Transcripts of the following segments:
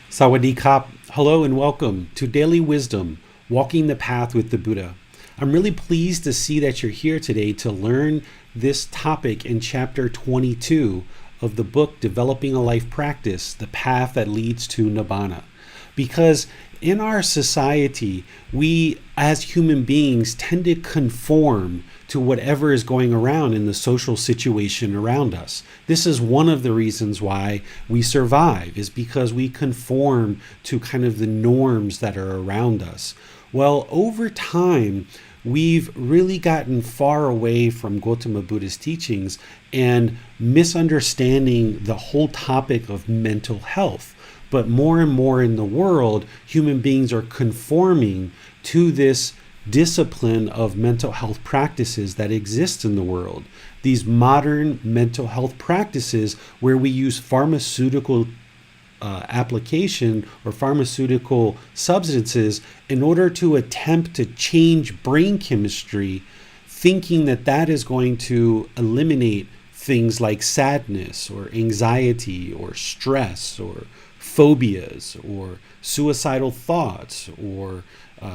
Sawadee Kap. Hello and welcome to Daily Wisdom, Walking the Path with the Buddha. I'm really pleased to see that you're here today to learn this topic in chapter 22 of the book Developing a Life Practice, The Path That Leads to Nibbana. Because in our society, we as human beings tend to conform to whatever is going around in the social situation around us. This is one of the reasons why we survive, is because we conform to kind of the norms that are around us. Well, over time, we've really gotten far away from Gotama Buddha's teachings and misunderstanding the whole topic of mental health. But more and more in the world, human beings are conforming to this discipline of mental health practices that exist in the world. These modern mental health practices where we use pharmaceutical application or pharmaceutical substances in order to attempt to change brain chemistry, thinking that that is going to eliminate things like sadness or anxiety or stress or phobias or suicidal thoughts or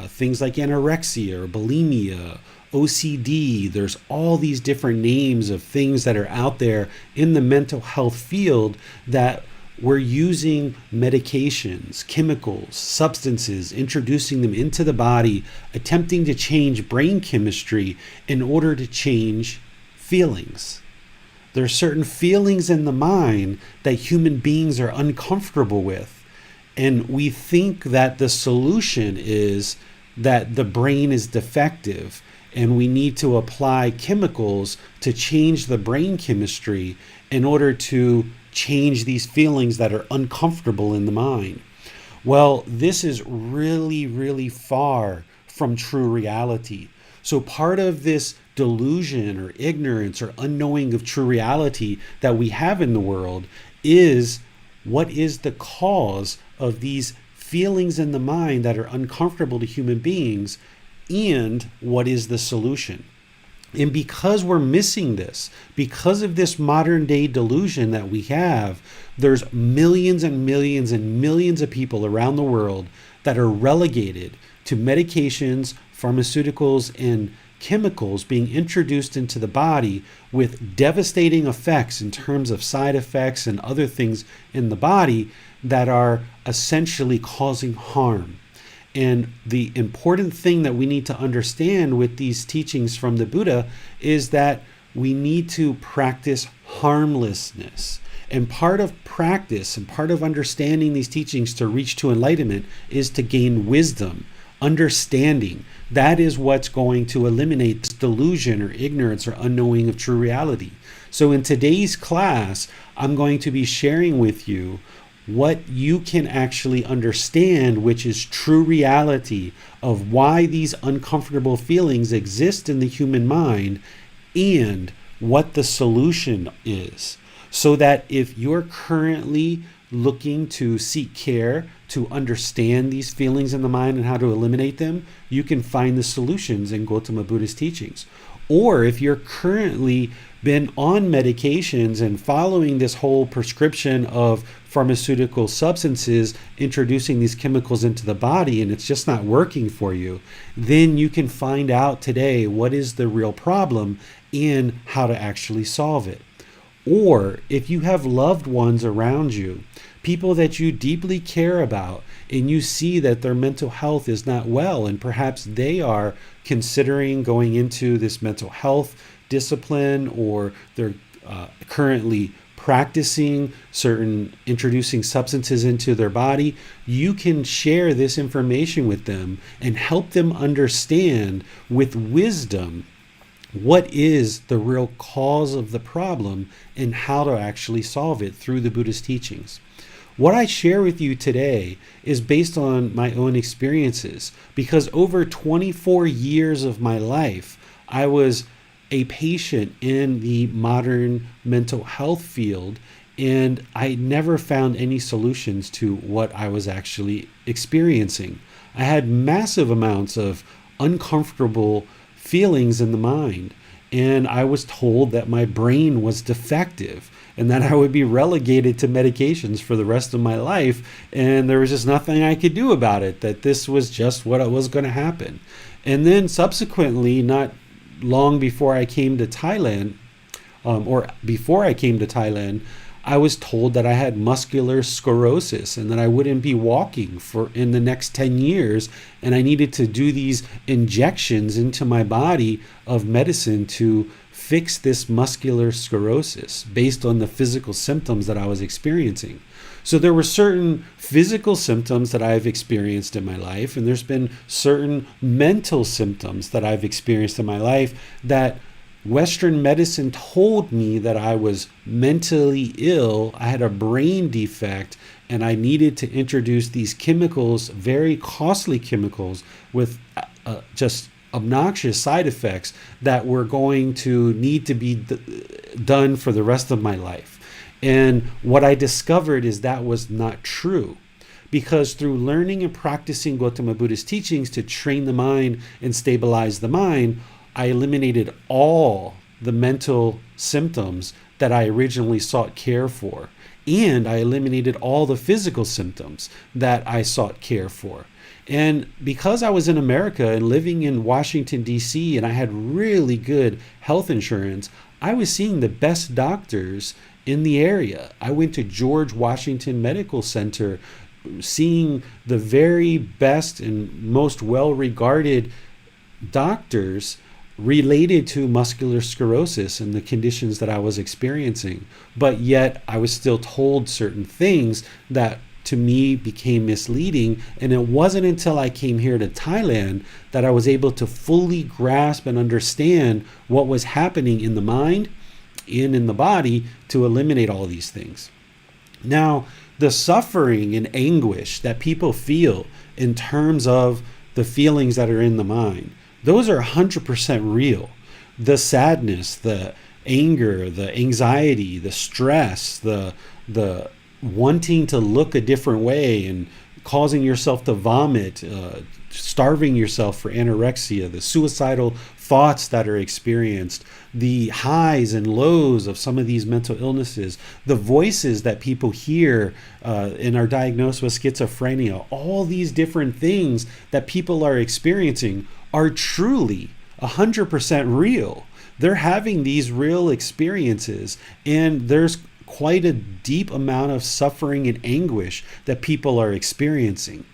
things like anorexia or bulimia, OCD. There's all these different names of things that are out there in the mental health field that we're using medications, chemicals, substances, introducing them into the body, attempting to change brain chemistry in order to change feelings. There are certain feelings in the mind that human beings are uncomfortable with. And we think that the solution is that the brain is defective and we need to apply chemicals to change the brain chemistry in order to change these feelings that are uncomfortable in the mind. Well, this is really, really far from true reality. So part of this delusion or ignorance or unknowing of true reality that we have in the world is what is the cause of these feelings in the mind that are uncomfortable to human beings, and what is the solution. And because we're missing this, because of this modern day delusion that we have, there's millions and millions and millions of people around the world that are relegated to medications, pharmaceuticals, and chemicals being introduced into the body with devastating effects in terms of side effects and other things in the body that are essentially causing harm. And the important thing that we need to understand with these teachings from the Buddha is that we need to practice harmlessness. And part of practice and part of understanding these teachings to reach to enlightenment is to gain wisdom, understanding. That is what's going to eliminate this delusion or ignorance or unknowing of true reality. So in today's class, I'm going to be sharing with you what you can actually understand, which is true reality of why these uncomfortable feelings exist in the human mind and what the solution is. So that if you're currently looking to seek care to understand these feelings in the mind and how to eliminate them, you can find the solutions in Gotama Buddha's teachings. Or if you're currently been on medications and following this whole prescription of pharmaceutical substances, introducing these chemicals into the body, and it's just not working for you, then you can find out today what is the real problem and how to actually solve it. Or if you have loved ones around you, people that you deeply care about, and you see that their mental health is not well, and perhaps they are considering going into this mental health discipline, or they're currently practicing introducing substances into their body, you can share this information with them and help them understand with wisdom what is the real cause of the problem and how to actually solve it through the Buddhist teachings. What I share with you today is based on my own experiences, because over 24 years of my life, I was a patient in the modern mental health field, and I never found any solutions to what I was actually experiencing. I had massive amounts of uncomfortable feelings in the mind, and I was told that my brain was defective and that I would be relegated to medications for the rest of my life, and there was just nothing I could do about it, that this was just what was going to happen. And then subsequently, not long before I came to Thailand, or before I came to Thailand, I was told that I had muscular sclerosis and that I wouldn't be walking for in the next 10 years, and I needed to do these injections into my body of medicine to fix this muscular sclerosis based on the physical symptoms that I was experiencing. So there were certain physical symptoms that I've experienced in my life, and there's been certain mental symptoms that I've experienced in my life that Western medicine told me that I was mentally ill, I had a brain defect, and I needed to introduce these chemicals, very costly chemicals with just obnoxious side effects that were going to need to be done for the rest of my life. And what I discovered is that was not true. Because through learning and practicing Gotama Buddha's teachings to train the mind and stabilize the mind, I eliminated all the mental symptoms that I originally sought care for. And I eliminated all the physical symptoms that I sought care for. And because I was in America and living in Washington, D.C., and I had really good health insurance, I was seeing the best doctors in the area. I went to George Washington Medical Center, seeing the very best and most well-regarded doctors related to muscular sclerosis and the conditions that I was experiencing. But yet I was still told certain things that to me became misleading. And it wasn't until I came here to Thailand that I was able to fully grasp and understand what was happening in the mind and in the body to eliminate all these things. Now, the suffering and anguish that people feel in terms of the feelings that are in the mind, those are 100% real. The sadness, the anger, the anxiety, the stress, the wanting to look a different way and causing yourself to vomit, starving yourself for anorexia, the suicidal thoughts that are experienced, the highs and lows of some of these mental illnesses, the voices that people hear and are diagnosed with schizophrenia, all these different things that people are experiencing are truly 100% real. They're having these real experiences, and there's quite a deep amount of suffering and anguish that people are experiencing.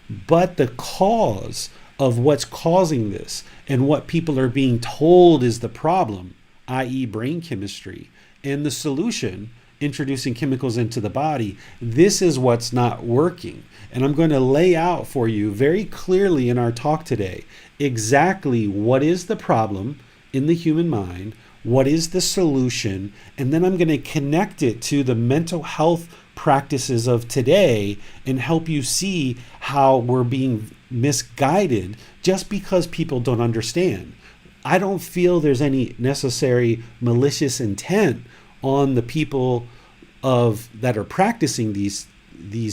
But the cause of what's causing this and what people are being told is the problem, i.e. brain chemistry, and the solution, introducing chemicals into the body, this is what's not working. And I'm going to lay out for you very clearly in our talk today exactly what is the problem in the human mind, what is the solution, and then I'm going to connect it to the mental health practices of today and help you see how we're being misguided just because people don't understand. I don't feel there's any necessary malicious intent on the people that are practicing these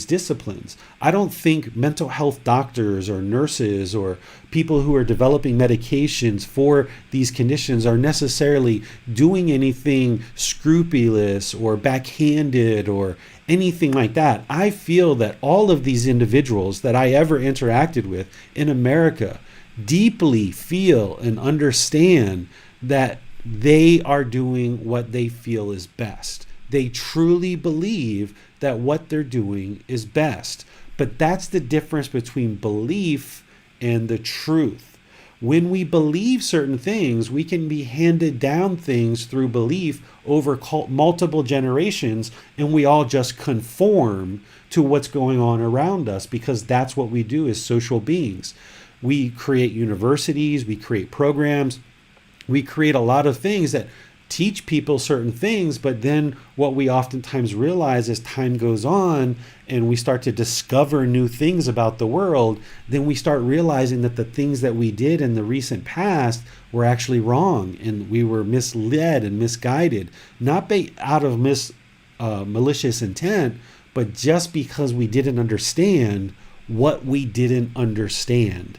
disciplines. I don't think mental health doctors or nurses or people who are developing medications for these conditions are necessarily doing anything scrupulous or backhanded or anything like that. I feel that all of these individuals that I ever interacted with in America deeply feel and understand that they are doing what they feel is best. They truly believe that what they're doing is best. But that's the difference between belief and the truth. When we believe certain things, we can be handed down things through belief over multiple generations, and we all just conform to what's going on around us because that's what we do as social beings. We create universities, we create programs, we create a lot of things that teach people certain things, but then what we oftentimes realize as time goes on and we start to discover new things about the world, then we start realizing that the things that we did in the recent past were actually wrong and we were misled and misguided, not out of malicious intent, but just because we didn't understand what we didn't understand.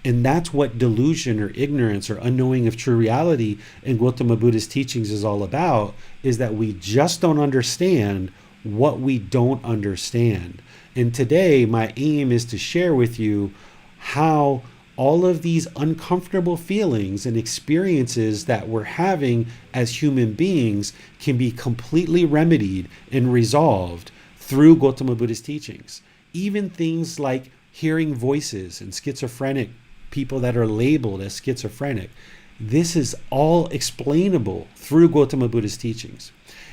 And that's what delusion or ignorance or unknowing of true reality in Gotama Buddha's teachings is all about, is that we just don't understand what we don't understand. And today, my aim is to share with you how all of these uncomfortable feelings and experiences that we're having as human beings can be completely remedied and resolved through Gotama Buddha's teachings. Even things like hearing voices and schizophrenic people that are labeled as schizophrenic. This is all explainable through Gotama Buddha's teachings.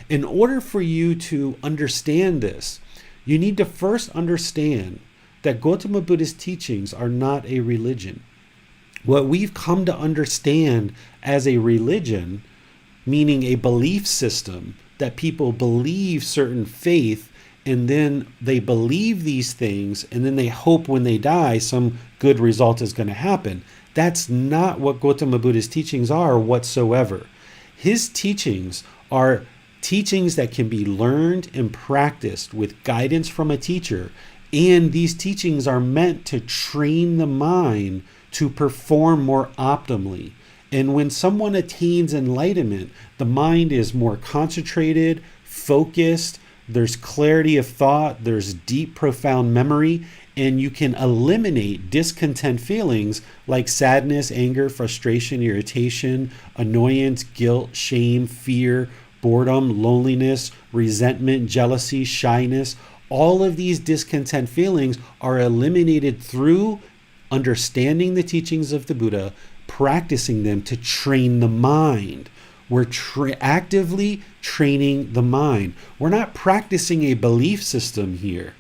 In order for you to understand this, you need to first understand that Gotama Buddha's teachings are not a religion. What we've come to understand as a religion, meaning a belief system that people believe certain faith, and then they believe these things, and then they hope when they die some good result is going to happen. That's not what Gotama Buddha's teachings are whatsoever. His teachings are teachings that can be learned and practiced with guidance from a teacher. And these teachings are meant to train the mind to perform more optimally. And when someone attains enlightenment, the mind is more concentrated, focused, there's clarity of thought, there's deep, profound memory, and you can eliminate discontent feelings like sadness, anger, frustration, irritation, annoyance, guilt, shame, fear, boredom, loneliness, resentment, jealousy, shyness. All of these discontent feelings are eliminated through understanding the teachings of the Buddha, practicing them to train the mind. We're actively training the mind. We're not practicing a belief system here.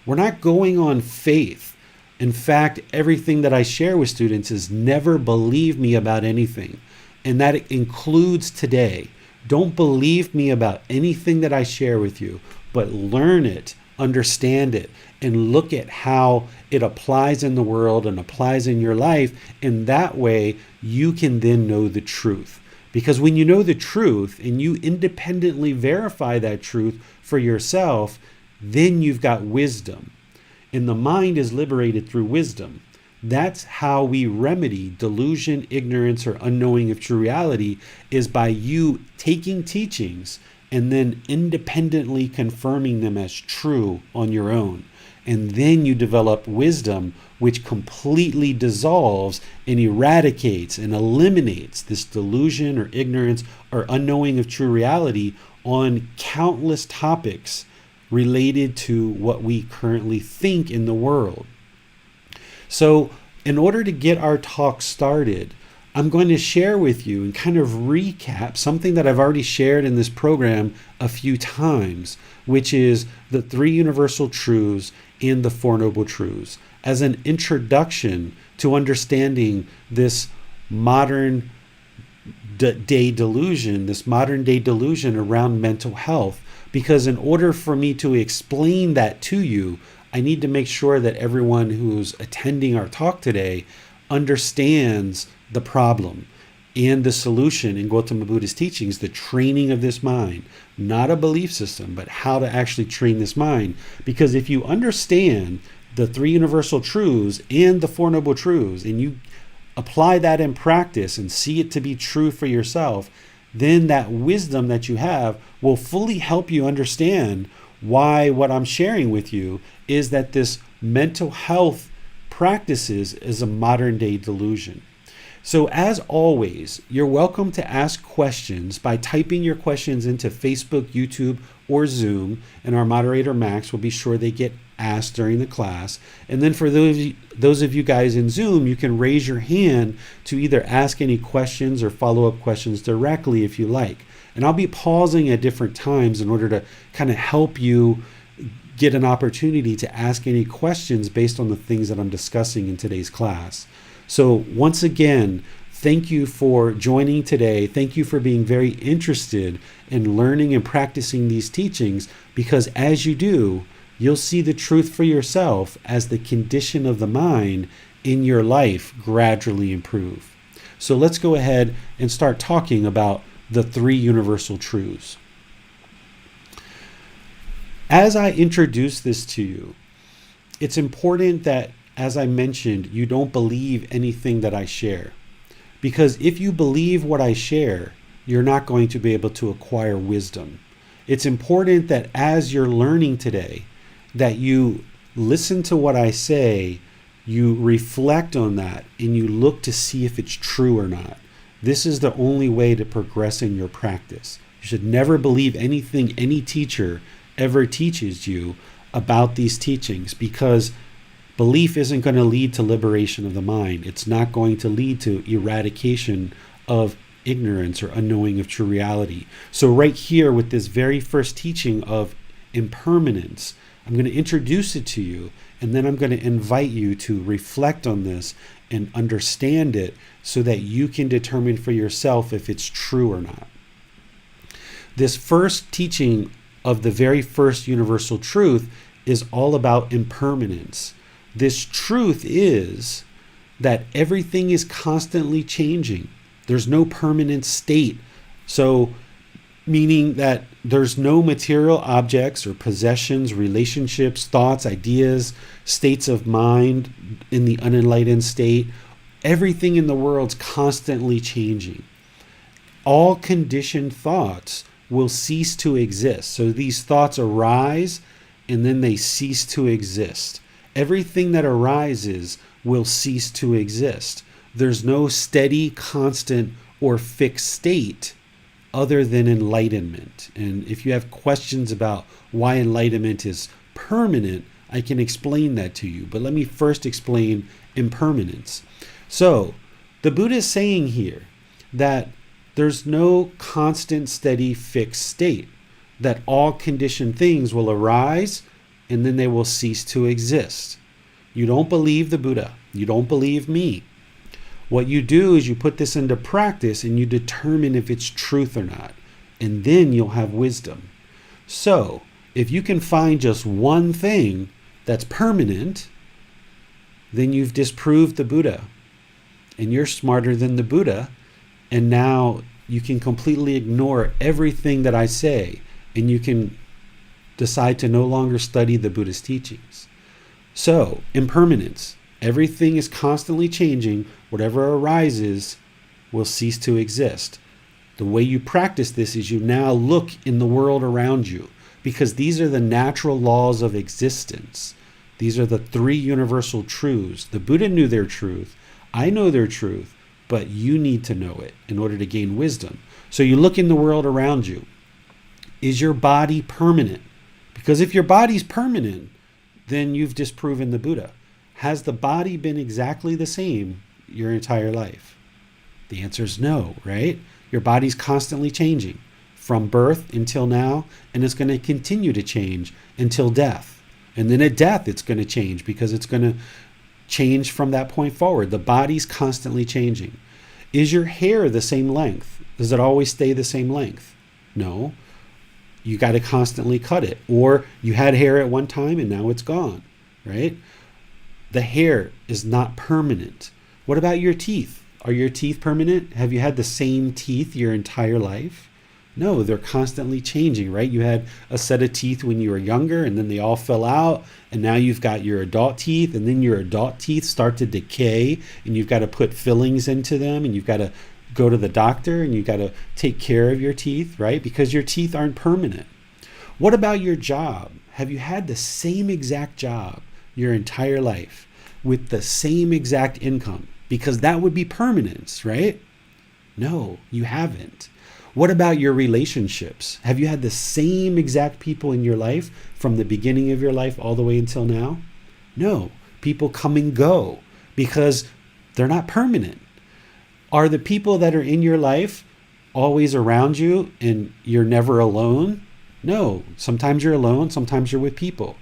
We're not going on faith. In fact, everything that I share with students is never believe me about anything. And that includes today. Don't believe me about anything that I share with you, but learn it, understand it, and look at how it applies in the world and applies in your life. And that way you can then know the truth. Because when you know the truth and you independently verify that truth for yourself, then you've got wisdom. And the mind is liberated through wisdom. That's how we remedy delusion, ignorance, or unknowing of true reality, is by you taking teachings and then independently confirming them as true on your own. And then you develop wisdom, which completely dissolves and eradicates and eliminates this delusion or ignorance or unknowing of true reality on countless topics related to what we currently think in the world. So in order to get our talk started, I'm going to share with you and kind of recap something that I've already shared in this program a few times, which is the three universal truths and the Four Noble Truths, as an introduction to understanding this modern day delusion, around mental health. Because in order for me to explain that to you, I need to make sure that everyone who's attending our talk today understands the problem and the solution in Gotama Buddha's teachings, the training of this mind, not a belief system, but how to actually train this mind. Because if you understand the three universal truths and the Four Noble Truths, and you apply that in practice and see it to be true for yourself, then that wisdom that you have will fully help you understand why what I'm sharing with you is that this mental health practices is a modern day delusion. So as always, you're welcome to ask questions by typing your questions into Facebook, YouTube, or Zoom, and our moderator Max will be sure they get asked during the class. And then for those of you guys in Zoom, you can raise your hand to either ask any questions or follow-up questions directly if you like. And I'll be pausing at different times in order to kind of help you get an opportunity to ask any questions based on the things that I'm discussing in today's class. So once again, thank you for joining today. Thank you for being very interested in learning and practicing these teachings, because as you do, you'll see the truth for yourself as the condition of the mind in your life gradually improve. So let's go ahead and start talking about the three universal truths. As I introduce this to you, it's important that as I mentioned, you don't believe anything that I share. Because if you believe what I share, you're not going to be able to acquire wisdom. It's important that as you're learning today, that you listen to what I say, you reflect on that, and you look to see if it's true or not. This is the only way to progress in your practice. You should never believe anything any teacher ever teaches you about these teachings, because belief isn't going to lead to liberation of the mind. It's not going to lead to eradication of ignorance or unknowing of true reality. So right here with this very first teaching of impermanence, I'm going to introduce it to you, and then I'm going to invite you to reflect on this and understand it so that you can determine for yourself if it's true or not. This first teaching of the very first universal truth is all about impermanence. This truth is that everything is constantly changing. There's no permanent state. So, meaning that there's no material objects or possessions, relationships, thoughts, ideas, states of mind in the unenlightened state. Everything in the world's constantly changing. All conditioned thoughts will cease to exist. So these thoughts arise and then they cease to exist. Everything that arises will cease to exist. There's no steady, constant, or fixed state other than enlightenment. And if you have questions about why enlightenment is permanent, I can explain that to you. But let me first explain impermanence. So the Buddha is saying here that there's no constant, steady, fixed state, that all conditioned things will arise and then they will cease to exist. You don't believe the Buddha. You don't believe me. What you do is you put this into practice and you determine if it's truth or not. And then you'll have wisdom. So if you can find just one thing that's permanent, then you've disproved the Buddha. And you're smarter than the Buddha. And now you can completely ignore everything that I say. And you can decide to no longer study the Buddha's teachings. So, impermanence. Everything is constantly changing. Whatever arises will cease to exist. The way you practice this is you now look in the world around you, because these are the natural laws of existence. These are the three universal truths. The Buddha knew their truth. I know their truth, but you need to know it in order to gain wisdom. So you look in the world around you. Is your body permanent? Because if your body's permanent, then you've disproven the Buddha. Has the body been exactly the same your entire life? The answer is no, right? Your body's constantly changing from birth until now, and it's going to continue to change until death. And then at death, it's going to change because it's going to change from that point forward. The body's constantly changing. Is your hair the same length? Does it always stay the same length? No. You got to constantly cut it. Or you had hair at one time and now it's gone, right? The hair is not permanent. What about your teeth? Are your teeth permanent? Have you had the same teeth your entire life? No, they're constantly changing, right? You had a set of teeth when you were younger and then they all fell out, and now you've got your adult teeth, and then your adult teeth start to decay and you've got to put fillings into them, and you've got to go to the doctor and you've got to take care of your teeth, right? Because your teeth aren't permanent. What about your job? Have you had the same exact job your entire life with the same exact income? Because that would be permanence, right? No, you haven't. What about your relationships? Have you had the same exact people in your life from the beginning of your life all the way until now? No, people come and go because they're not permanent. Are the people that are in your life always around you and you're never alone? No, sometimes you're alone, sometimes you're with people.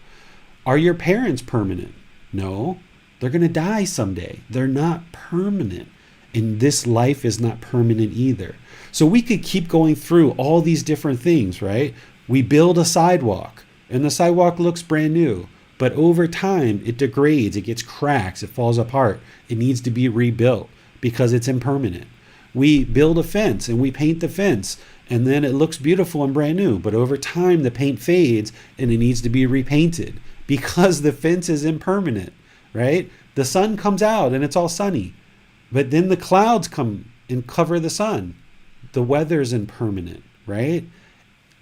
Are your parents permanent? No, they're going to die someday. They're not permanent. And this life is not permanent either. So we could keep going through all these different things, right? We build a sidewalk and the sidewalk looks brand new, but over time it degrades, it gets cracks, it falls apart. It needs to be rebuilt because it's impermanent. We build a fence and we paint the fence and then it looks beautiful and brand new, but over time the paint fades and it needs to be repainted because the fence is impermanent. right? The sun comes out and it's all sunny, but then the clouds come and cover the sun. The weather's impermanent, right?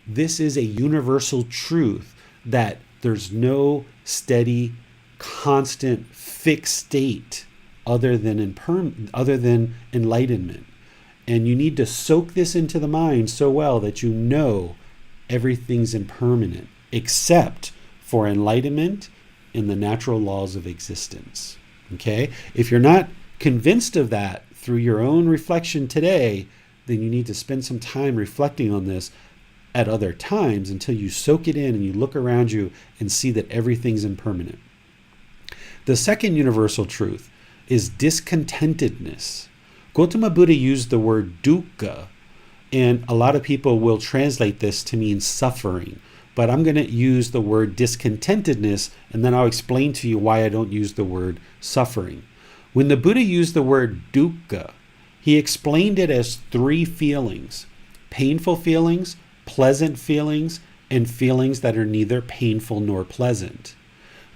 This is a universal truth that there's no steady, constant, fixed state other than enlightenment. And you need to soak this into the mind so well that you know everything's impermanent, except for enlightenment in the natural laws of existence. Okay? If you're not convinced of that through your own reflection today, then you need to spend some time reflecting on this at other times until you soak it in and you look around you and see that everything's impermanent. The second universal truth is discontentedness. Gotama Buddha used the word dukkha, and a lot of people will translate this to mean suffering. But I'm going to use the word discontentedness, and then I'll explain to you why I don't use the word suffering. When the Buddha used the word dukkha, he explained it as three feelings: painful feelings, pleasant feelings, and feelings that are neither painful nor pleasant.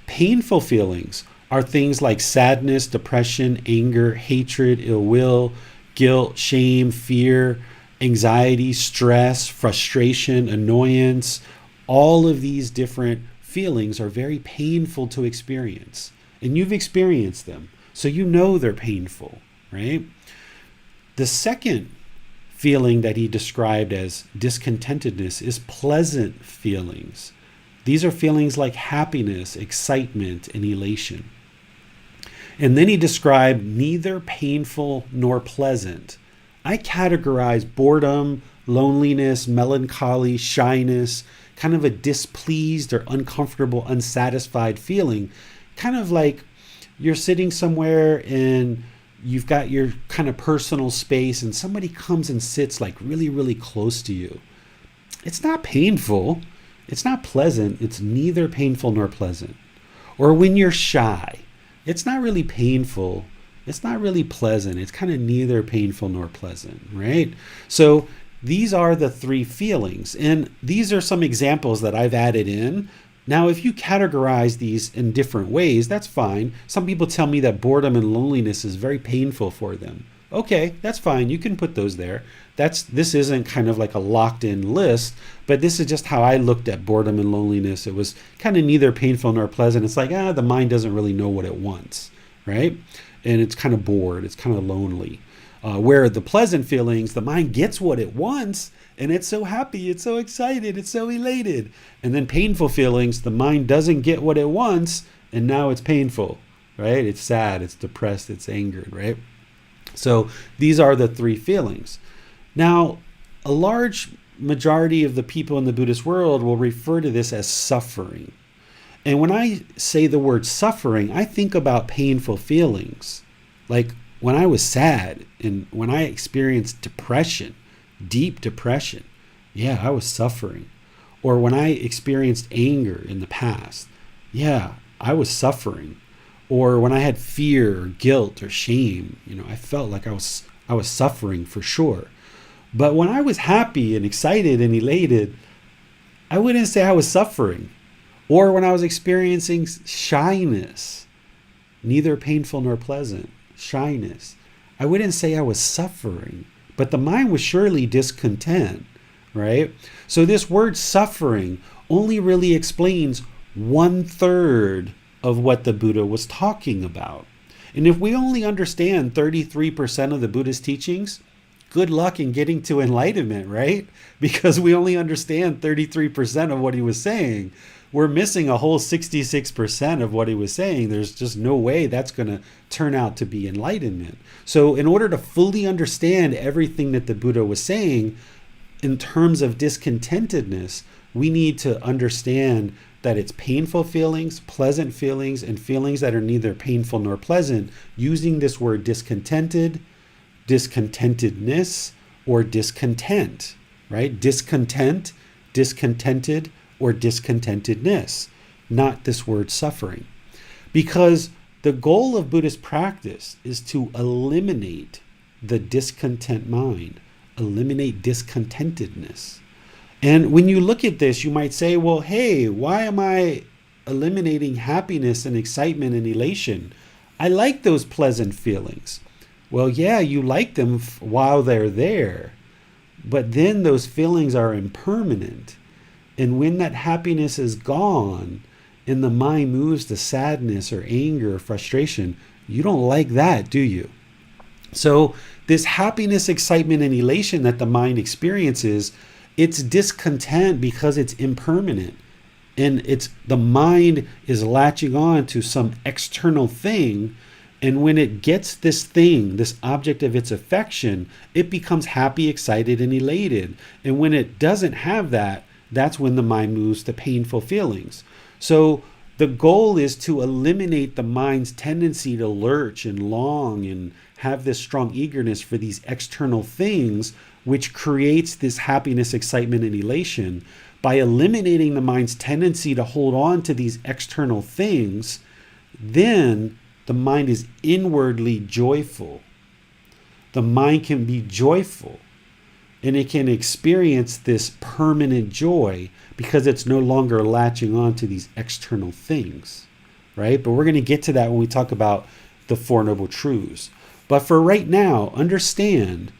Painful feelings are things like sadness, depression, anger, hatred, ill will, guilt, shame, fear, anxiety, stress, frustration, annoyance. All of these different feelings are very painful to experience. And you've experienced them, so you know they're painful, right? The second feeling that he described as discontentedness is pleasant feelings. These are feelings like happiness, excitement, and elation. And then he described neither painful nor pleasant. I categorize boredom, loneliness, melancholy, shyness, kind of a displeased or uncomfortable, unsatisfied feeling, kind of like you're sitting somewhere and you've got your kind of personal space and somebody comes and sits like really, really close to you. It's not painful. It's not pleasant. It's neither painful nor pleasant. Or when you're shy, it's not really painful. It's not really pleasant. It's kind of neither painful nor pleasant, right? So these are the three feelings. And these are some examples that I've added in. Now, if you categorize these in different ways, that's fine. Some people tell me that boredom and loneliness is very painful for them. Okay, that's fine. You can put those there. This isn't kind of like a locked in list, but this is just how I looked at boredom and loneliness. It was kind of neither painful nor pleasant. It's like, the mind doesn't really know what it wants, right? And it's kind of bored. It's kind of lonely. Where the pleasant feelings, the mind gets what it wants, and it's so happy, it's so excited, it's so elated. And then painful feelings, the mind doesn't get what it wants, and now it's painful, right? It's sad, it's depressed, it's angered, right? So these are the three feelings. Now, a large majority of the people in the Buddhist world will refer to this as suffering. And when I say the word suffering, I think about painful feelings. Like when I was sad and when I experienced depression, deep depression, I was suffering. Or when I experienced anger in the past, I was suffering. Or when I had fear or guilt or shame, I felt like I was suffering for sure. But when I was happy and excited and elated, I wouldn't say I was suffering. Or when I was experiencing shyness, neither painful nor pleasant, shyness, I wouldn't say I was suffering. But the mind was surely discontent, right? So this word suffering only really explains 1/3 of what the Buddha was talking about. And if we only understand 33% of the Buddhist teachings, good luck in getting to enlightenment, right? Because we only understand 33% of what he was saying. We're missing a whole 66% of what he was saying. There's just no way that's going to turn out to be enlightenment. So in order to fully understand everything that the Buddha was saying in terms of discontentedness, we need to understand that it's painful feelings, pleasant feelings, and feelings that are neither painful nor pleasant, using this word discontented, discontentedness, or discontent, right? Discontent, discontented, or discontentedness, not this word suffering. Because the goal of Buddhist practice is to eliminate the discontent mind, eliminate discontentedness. And when you look at this, you might say, well, hey, why am I eliminating happiness and excitement and elation. I like those pleasant feelings. Well, yeah, you like them while they're there, but then those feelings are impermanent. And when that happiness is gone and the mind moves to sadness or anger or frustration, you don't like that, do you? So this happiness, excitement, and elation that the mind experiences, it's discontent because it's impermanent. And the mind is latching on to some external thing. And when it gets this thing, this object of its affection, it becomes happy, excited, and elated. And when it doesn't have that, that's when the mind moves to painful feelings. So the goal is to eliminate the mind's tendency to lurch and long and have this strong eagerness for these external things, which creates this happiness, excitement, and elation. By eliminating the mind's tendency to hold on to these external things, then the mind is inwardly joyful. The mind can be joyful, and it can experience this permanent joy because it's no longer latching on to these external things, right? But we're going to get to that when we talk about the Four Noble Truths. But for right now, understand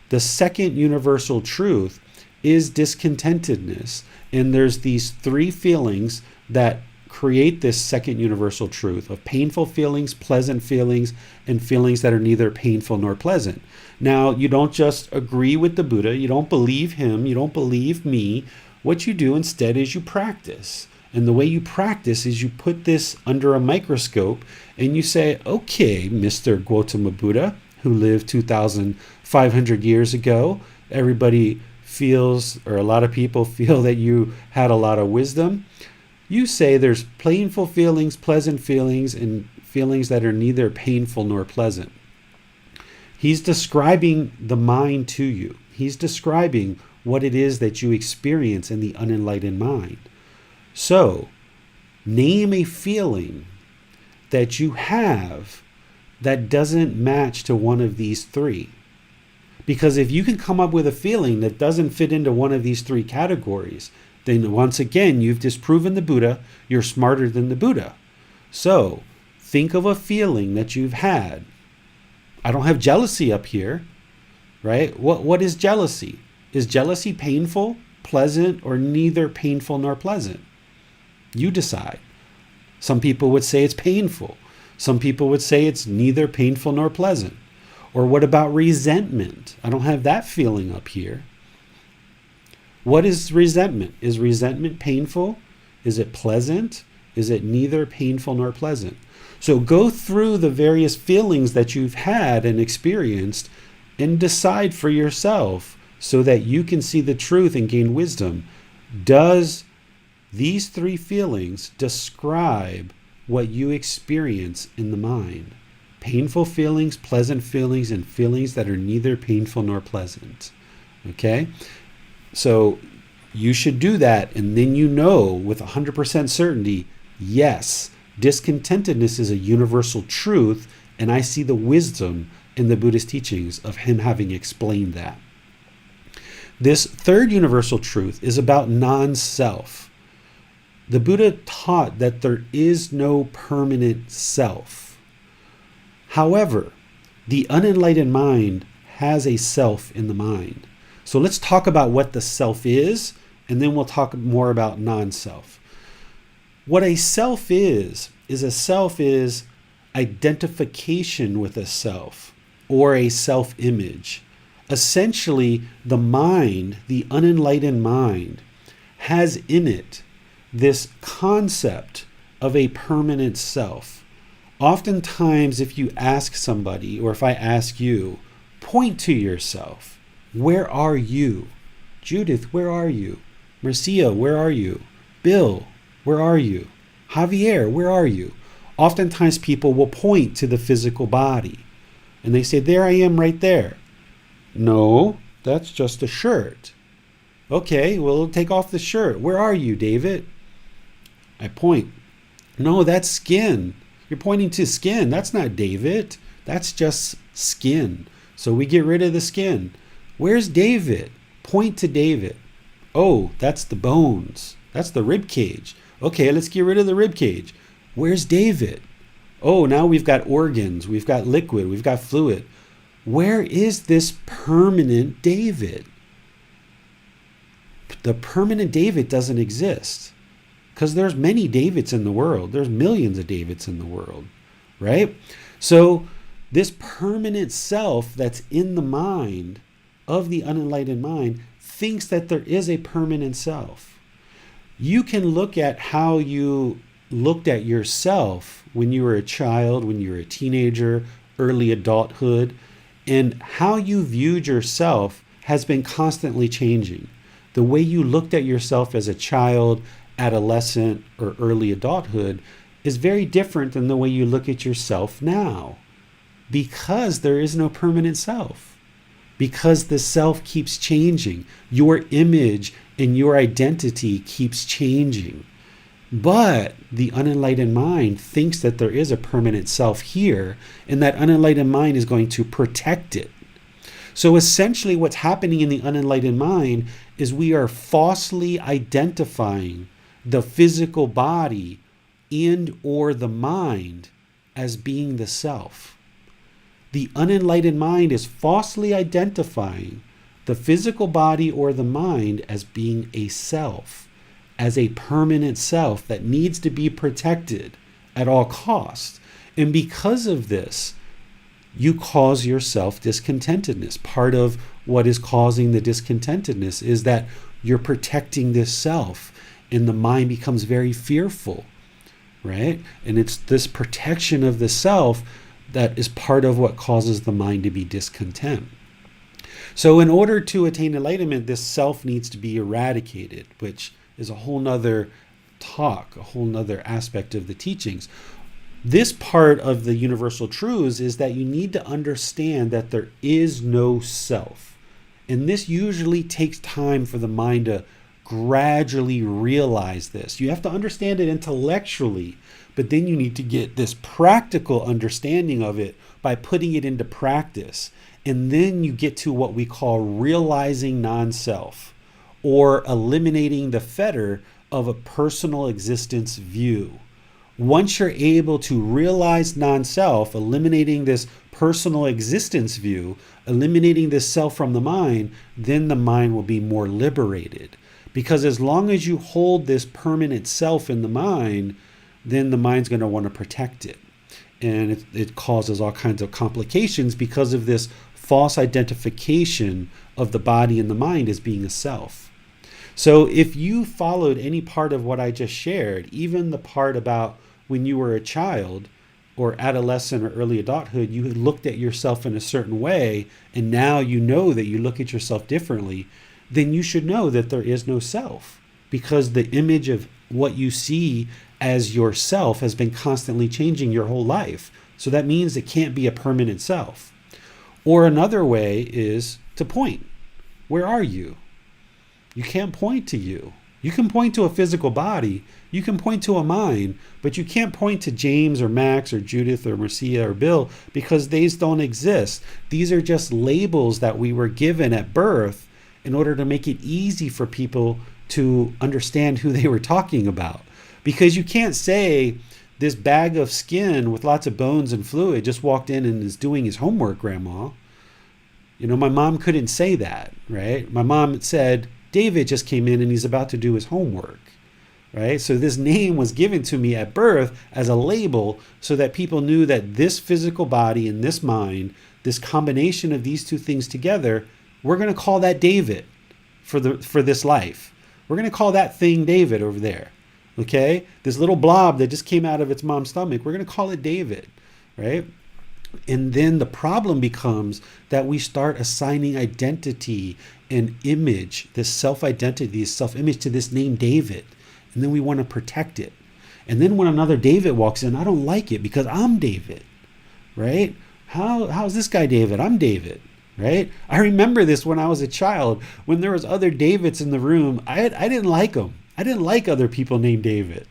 the second universal truth is discontentedness. And there's these three feelings that create this second universal truth of painful feelings, pleasant feelings, and feelings that are neither painful nor pleasant. Now, you don't just agree with the Buddha, you don't believe him, you don't believe me. What you do instead is you practice. And the way you practice is you put this under a microscope and you say, okay, Mr. Gotama Buddha, who lived 2,500 years ago, everybody feels, or a lot of people feel that you had a lot of wisdom. You say there's painful feelings, pleasant feelings, and feelings that are neither painful nor pleasant. He's describing the mind to you. He's describing what it is that you experience in the unenlightened mind. So, name a feeling that you have that doesn't match to one of these three. Because if you can come up with a feeling that doesn't fit into one of these three categories, then once again, you've disproven the Buddha, you're smarter than the Buddha. So, think of a feeling that you've had. I don't have jealousy up here, right? What is jealousy? Is jealousy painful, pleasant, or neither painful nor pleasant? You decide. Some people would say it's painful. Some people would say it's neither painful nor pleasant. Or what about resentment? I don't have that feeling up here. What is resentment? Is resentment painful? Is it pleasant? Is it neither painful nor pleasant? So go through the various feelings that you've had and experienced and decide for yourself so that you can see the truth and gain wisdom. Does these three feelings describe what you experience in the mind? Painful feelings, pleasant feelings, and feelings that are neither painful nor pleasant. Okay? So you should do that, and then you know with 100% certainty, yes, discontentedness is a universal truth, and I see the wisdom in the Buddhist teachings of him having explained that. This third universal truth is about non-self. The Buddha taught that there is no permanent self. However, the unenlightened mind has a self in the mind. So let's talk about what the self is, and then we'll talk more about non-self. What a self is a self is identification with a self or a self-image. Essentially, the mind, the unenlightened mind, has in it this concept of a permanent self. Oftentimes, if you ask somebody, or if I ask you, point to yourself. Where are you? Judith, where are you? Marcia, where are you? Bill, where are you? Javier, where are you? Oftentimes people will point to the physical body and they say, there I am right there. No, that's just a shirt. Okay, well, take off the shirt. Where are you, David? I point. No, that's skin. You're pointing to skin. That's not David. That's just skin. So we get rid of the skin. Where's David? Point to David. Oh, that's the bones. That's the rib cage. Okay, let's get rid of the rib cage. Where's David? Oh, now we've got organs, we've got liquid, we've got fluid. Where is this permanent David? The permanent David doesn't exist because there's many Davids in the world. There's millions of Davids in the world, right? So this permanent self that's in the mind of the unenlightened mind thinks that there is a permanent self. You can look at how you looked at yourself when you were a child, when you were a teenager, early adulthood, and how you viewed yourself has been constantly changing. The way you looked at yourself as a child, adolescent, or early adulthood is very different than the way you look at yourself now, because there is no permanent self, because the self keeps changing. Your image and your identity keeps changing. But the unenlightened mind thinks that there is a permanent self here, and that unenlightened mind is going to protect it. So essentially what's happening in the unenlightened mind is we are falsely identifying the physical body and or the mind as being the self. The unenlightened mind is falsely identifying the physical body or the mind as being a self, as a permanent self that needs to be protected at all costs. And because of this, you cause yourself discontentedness. Part of what is causing the discontentedness is that you're protecting this self, and the mind becomes very fearful, right? And it's this protection of the self that is part of what causes the mind to be discontent. So in order to attain enlightenment, this self needs to be eradicated, which is a whole nother talk, a whole nother aspect of the teachings. This part of the universal truths is that you need to understand that there is no self. And this usually takes time for the mind to gradually realize this. You have to understand it intellectually, but then you need to get this practical understanding of it by putting it into practice. And then you get to what we call realizing non-self, or eliminating the fetter of a personal existence view. Once you're able to realize non-self, eliminating this personal existence view, eliminating this self from the mind, then the mind will be more liberated. Because as long as you hold this permanent self in the mind, then the mind's going to want to protect it. And it causes all kinds of complications because of this false identification of the body and the mind as being a self. So if you followed any part of what I just shared, even the part about when you were a child or adolescent or early adulthood, you had looked at yourself in a certain way, and now you know that you look at yourself differently, then you should know that there is no self, because the image of what you see as yourself has been constantly changing your whole life. So that means it can't be a permanent self. Or another way is to point. Where are you? You can't point to you. You can point to a physical body, you can point to a mind, but you can't point to James or Max or Judith or Marcia or Bill, because these don't exist. These are just labels that we were given at birth in order to make it easy for people to understand who they were talking about. Because you can't say this bag of skin with lots of bones and fluid just walked in and is doing his homework, Grandma. You know, my mom couldn't say that, right? My mom said, David just came in and he's about to do his homework, right? So this name was given to me at birth as a label so that people knew that this physical body and this mind, this combination of these two things together, we're going to call that David for this life. We're going to call that thing David over there, okay? This little blob that just came out of its mom's stomach, we're going to call it David, right? And then the problem becomes that we start assigning identity and image, this self-identity, this self-image to this name David. And then we want to protect it. And then when another David walks in, I don't like it because I'm David, right? How's this guy David? I'm David, right? I remember this when I was a child, when there was other Davids in the room. I didn't like them. I didn't like other people named David,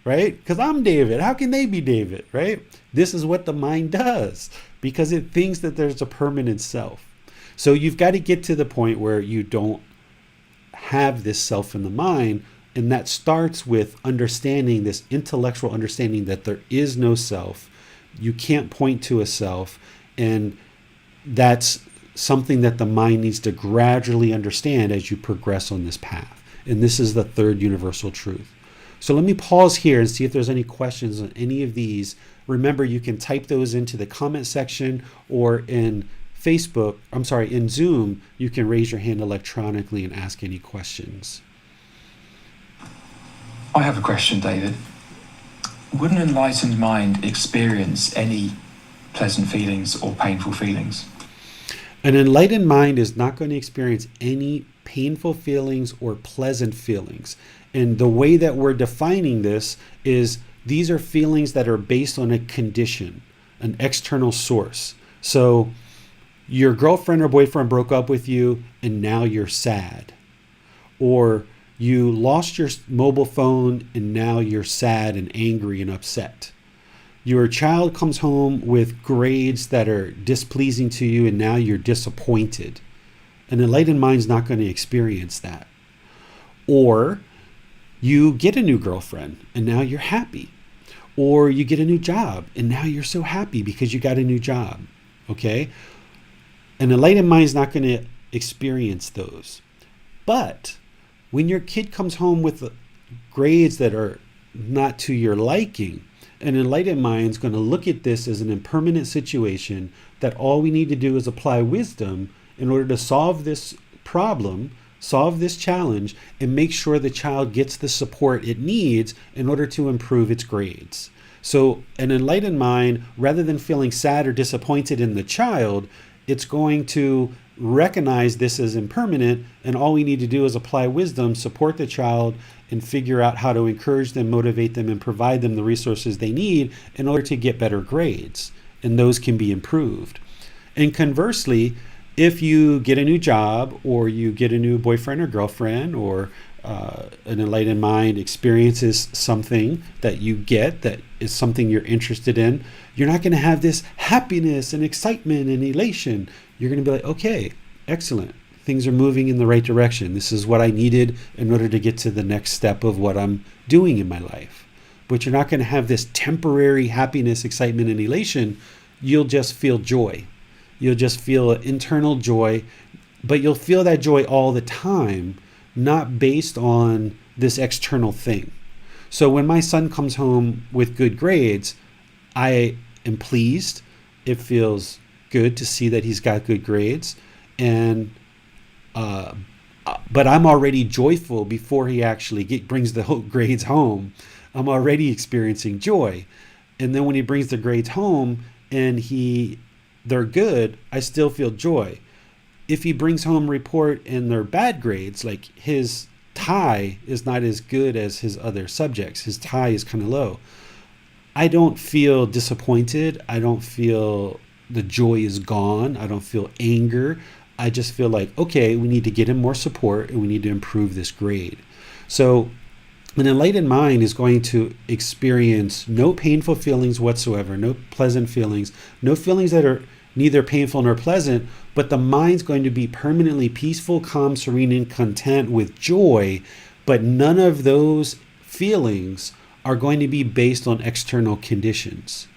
right? Because I'm David. How can they be David, right? This is what the mind does because it thinks that there's a permanent self. So you've got to get to the point where you don't have this self in the mind, And that starts with understanding, this intellectual understanding, that there is no self. You can't point to a self. And that's something that the mind needs to gradually understand as you progress on this path. And this is the third universal truth. So let me pause here and see if there's any questions on any of these. Remember, you can type those into the comment section, or in in Zoom, you can raise your hand electronically and ask any questions. I have a question, David. Would an enlightened mind experience any pleasant feelings or painful feelings? An enlightened mind is not going to experience any painful feelings or pleasant feelings. And the way that we're defining this is these are feelings that are based on a condition, an external source. So your girlfriend or boyfriend broke up with you and now you're sad. Or you lost your mobile phone and now you're sad and angry and upset. Your child comes home with grades that are displeasing to you and now you're disappointed. An enlightened mind's not going to experience that. Or you get a new girlfriend and now you're happy. Or you get a new job and now you're so happy because you got a new job. Okay? An enlightened mind's not going to experience those. But when your kid comes home with grades that are not to your liking, an enlightened mind is going to look at this as an impermanent situation, that all we need to do is apply wisdom in order to solve this problem, solve this challenge, and make sure the child gets the support it needs in order to improve its grades. So an enlightened mind, rather than feeling sad or disappointed in the child, it's going to recognize this as impermanent, and all we need to do is apply wisdom, support the child, and figure out how to encourage them, motivate them, and provide them the resources they need in order to get better grades. And those can be improved. And conversely, if you get a new job, or you get a new boyfriend or girlfriend, or an enlightened mind experiences something that you get that is something you're interested in, you're not going to have this happiness and excitement and elation. You're going to be like, okay, excellent. Things are moving in the right direction. This is what I needed in order to get to the next step of what I'm doing in my life. But you're not going to have this temporary happiness, excitement, and elation. You'll just feel joy. You'll just feel an internal joy, but you'll feel that joy all the time, not based on this external thing. So when my son comes home with good grades, I am pleased. It feels good to see that he's got good grades, and but I'm already joyful before he actually brings the grades home. I'm already experiencing joy, and then when he brings the grades home and they're good, I still feel joy. If he brings home a report and they're bad grades, like his tie is not as good as his other subjects, his tie is kind of low, I don't feel disappointed. I don't feel the joy is gone. I don't feel anger. I just feel like, okay, we need to get him more support and we need to improve this grade. So an enlightened mind is going to experience no painful feelings whatsoever, no pleasant feelings, no feelings that are neither painful nor pleasant, but the mind's going to be permanently peaceful, calm, serene, and content with joy. But none of those feelings are going to be based on external conditions.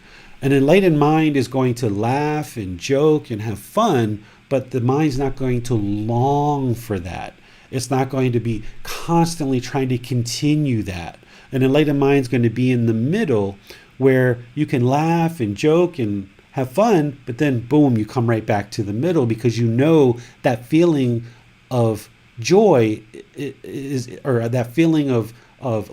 An enlightened mind is going to laugh and joke and have fun, but the mind's not going to long for that. It's not going to be constantly trying to continue that. An enlightened mind is going to be in the middle, where you can laugh and joke and have fun, but then boom, you come right back to the middle, because you know that feeling of joy or that feeling of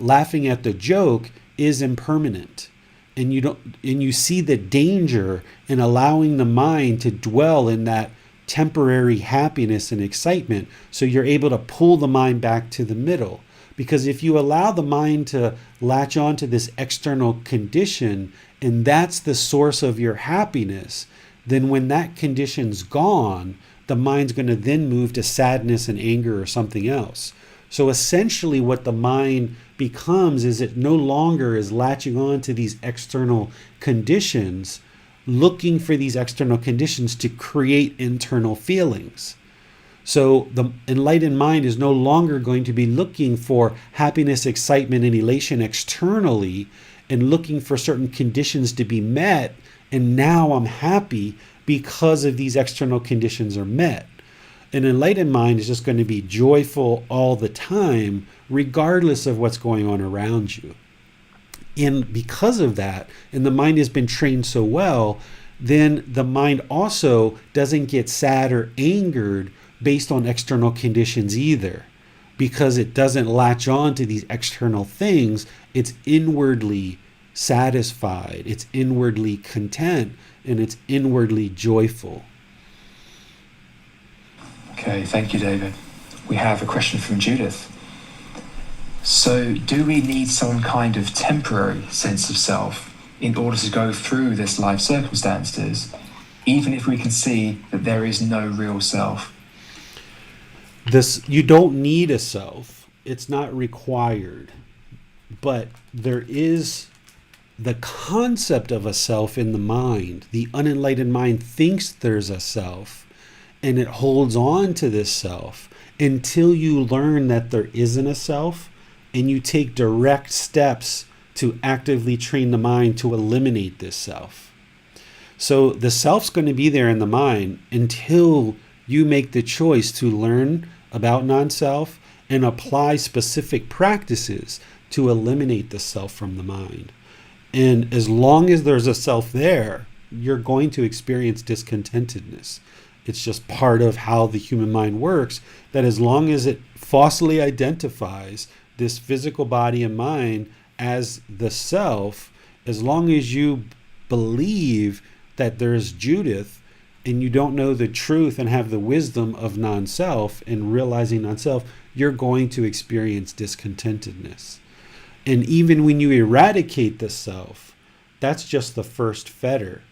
laughing at the joke is impermanent. And you see the danger in allowing the mind to dwell in that temporary happiness and excitement, so you're able to pull the mind back to the middle. Because if you allow the mind to latch on to this external condition, and that's the source of your happiness, then when that condition's gone, the mind's going to then move to sadness and anger or something else. So essentially what the mind becomes is it no longer is latching on to these external conditions, looking for these external conditions to create internal feelings. So the enlightened mind is no longer going to be looking for happiness, excitement, and elation externally and looking for certain conditions to be met. And now I'm happy because of these external conditions are met. An enlightened mind is just going to be joyful all the time, regardless of what's going on around you. And because of that, and the mind has been trained so well, then the mind also doesn't get sad or angered based on external conditions either, because it doesn't latch on to these external things. It's inwardly satisfied, it's inwardly content, and it's inwardly joyful. Okay, thank you, David. We have a question from Judith. So, do we need some kind of temporary sense of self in order to go through this life circumstances, even if we can see that there is no real self? You don't need a self. It's not required. But there is the concept of a self in the mind. The unenlightened mind thinks there's a self, and it holds on to this self until you learn that there isn't a self, and you take direct steps to actively train the mind to eliminate this self. So the self's going to be there in the mind until you make the choice to learn about non-self and apply specific practices to eliminate the self from the mind. And as long as there's a self there, you're going to experience discontentedness. It's just part of how the human mind works, that as long as it falsely identifies this physical body and mind as the self, as long as you believe that there's Judith and you don't know the truth and have the wisdom of non-self and realizing non-self, you're going to experience discontentedness. And even when you eradicate the self, that's just the first fetter.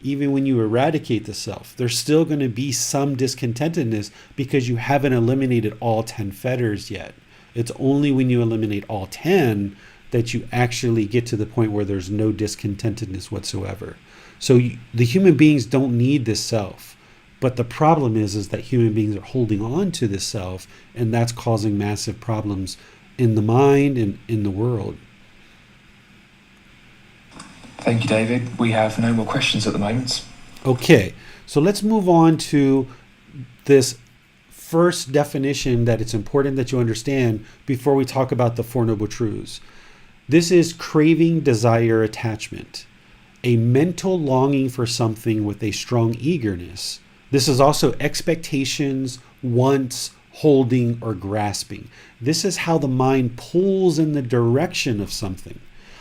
Even when you eradicate the self, there's still going to be some discontentedness because you haven't eliminated all 10 fetters yet. It's only when you eliminate all 10 that you actually get to the point where there's no discontentedness whatsoever. So the human beings don't need this self. But the problem is that human beings are holding on to this self, and that's causing massive problems in the mind and in the world. Thank you, David. We have no more questions at the moment. Okay, so let's move on to this first definition that it's important that you understand before we talk about the Four Noble Truths. This is craving, desire, attachment, a mental longing for something with a strong eagerness. This is also expectations, wants, holding, or grasping. This is how the mind pulls in the direction of something.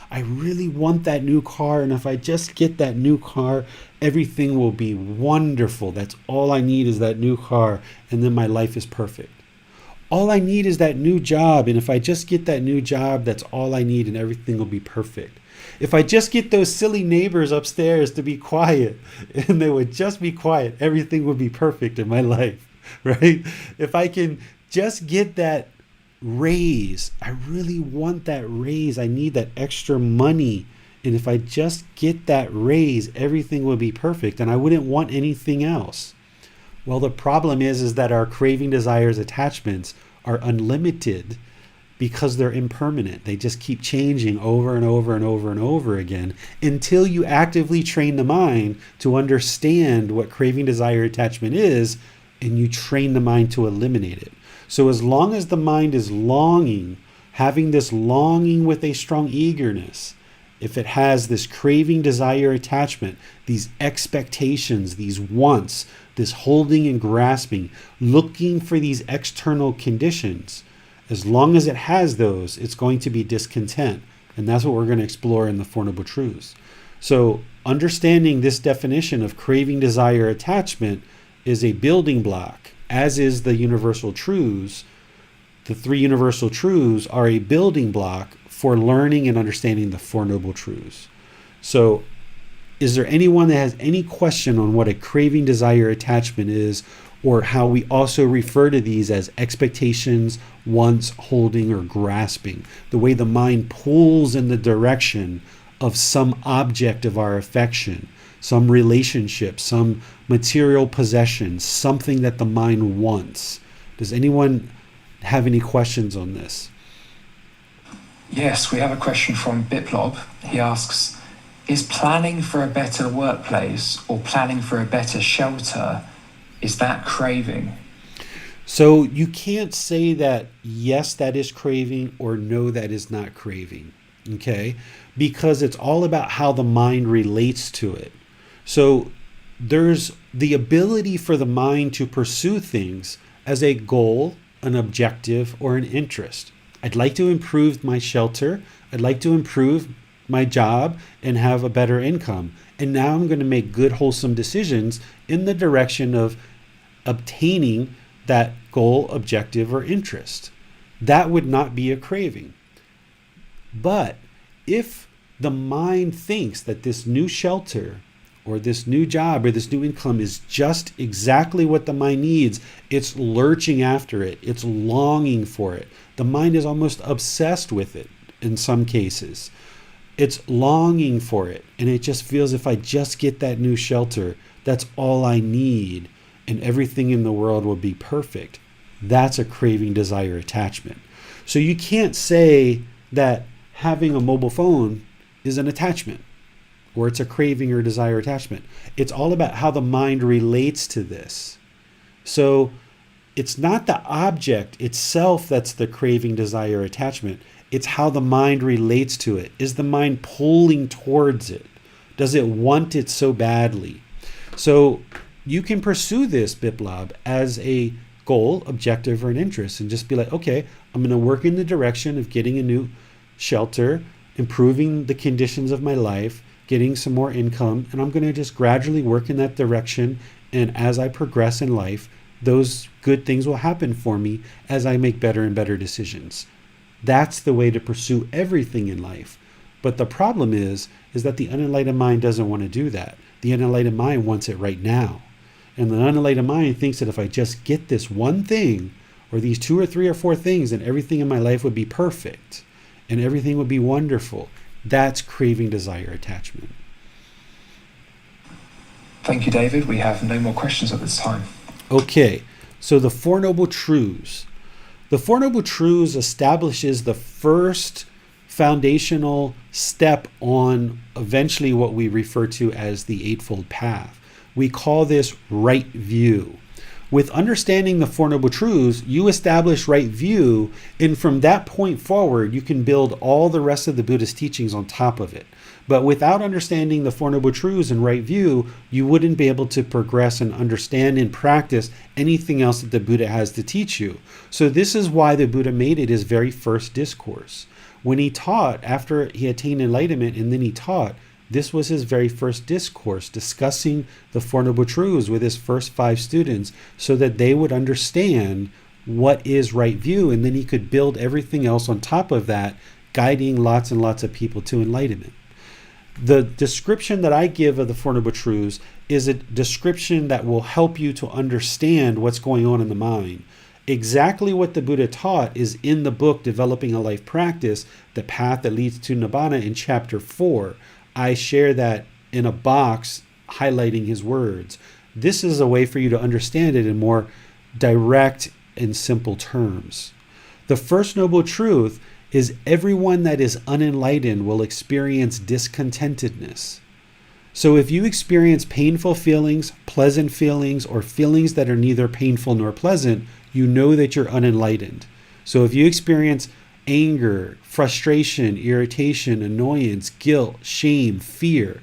I really want that new car, and if I just get that new car, everything will be wonderful. That's all I need is that new car, and then my life is perfect. All I need is that new job, and if I just get that new job, that's all I need, and everything will be perfect. If I just get those silly neighbors upstairs to be quiet, and they would just be quiet, everything would be perfect in my life, right? If I can just get that raise, I really want that raise. I need that extra money. And if I just get that raise, everything will be perfect and I wouldn't want anything else. Well, the problem is that our craving, desires, attachments are unlimited because they're impermanent. They just keep changing over and over and over and over again until you actively train the mind to understand what craving, desire, attachment is, and you train the mind to eliminate it. So as long as the mind is longing, having this longing with a strong eagerness, if it has this craving, desire, attachment, these expectations, these wants, this holding and grasping, looking for these external conditions, as long as it has those, it's going to be discontent. And that's what we're going to explore in the Four Noble Truths. So understanding this definition of craving, desire, attachment is a building block, as is the universal truths. The three universal truths are a building block for learning and understanding the Four Noble Truths. So is there anyone that has any question on what a craving, desire, attachment is, or how we also refer to these as expectations, wants, holding, or grasping? The way the mind pulls in the direction of some object of our affection. some relationship, some material possession, something that the mind wants. Does anyone have any questions on this? Yes, we have a question from Biplob. He asks, is planning for a better workplace or planning for a better shelter, is that craving? So you can't say that yes, that is craving, or no, that is not craving, okay? Because it's all about how the mind relates to it. So there's the ability for the mind to pursue things as a goal, an objective, or an interest. I'd like to improve my shelter. I'd like to improve my job and have a better income. And now I'm going to make good, wholesome decisions in the direction of obtaining that goal, objective, or interest. That would not be a craving. But if the mind thinks that this new shelter or this new job or this new income is just exactly what the mind needs, it's lurching after it, it's longing for it. The mind is almost obsessed with it in some cases. It's longing for it, and it just feels if I just get that new shelter, that's all I need, and everything in the world will be perfect. That's a craving, desire, attachment. So you can't say that having a mobile phone is an attachment, or it's a craving or desire attachment. It's all about how the mind relates to this. So it's not the object itself that's the craving, desire, attachment. It's how the mind relates to it. Is the mind pulling towards it? Does it want it so badly? So you can pursue this, Biplab, as a goal, objective, or an interest, and just be like, okay, I'm going to work in the direction of getting a new shelter, improving the conditions of my life, getting some more income, and I'm going to just gradually work in that direction. And as I progress in life, those good things will happen for me as I make better and better decisions. That's the way to pursue everything in life. But the problem is that the unenlightened mind doesn't want to do that. The unenlightened mind wants it right now. And the unenlightened mind thinks that if I just get this one thing, or these 2 or 3 or 4 things, then everything in my life would be perfect and everything would be wonderful. That's craving, desire, attachment. Thank you, David. We have no more questions at this time. Okay, so the Four Noble Truths. The Four Noble Truths establishes the first foundational step on eventually what we refer to as the Eightfold Path. We call this right view. With understanding the Four Noble Truths, you establish right view, and from that point forward, you can build all the rest of the Buddhist teachings on top of it. But without understanding the Four Noble Truths and right view, you wouldn't be able to progress and understand and practice anything else that the Buddha has to teach you. So this is why the Buddha made it his very first discourse. When he taught, after he attained enlightenment and then he taught, this was his very first discourse, discussing the Four Noble Truths with his first 5 students so that they would understand what is right view, and then he could build everything else on top of that, guiding lots and lots of people to enlightenment. The description that I give of the Four Noble Truths is a description that will help you to understand what's going on in the mind. Exactly what the Buddha taught is in the book, Developing a Life Practice, The Path That Leads to Nibbana, in chapter 4. I share that in a box highlighting his words. This is a way for you to understand it in more direct and simple terms. The first noble truth is everyone that is unenlightened will experience discontentedness. So if you experience painful feelings, pleasant feelings, or feelings that are neither painful nor pleasant, you know that you're unenlightened. So if you experience anger, frustration, irritation, annoyance, guilt, shame, fear,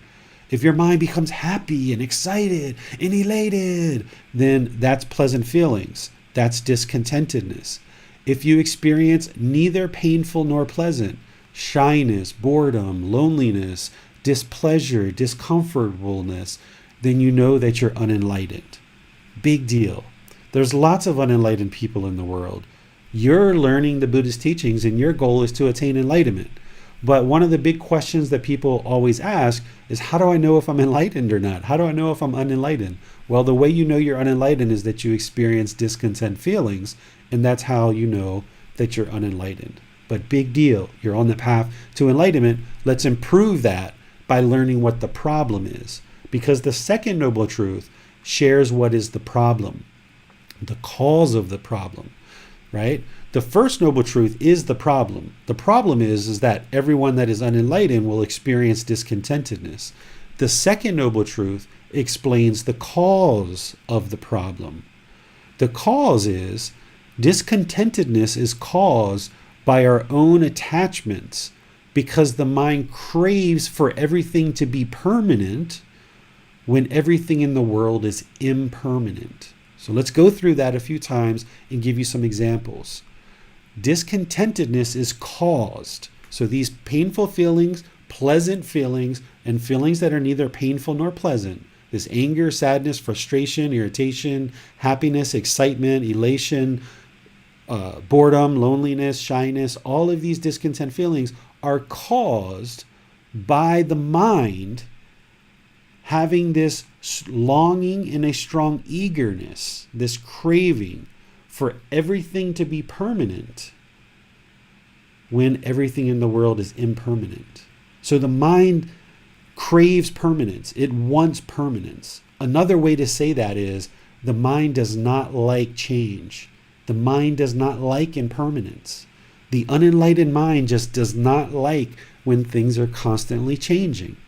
if your mind becomes happy and excited and elated, then that's pleasant feelings. That's discontentedness. If you experience neither painful nor pleasant, shyness, boredom, loneliness, displeasure, discomfortableness, then you know that you're unenlightened. Big deal. There's lots of unenlightened people in the world. You're learning the Buddhist teachings and your goal is to attain enlightenment. But one of the big questions that people always ask is, how do I know if I'm enlightened or not? How do I know if I'm unenlightened? Well, the way you know you're unenlightened is that you experience discontent feelings, and that's how you know that you're unenlightened. But big deal, you're on the path to enlightenment. Let's improve that by learning what the problem is. because the second noble truth shares what is the problem, the cause of the problem, right? The first noble truth is the problem. The problem is that everyone that is unenlightened will experience discontentedness. The second noble truth explains the cause of the problem. The cause is discontentedness is caused by our own attachments, because the mind craves for everything to be permanent when everything in the world is impermanent. So let's go through that a few times and give you some examples. Discontentedness is caused. So these painful feelings, pleasant feelings, and feelings that are neither painful nor pleasant, this anger, sadness, frustration, irritation, happiness, excitement, elation, boredom, loneliness, shyness, all of these discontent feelings are caused by the mind having this longing and a strong eagerness, this craving for everything to be permanent when everything in the world is impermanent. So the mind craves permanence. It wants permanence. Another way to say that is the mind does not like change. The mind does not like impermanence. The unenlightened mind just does not like when things are constantly changing.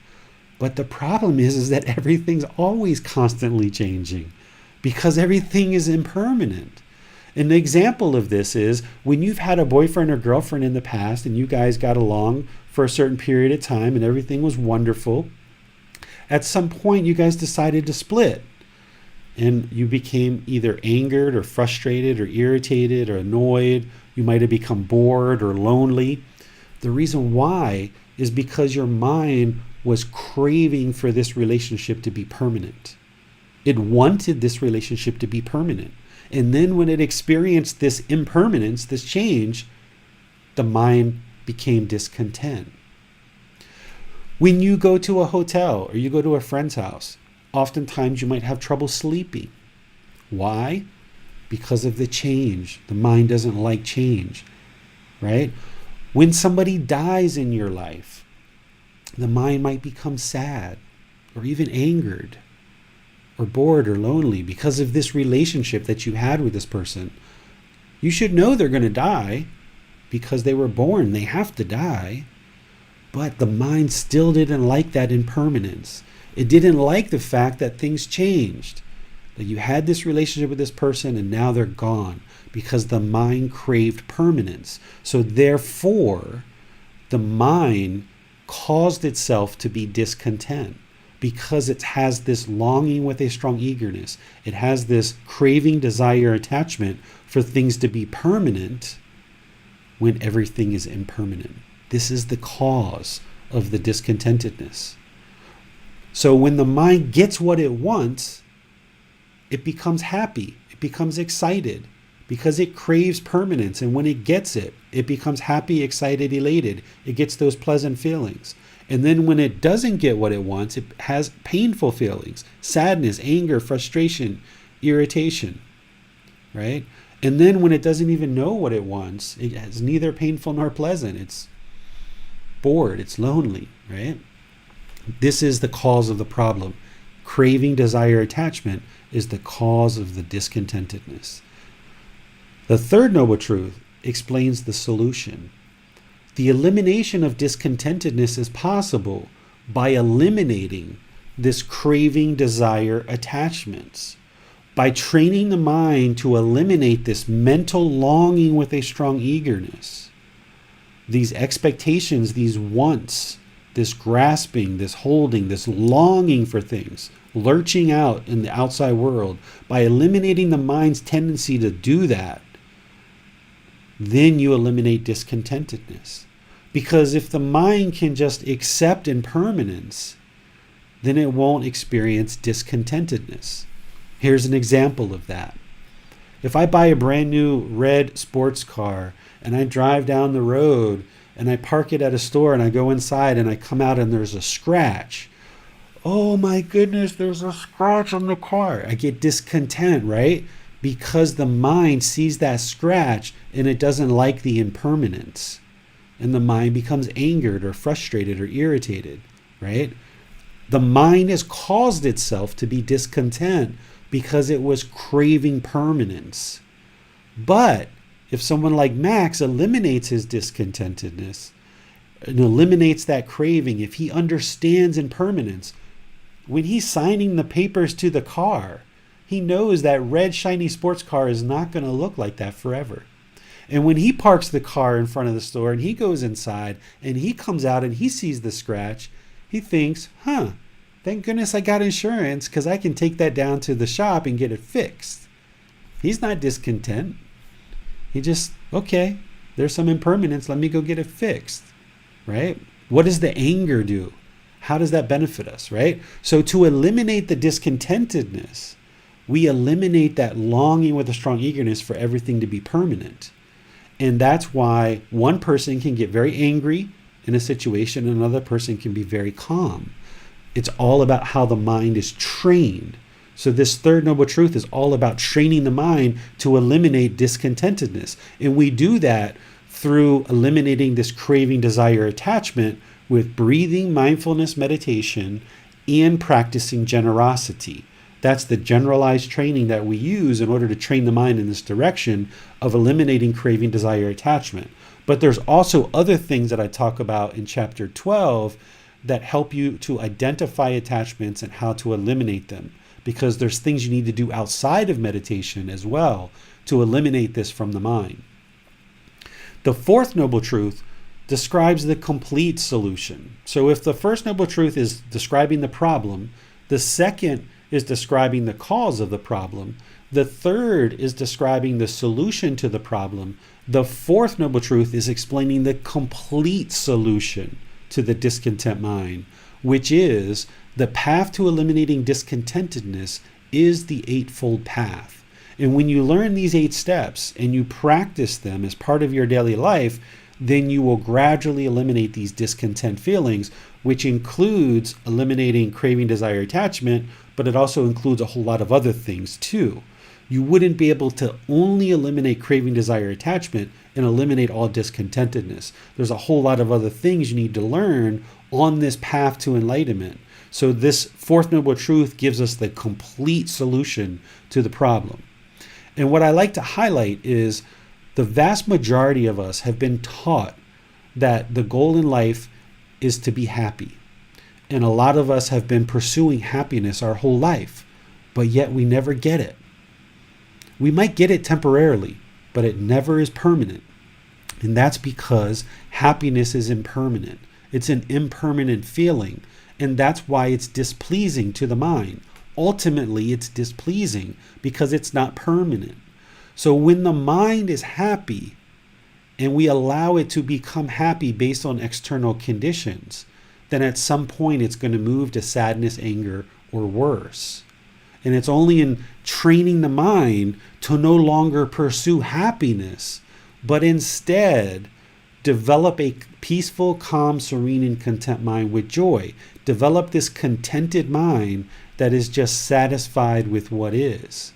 But the problem is that everything's always constantly changing because everything is impermanent. An example of this is when you've had a boyfriend or girlfriend in the past and you guys got along for a certain period of time and everything was wonderful. At some point, you guys decided to split and you became either angered or frustrated or irritated or annoyed. You might have become bored or lonely. The reason why is because your mind was craving for this relationship to be permanent. It wanted this relationship to be permanent. And then when it experienced this impermanence, this change, the mind became discontent. When you go to a hotel or you go to a friend's house, oftentimes you might have trouble sleeping. Why? Because of the change. The mind doesn't like change, right? When somebody dies in your life, the mind might become sad or even angered or bored or lonely because of this relationship that you had with this person. You should know they're going to die because they were born. They have to die. But the mind still didn't like that impermanence. It didn't like the fact that things changed, that you had this relationship with this person and now they're gone because the mind craved permanence. So therefore, the mind caused itself to be discontent because it has this longing with a strong eagerness. It has this craving, desire, attachment for things to be permanent when everything is impermanent. This is the cause of the discontentedness. So when the mind gets what it wants, it becomes happy. It becomes excited because it craves permanence. And when it gets it, it becomes happy, excited, elated. It gets those pleasant feelings. And then when it doesn't get what it wants, it has painful feelings, sadness, anger, frustration, irritation, right? And then when it doesn't even know what it wants, it is neither painful nor pleasant. It's bored, it's lonely, right? This is the cause of the problem. Craving, desire, attachment is the cause of the discontentedness. The third noble truth explains the solution. The elimination of discontentedness is possible by eliminating this craving, desire, attachments. By training the mind to eliminate this mental longing with a strong eagerness. These expectations, these wants, this grasping, this holding, this longing for things, lurching out in the outside world, by eliminating the mind's tendency to do that, then you eliminate discontentedness. Because if the mind can just accept impermanence, then it won't experience discontentedness. Here's an example of that. If I buy a brand new red sports car and I drive down the road and I park it at a store and I go inside and I come out and there's a scratch. Oh my goodness, there's a scratch on the car. I get discontent, right? Because the mind sees that scratch and it doesn't like the impermanence. And the mind becomes angered or frustrated or irritated, right? The mind has caused itself to be discontent because it was craving permanence. But if someone like Max eliminates his discontentedness and eliminates that craving, if he understands impermanence, when he's signing the papers to the car, he knows that red shiny sports car is not going to look like that forever. And when he parks the car in front of the store and he goes inside and he comes out and he sees the scratch, he thinks, thank goodness I got insurance because I can take that down to the shop and get it fixed. He's not discontent. He just, okay, there's some impermanence. Let me go get it fixed, right? What does the anger do? How does that benefit us, right? So to eliminate the discontentedness, we eliminate that longing with a strong eagerness for everything to be permanent. And that's why one person can get very angry in a situation, and another person can be very calm. It's all about how the mind is trained. So this third noble truth is all about training the mind to eliminate discontentedness. And we do that through eliminating this craving, desire, attachment with breathing, mindfulness, meditation, and practicing generosity. That's the generalized training that we use in order to train the mind in this direction of eliminating craving, desire, attachment. But there's also other things that I talk about in chapter 12 that help you to identify attachments and how to eliminate them, because there's things you need to do outside of meditation as well to eliminate this from the mind. The fourth noble truth describes the complete solution. So if the first noble truth is describing the problem, the second is describing the cause of the problem, the third is describing the solution to the problem, the fourth noble truth is explaining the complete solution to the discontent mind, which is the path to eliminating discontentedness is the eightfold path. And when you learn these 8 steps and you practice them as part of your daily life, then you will gradually eliminate these discontent feelings, which includes eliminating craving, desire, attachment, but it also includes a whole lot of other things too. You wouldn't be able to only eliminate craving, desire, attachment and eliminate all discontentedness. There's a whole lot of other things you need to learn on this path to enlightenment. So this fourth noble truth gives us the complete solution to the problem. And what I like to highlight is the vast majority of us have been taught that the goal in life is to be happy. And a lot of us have been pursuing happiness our whole life, but yet we never get it. We might get it temporarily, but it never is permanent. And that's because happiness is impermanent. It's an impermanent feeling, and that's why it's displeasing to the mind. Ultimately, it's displeasing because it's not permanent. So when the mind is happy and we allow it to become happy based on external conditions, then at some point it's going to move to sadness, anger, or worse. And it's only in training the mind to no longer pursue happiness, but instead develop a peaceful, calm, serene, and content mind with joy. Develop this contented mind that is just satisfied with what is.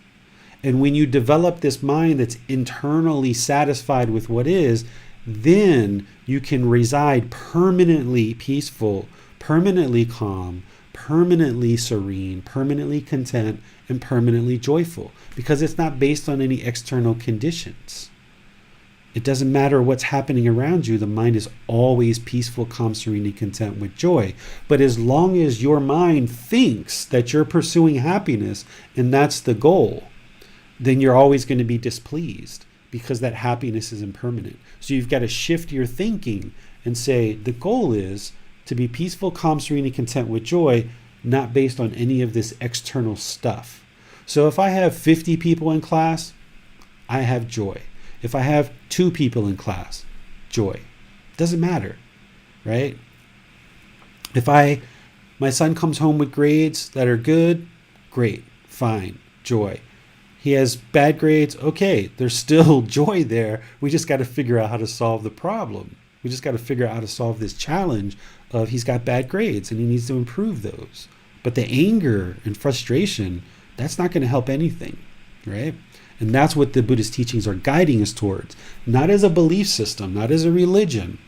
And when you develop this mind that's internally satisfied with what is, then you can reside permanently peaceful, permanently calm, permanently serene, permanently content, and permanently joyful, because it's not based on any external conditions. It doesn't matter what's happening around you. The mind is always peaceful, calm, serene, and content with joy. But as long as your mind thinks that you're pursuing happiness and that's the goal, then you're always going to be displeased because that happiness is impermanent. So you've got to shift your thinking and say the goal is to be peaceful, calm, serene, and content with joy, not based on any of this external stuff. So if I have 50 people in class, I have joy. If I have 2 people in class, joy. Doesn't matter, right? If my son comes home with grades that are good, great, fine, joy. He has bad grades, okay, there's still joy there. We just got to figure out how to solve the problem. We just got to figure out how to solve this challenge of he's got bad grades and he needs to improve those. But the anger and frustration, that's not going to help anything, right? And that's what the Buddhist teachings are guiding us towards, not as a belief system, not as a religion,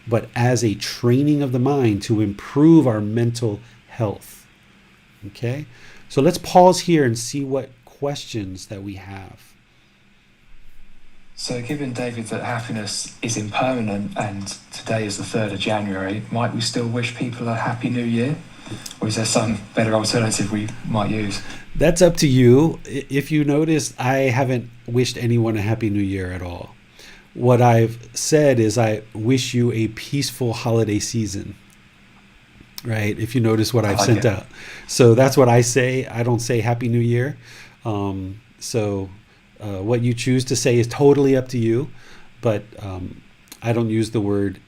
but as a training of the mind to improve our mental health. Okay? So let's pause here and see what questions that we have. So given, David, that happiness is impermanent and today is the 3rd of January, might we still wish people a Happy New Year? Or is there some better alternative we might use? That's up to you. If you notice, I haven't wished anyone a Happy New Year at all. What I've said is I wish you a peaceful holiday season, right? If you notice what I've sent out. So that's what I say. I don't say Happy New Year. What you choose to say is totally up to you, but I don't use the word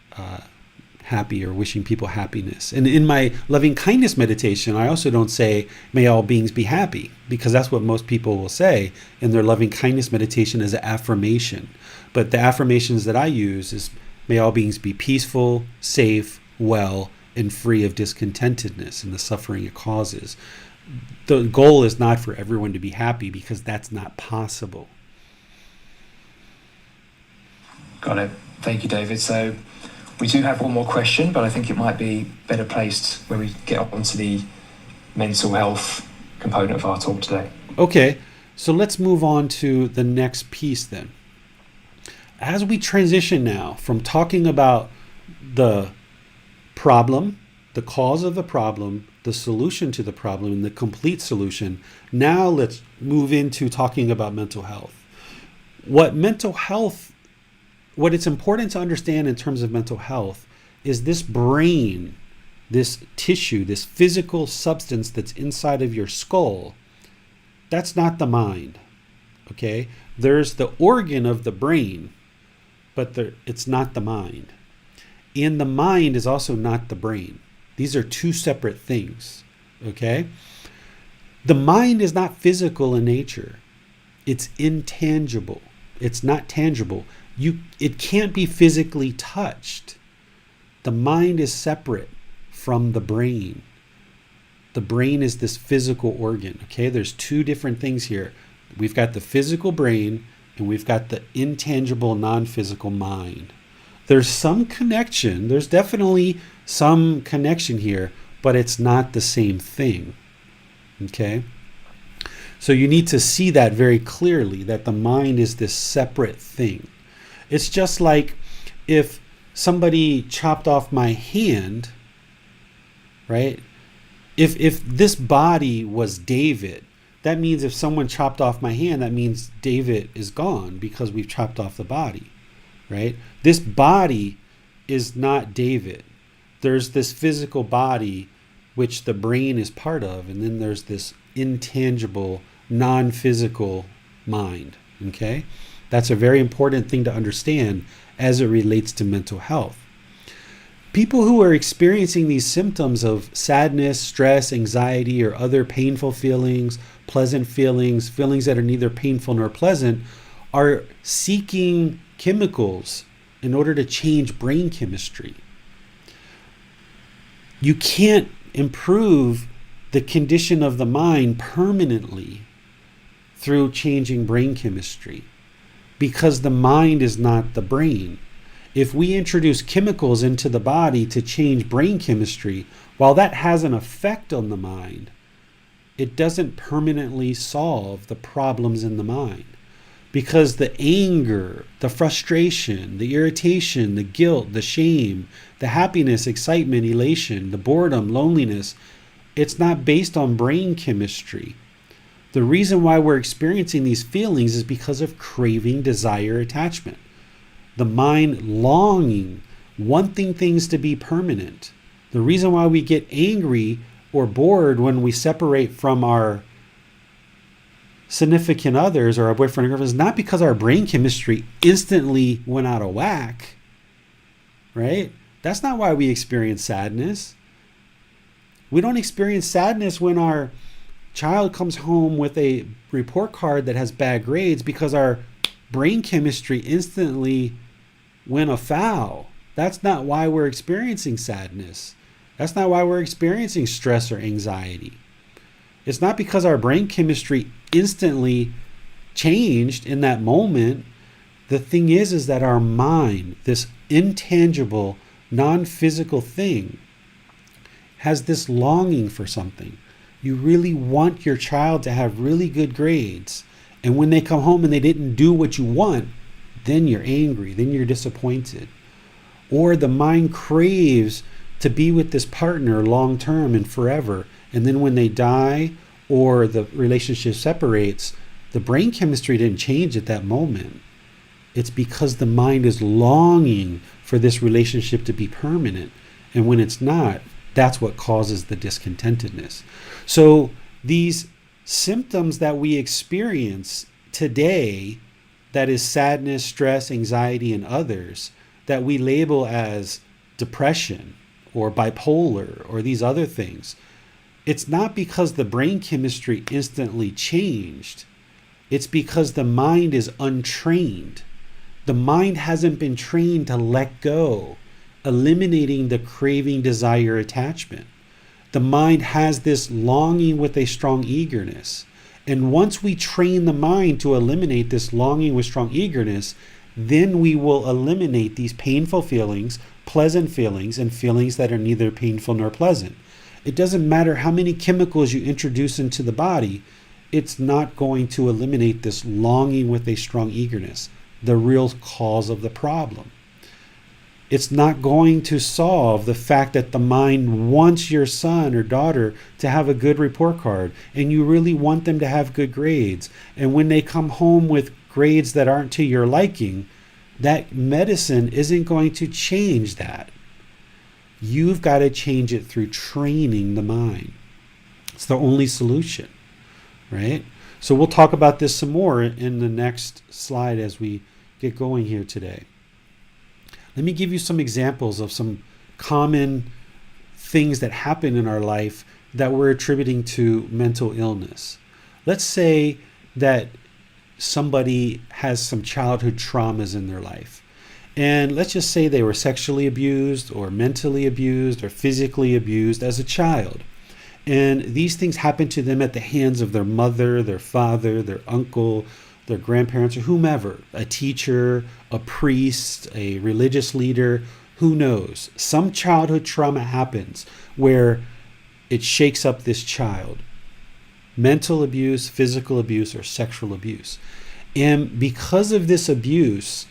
happy or wishing people happiness. And in my loving kindness meditation, I also don't say, may all beings be happy, because that's what most people will say in their loving kindness meditation as an affirmation. But the affirmations that I use is, may all beings be peaceful, safe, well, and free of discontentedness and the suffering it causes. The goal is not for everyone to be happy, because that's not possible. Got it. Thank you, David. So we do have one more question, but I think it might be better placed when we get on to the mental health component of our talk today. Okay, so let's move on to the next piece then. As we transition now from talking about the problem, the cause of the problem, the solution to the problem, and the complete solution, now let's move into talking about mental health. What it's important to understand in terms of mental health is this brain, this tissue, this physical substance that's inside of your skull. That's not the mind, okay? There's the organ of the brain, but it's not the mind. And the mind is also not the brain. These are two separate things, okay? The mind is not physical in nature. It's intangible. It's not tangible. It can't be physically touched. The mind is separate from the brain. The brain is this physical organ, okay? There's two different things here. We've got the physical brain and we've got the intangible, non-physical mind. There's some connection. There's definitely some connection here, but it's not the same thing, okay? So you need to see that very clearly, that the mind is this separate thing. It's just like if somebody chopped off my hand, right? If this body was David, that means if someone chopped off my hand, that means David is gone because we've chopped off the body, right? This body is not David. There's this physical body, which the brain is part of, and then there's this intangible, non-physical mind, okay? That's a very important thing to understand as it relates to mental health. People who are experiencing these symptoms of sadness, stress, anxiety, or other painful feelings, pleasant feelings, feelings that are neither painful nor pleasant, are seeking chemicals in order to change brain chemistry. You can't improve the condition of the mind permanently through changing brain chemistry, because the mind is not the brain. If we introduce chemicals into the body to change brain chemistry, while that has an effect on the mind, it doesn't permanently solve the problems in the mind. Because the anger, the frustration, the irritation, the guilt, the shame, the happiness, excitement, elation, the boredom, loneliness, it's not based on brain chemistry. The reason why we're experiencing these feelings is because of craving, desire, attachment. The mind longing, wanting things to be permanent. The reason why we get angry or bored when we separate from our significant others or our boyfriend or girlfriend is not because our brain chemistry instantly went out of whack, right? That's not why we experience sadness. We don't experience sadness when our child comes home with a report card that has bad grades because our brain chemistry instantly went afoul. That's not why we're experiencing sadness. That's not why we're experiencing stress or anxiety. It's not because our brain chemistry instantly changed in that moment. The thing is that our mind, this intangible, non-physical thing, has this longing for something. You really want your child to have really good grades. And when they come home and they didn't do what you want, then you're angry, then you're disappointed. Or the mind craves to be with this partner long term and forever. And then when they die or the relationship separates, the brain chemistry didn't change at that moment. It's because the mind is longing for this relationship to be permanent. And when it's not, that's what causes the discontentedness. So these symptoms that we experience today, that is sadness, stress, anxiety, and others, that we label as depression or bipolar or these other things, it's not because the brain chemistry instantly changed. It's because the mind is untrained. The mind hasn't been trained to let go, eliminating the craving, desire, attachment. The mind has this longing with a strong eagerness. And once we train the mind to eliminate this longing with strong eagerness, then we will eliminate these painful feelings, pleasant feelings, and feelings that are neither painful nor pleasant. It doesn't matter how many chemicals you introduce into the body, it's not going to eliminate this longing with a strong eagerness, the real cause of the problem. It's not going to solve the fact that the mind wants your son or daughter to have a good report card, and you really want them to have good grades. And when they come home with grades that aren't to your liking, that medicine isn't going to change that. You've got to change it through training the mind. It's the only solution, right? So we'll talk about this some more in the next slide as we get going here today. Let me give you some examples of some common things that happen in our life that we're attributing to mental illness. Let's say that somebody has some childhood traumas in their life. And let's just say they were sexually abused or mentally abused or physically abused as a child. And these things happen to them at the hands of their mother, their father, their uncle, their grandparents, or whomever, a teacher, a priest, a religious leader, who knows? Some childhood trauma happens where it shakes up this child. Mental abuse, physical abuse, or sexual abuse. And because of this abuse,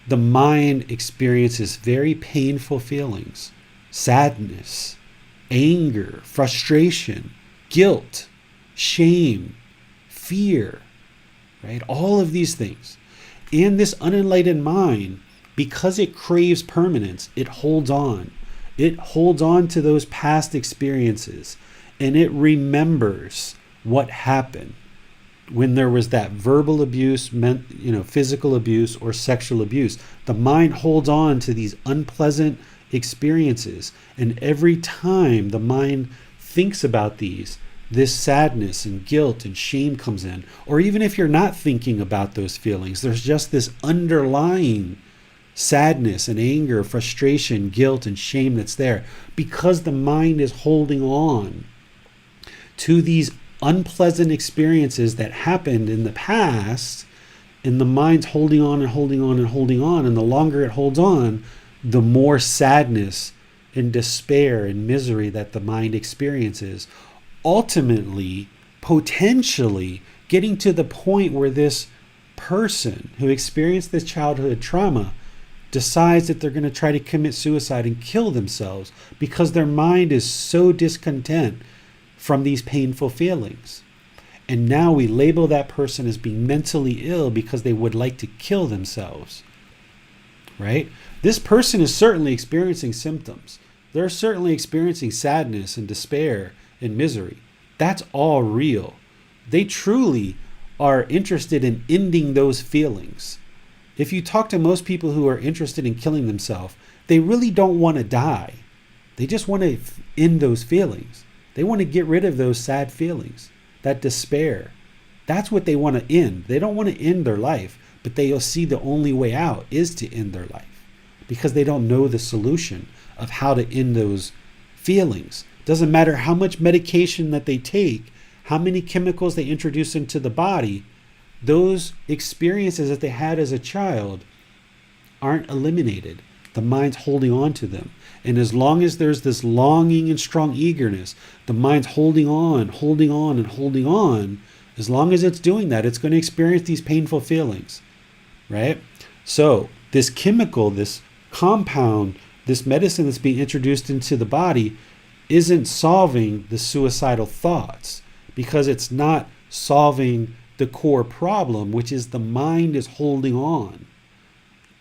the mind experiences very painful feelings, sadness, anger, frustration, guilt, shame, fear, right? All of these things. And this unenlightened mind, because it craves permanence, it holds on. It holds on to those past experiences, and it remembers what happened when there was that verbal abuse, physical abuse or sexual abuse. The mind holds on to these unpleasant experiences, and every time the mind thinks about these, this sadness and guilt and shame comes in. Or even if you're not thinking about those feelings, there's just this underlying sadness and anger, frustration, guilt, and shame that's there because the mind is holding on to these unpleasant experiences that happened in the past, and the mind's holding on and holding on and holding on. And the longer it holds on, the more sadness and despair and misery that the mind experiences. Ultimately, potentially getting to the point where this person who experienced this childhood trauma decides that they're going to try to commit suicide and kill themselves because their mind is so discontent from these painful feelings. And now we label that person as being mentally ill because they would like to kill themselves, right? This person is certainly experiencing symptoms. They're certainly experiencing sadness and despair and misery. That's all real. They truly are interested in ending those feelings. If you talk to most people who are interested in killing themselves, they really don't want to die. They just want to end those feelings. They want to get rid of those sad feelings, that despair. That's what they want to end. They don't want to end their life, but they'll see the only way out is to end their life because they don't know the solution of how to end those feelings. Doesn't matter how much medication that they take, how many chemicals they introduce into the body, those experiences that they had as a child aren't eliminated. The mind's holding on to them. And as long as there's this longing and strong eagerness, the mind's holding on, and holding on. As long as it's doing that, it's going to experience these painful feelings, right? So this chemical, this compound, this medicine that's being introduced into the body isn't solving the suicidal thoughts, because it's not solving the core problem, which is the mind is holding on.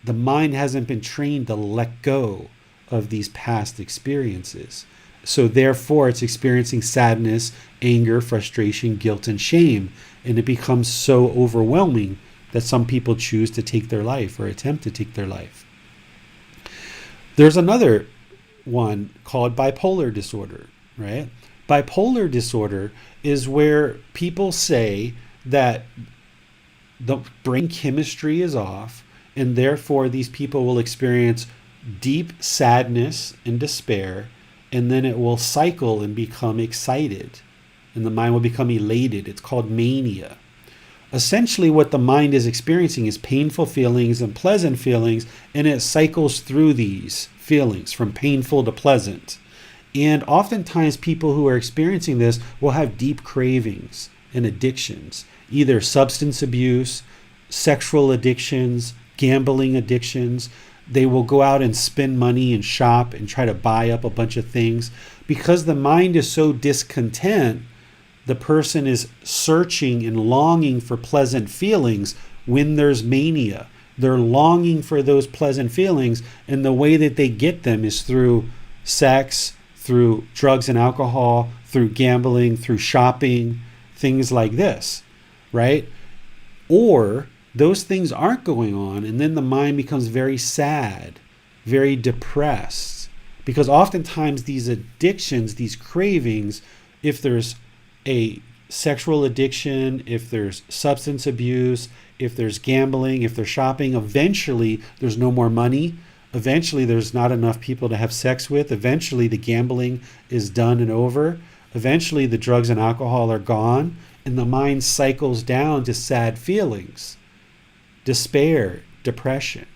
The mind hasn't been trained to let go of these past experiences. So therefore, it's experiencing sadness, anger, frustration, guilt, and shame. And it becomes so overwhelming that some people choose to take their life or attempt to take their life. There's another one called bipolar disorder, right? Bipolar disorder is where people say that the brain chemistry is off, and therefore these people will experience deep sadness and despair, and then it will cycle and become excited, and the mind will become elated. It's called mania. Essentially, what the mind is experiencing is painful feelings and pleasant feelings, and it cycles through these feelings from painful to pleasant. And oftentimes people who are experiencing this will have deep cravings and addictions, either substance abuse, sexual addictions, gambling addictions. They will go out and spend money and shop and try to buy up a bunch of things. Because the mind is so discontent, the person is searching and longing for pleasant feelings when there's mania. They're longing for those pleasant feelings, and the way that they get them is through sex, through drugs and alcohol, through gambling, through shopping, things like this, right? Or those things aren't going on, and then the mind becomes very sad, very depressed. Because oftentimes these addictions, these cravings, if there's a sexual addiction, if there's substance abuse, if there's gambling, if there's shopping, eventually there's no more money. Eventually there's not enough people to have sex with. Eventually the gambling is done and over. Eventually the drugs and alcohol are gone, and the mind cycles down to sad feelings, despair, depression.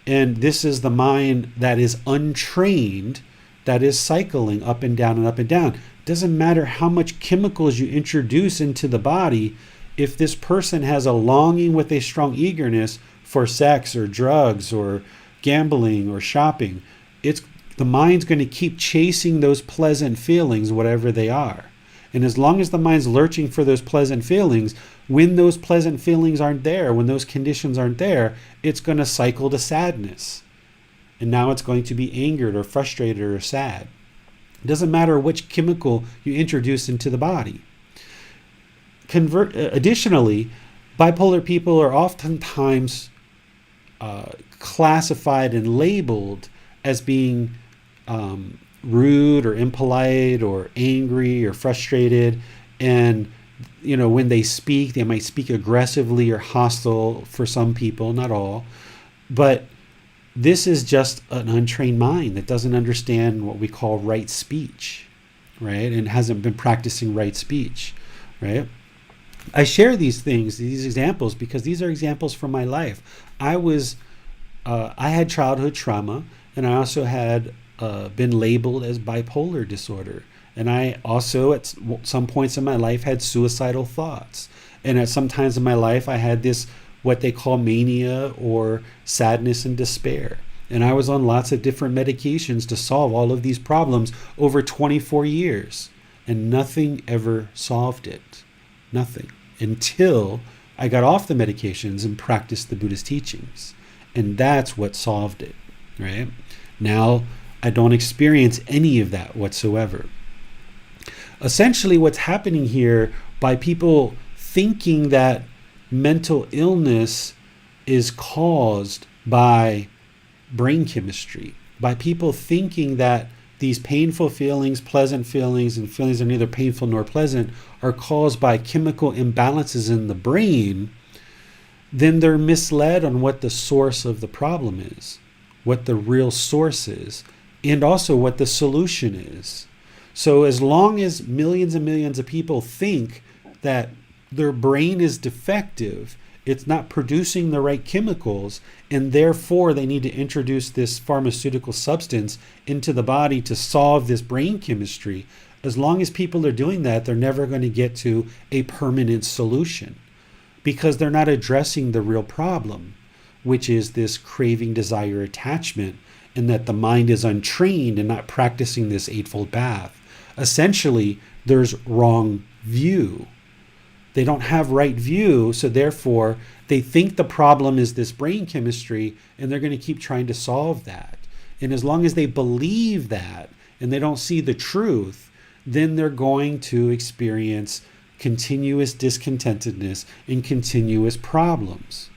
And this is the mind that is untrained, that is cycling up and down and up and down. Doesn't matter how much chemicals you introduce into the body, if this person has a longing with a strong eagerness for sex or drugs or gambling or shopping, the mind's going to keep chasing those pleasant feelings, whatever they are. And as long as the mind's lurching for those pleasant feelings, when those pleasant feelings aren't there, when those conditions aren't there, it's going to cycle to sadness. And now it's going to be angered or frustrated or sad. It doesn't matter which chemical you introduce into the body. Additionally, bipolar people are oftentimes classified and labeled as being rude or impolite or angry or frustrated. And, when they speak, they might speak aggressively or hostile for some people, not all. But this is just an untrained mind that doesn't understand what we call right speech, right? And hasn't been practicing right speech, right? I share these things, these examples, because these are examples from my life. I had childhood trauma, and I also had been labeled as bipolar disorder. And I also, at some points in my life, had suicidal thoughts. And at some times in my life, I had this, what they call mania or sadness and despair. And I was on lots of different medications to solve all of these problems over 24 years. And nothing ever solved it. Nothing. Until I got off the medications and practiced the Buddhist teachings. And that's what solved it, right? Now, I don't experience any of that whatsoever. Essentially, what's happening here, by people thinking that mental illness is caused by brain chemistry, by people thinking that these painful feelings, pleasant feelings, and feelings that are neither painful nor pleasant are caused by chemical imbalances in the brain, then they're misled on what the source of the problem is, what the real source is, and also what the solution is. So as long as millions and millions of people think that their brain is defective It's not producing the right chemicals, and therefore they need to introduce this pharmaceutical substance into the body to solve this brain chemistry. As long as people are doing that, they're never going to get to a permanent solution because they're not addressing the real problem, which is this craving, desire, attachment, and that the mind is untrained and not practicing this eightfold path. Essentially, there's wrong view. They don't have right view, so therefore they think the problem is this brain chemistry, and they're going to keep trying to solve that. And as long as they believe that and they don't see the truth, then they're going to experience continuous discontentedness and continuous problems.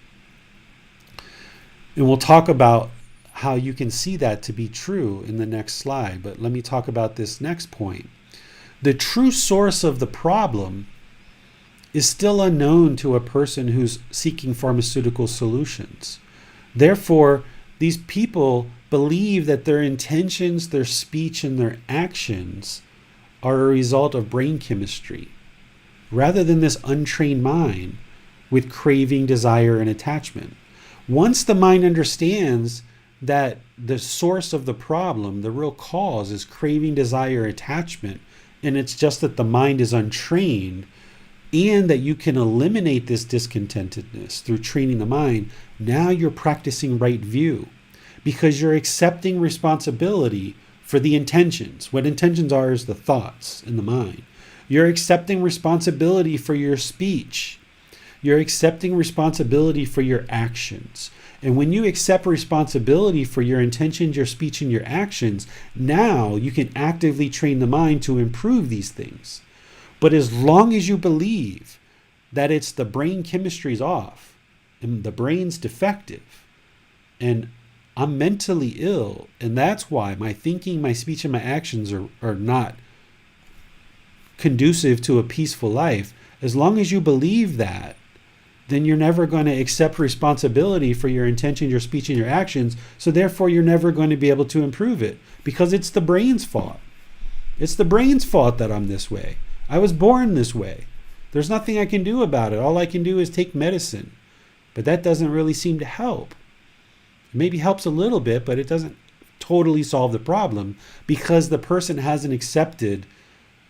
And we'll talk about how you can see that to be true in the next slide. But let me talk about this next point. The true source of the problem is still unknown to a person who's seeking pharmaceutical solutions. Therefore, these people believe that their intentions, their speech, and their actions are a result of brain chemistry, rather than this untrained mind with craving, desire, and attachment. Once the mind understands that the source of the problem, the real cause, is craving, desire, attachment, and it's just that the mind is untrained, and that you can eliminate this discontentedness through training the mind, now you're practicing right view because you're accepting responsibility for the intentions. What intentions are is the thoughts in the mind. You're accepting responsibility for your speech. You're accepting responsibility for your actions. And when you accept responsibility for your intentions, your speech, and your actions, now you can actively train the mind to improve these things. But as long as you believe that it's the brain chemistry's off and the brain's defective and I'm mentally ill, and that's why my thinking, my speech, and my actions are not conducive to a peaceful life, as long as you believe that, then you're never going to accept responsibility for your intention, your speech, and your actions. So therefore, you're never going to be able to improve it because it's the brain's fault. It's the brain's fault that I'm this way. I was born this way. There's nothing I can do about it. All I can do is take medicine. But that doesn't really seem to help. It maybe helps a little bit, but it doesn't totally solve the problem because the person hasn't accepted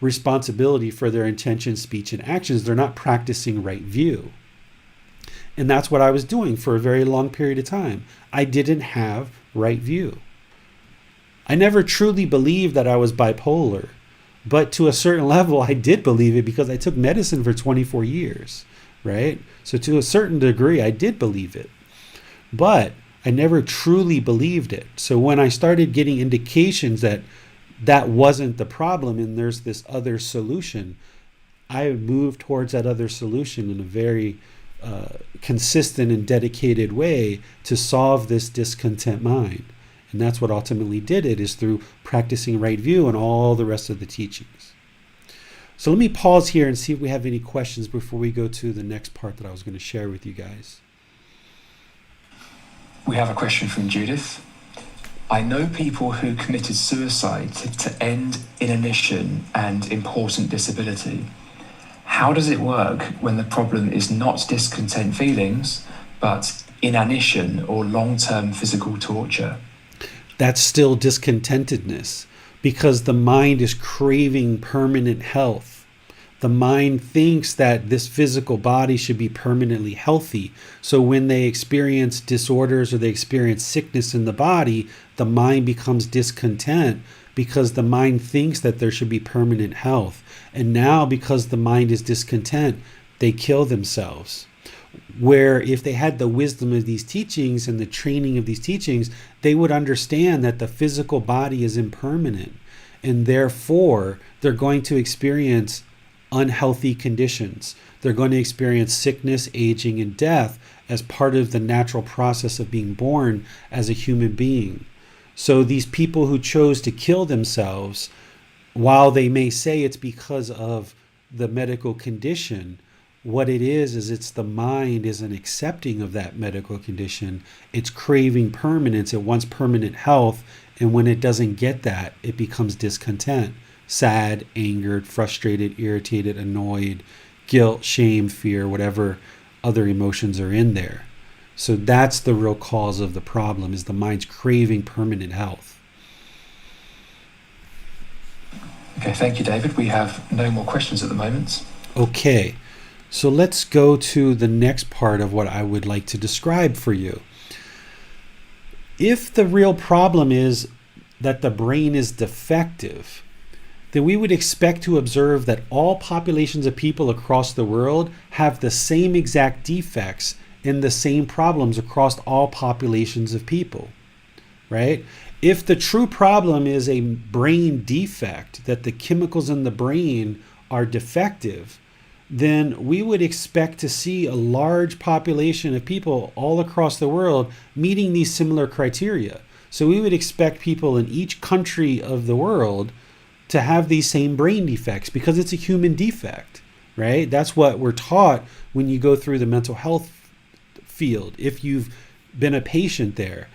responsibility for their intentions, speech, and actions. They're not practicing right view. And that's what I was doing for a very long period of time. I didn't have right view. I never truly believed that I was bipolar. But to a certain level, I did believe it because I took medicine for 24 years, right? So to a certain degree, I did believe it. But I never truly believed it. So when I started getting indications that that wasn't the problem and there's this other solution, I moved towards that other solution in a very consistent and dedicated way to solve this discontent mind. And that's what ultimately did it, is through practicing right view and all the rest of the teachings. So let me pause here and see if we have any questions before we go to the next part that I was going to share with you guys. We have a question from Judith. I know people who committed suicide to end inanition and important disability. How does it work when the problem is not discontent feelings, but inanition or long-term physical torture? That's still discontentedness because the mind is craving permanent health. The mind thinks that this physical body should be permanently healthy. So when they experience disorders or they experience sickness in the body, the mind becomes discontent because the mind thinks that there should be permanent health. And now because the mind is discontent, they kill themselves. Where if they had the wisdom of these teachings and the training of these teachings, they would understand that the physical body is impermanent. And therefore, they're going to experience unhealthy conditions. They're going to experience sickness, aging, and death as part of the natural process of being born as a human being. So these people who chose to kill themselves, while they may say it's because of the medical condition, what it is it's the mind isn't accepting of that medical condition. It's craving permanence. It wants permanent health. And when it doesn't get that, it becomes discontent, sad, angered, frustrated, irritated, annoyed, guilt, shame, fear, whatever other emotions are in there. So that's the real cause of the problem, is the mind's craving permanent health. Okay, thank you, David. We have no more questions at the moment. Okay, so let's go to the next part of what I would like to describe for you. If the real problem is that the brain is defective, then we would expect to observe that all populations of people across the world have the same exact defects and the same problems across all populations of people, right? If the true problem is a brain defect, that the chemicals in the brain are defective, then we would expect to see a large population of people all across the world meeting these similar criteria. So we would expect people in each country of the world to have these same brain defects because it's a human defect, right? That's what we're taught when you go through the mental health field, if you've been a patient there.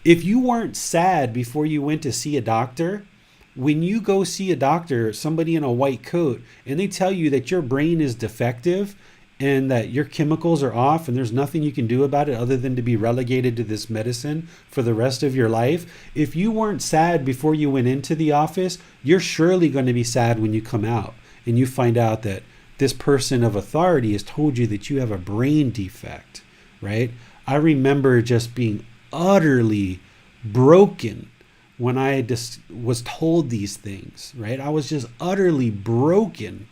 If you weren't sad before you went to see a doctor, when you go see a doctor, somebody in a white coat, and they tell you that your brain is defective and that your chemicals are off and there's nothing you can do about it other than to be relegated to this medicine for the rest of your life, if you weren't sad before you went into the office, you're surely going to be sad when you come out and you find out that this person of authority has told you that you have a brain defect, right? I remember just being utterly broken when I just was told these things, right? I was just utterly broken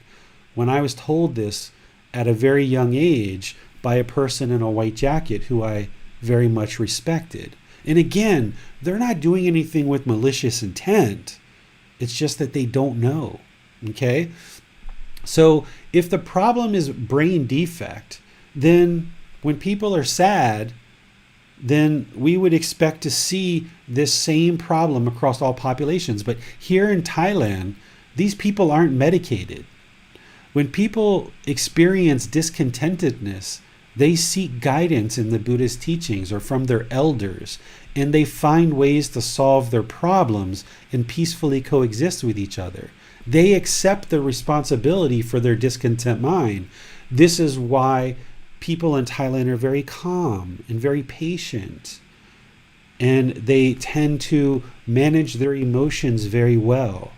when I was told this at a very young age by a person in a white jacket who I very much respected. And again, they're not doing anything with malicious intent. It's just that they don't know, okay? So if the problem is brain defect, then when people are sad, then we would expect to see this same problem across all populations. But here in Thailand, these people aren't medicated. When people experience discontentedness, they seek guidance in the Buddhist teachings or from their elders, and they find ways to solve their problems and peacefully coexist with each other. They accept the responsibility for their discontent mind. This is why people in Thailand are very calm and very patient, and they tend to manage their emotions very well